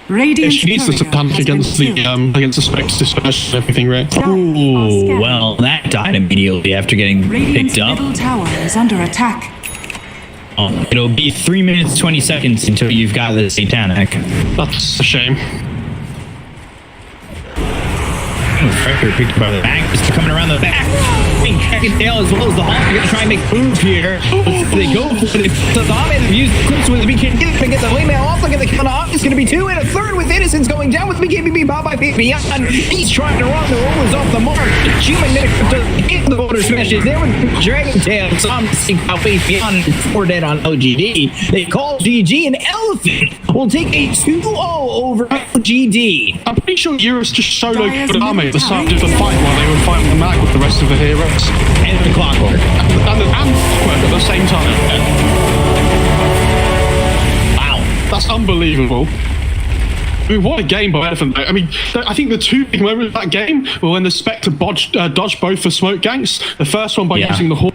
Radiant she needs the Satanic against the Spectres dispersion and everything, right? Ooh, well, that died immediately after getting picked up. Middle tower is under attack. It'll be 3 minutes 20 seconds until you've got the Satanic. That's a shame. Pressure picked by the back, just coming around the back. Tail as well as the Hawk are going to try and make move here. They go for it. So the Hawk has used clips with BKB to get the waymail off. Look at the count off. It's going to be 2 and a third with Innocence going down with BKB powered by Beyond. He's trying to run the rollers off the mark. G-Magnetic does hit the border smashes there with Dragon Tail. Some seek out Faith Beyond and 4 dead on OGD. They call GG and Elephant will take a 2-0 over OGD. I'm pretty sure Eurus just solo killed Army at the start of the fight while they were fighting the Mag with the rest of the heroes. And the Clockwork. And Clockwork at the same time. Wow. That's unbelievable. I mean, what a game by Elephant, though. I mean, I think the two big moments of that game were when the Spectre dodged both the smoke ganks. The first one by using the Hawk